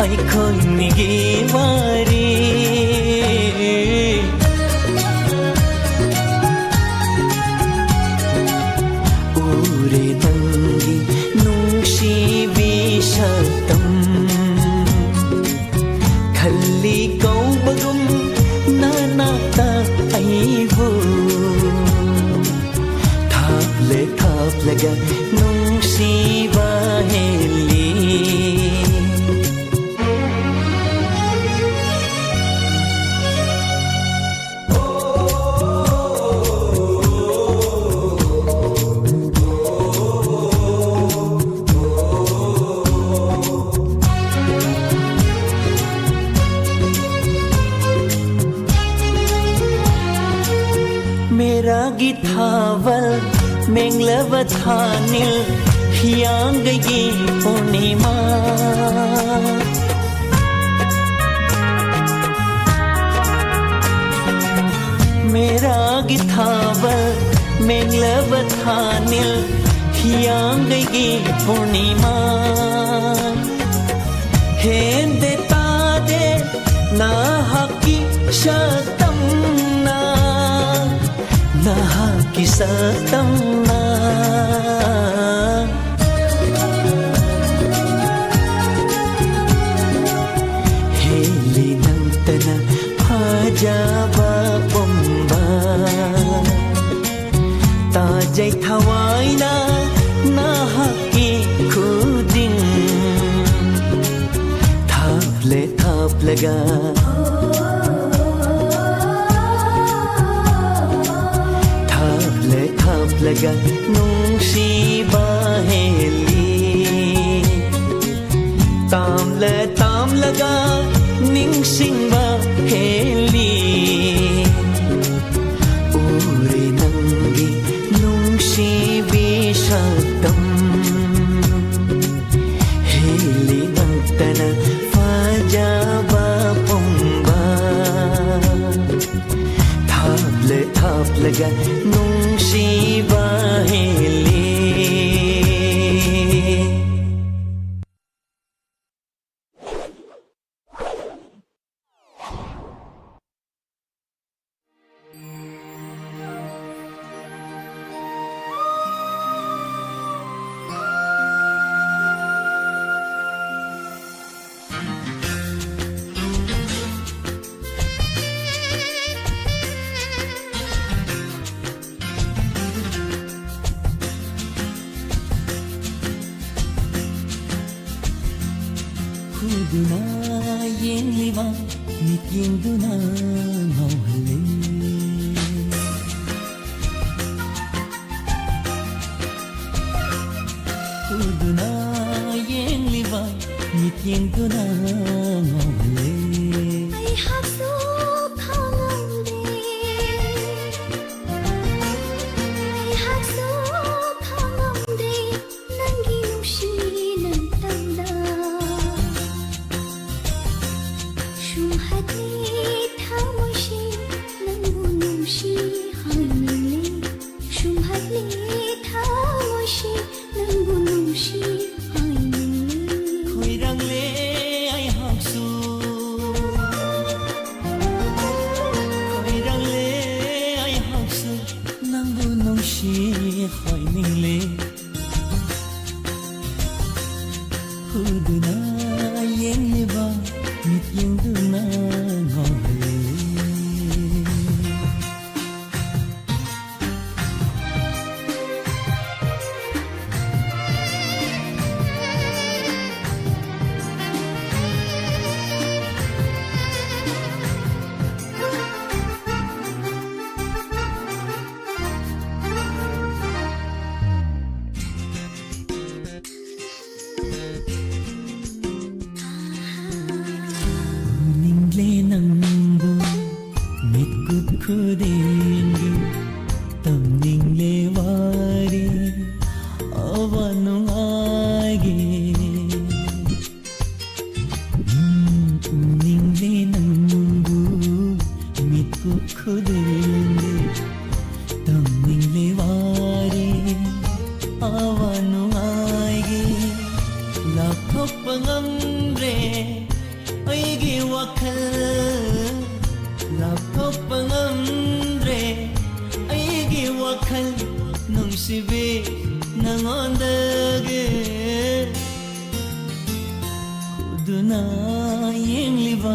ay koy nigi wari ure nangi nungsibi satam khalli kau bagum nanata aibo thap laga nungsiba heli मेरा गिथावल मेंगलवथानिल हियांगगी पूर्णिमा मेरा गिथावल मेंगलवथानिल हियांगगी पूर्णिमा हेंदे तादे ना हकी शतम nah kisah tamna heli nang tana hajaba pomba tajai thawaina nahaki khuding thap laga लगा नूंसीबा heli ताम लगा निंगसिंगबा heli उरे नंगी नूंसीबी सातम हेली नंतना फाजाबा पुंबा थाप लगा नूंसीबा heli Uduna yengliwa mityenduna ngauhale Uduna yengliwa mityenduna ngauhale Ay hakso khangamde Ay hakso khangamde Nangi nungsinan tangda Shumhati thamoshi Nangu nungsi hainile Shumhati thamoshi Nangu nungsi hainile Khoirangle ay haksu Khoirangle ay haksu Nangbu nungshi khoiningle Huduna yengliba mityenduna ngauhale Ningle nangbu mitkut khudengu tam ningle wari avanu age ningle nangbu mitkut khudengu tam ningle wari avanu age lakhok pangamre aigi wakhal lakhok pangamre aigi wakhal nungsibe nangondage Uduna yengliba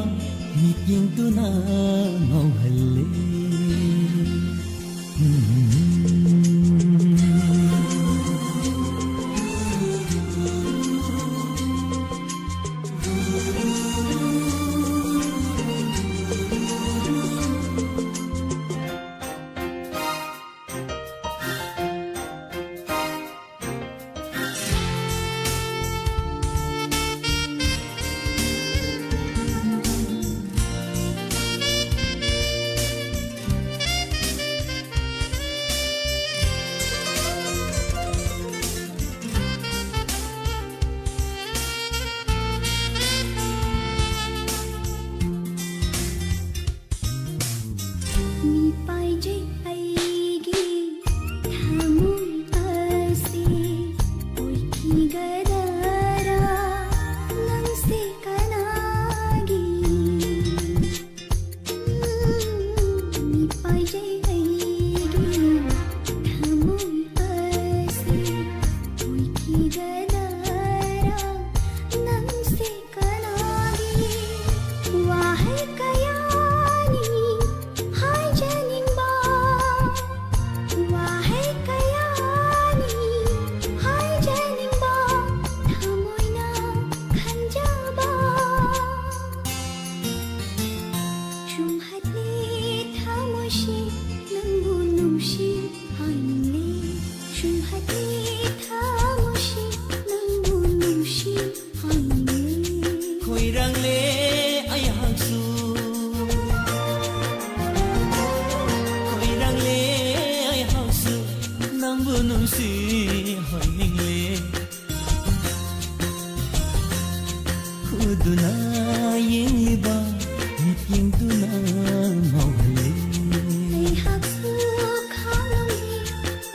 mityenduna ngauhale Mi paije aigi thamui ase Oi ki gadara nangse kanagi Mi paije aigi thamui ase Oi ki gadara nangse kanagi Wahai kayani Hai janimba Wahai kayani Hai janimba Thamoina khanjaba Shumhati thamoshi Nangbu nungshi hainle Shumhati thamoshi Nangbu nungshi hainle Khoirangle ay haksu Khoirangle ay haksu nangbu nungsi hoiningle Uduna yengliba mityenduna ngauhale Ay haksu khangamde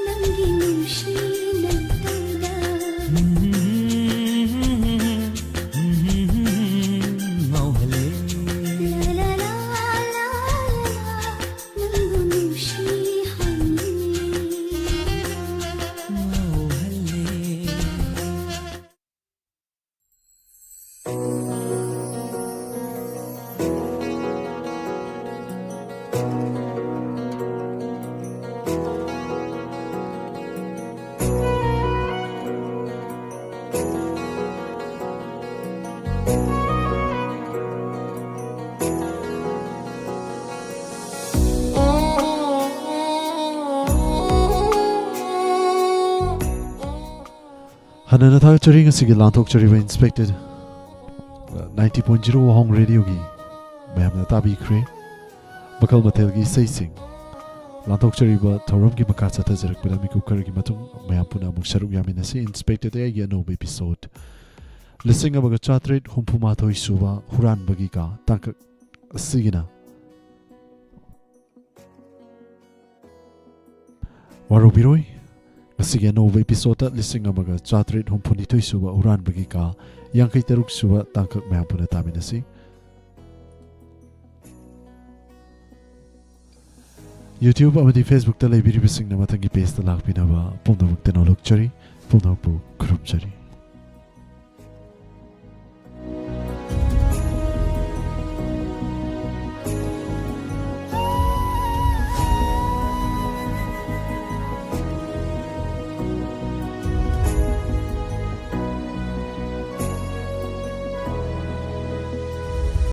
Nangi nungshi nan tangda ngauhale La la la la la Nangu nungshi hainile ngauhale Hanana Thagachari ngasigi lanthokchari ba inspected 90.0 Wahong Radio gi mayamna tabi khre bakal mathel gi seising lanthokchari ba thorom gi makha chata jarak pura mi kukar gi matung mayam puna muk saruk yamina si inspected ay gi no episode listing abaga chatret humpuma thoi suba huran bagi ka tak sigina warubiroi Masih no episode listing amaga chatret humpuni toi suba uran bagi ka yang kai teruk suba tangkak mayam puna taminasi YouTube amadi Facebook ta leibiri bising na matangi page ta lakpina ba pumna mukta no lokchari pumna bu kurumchari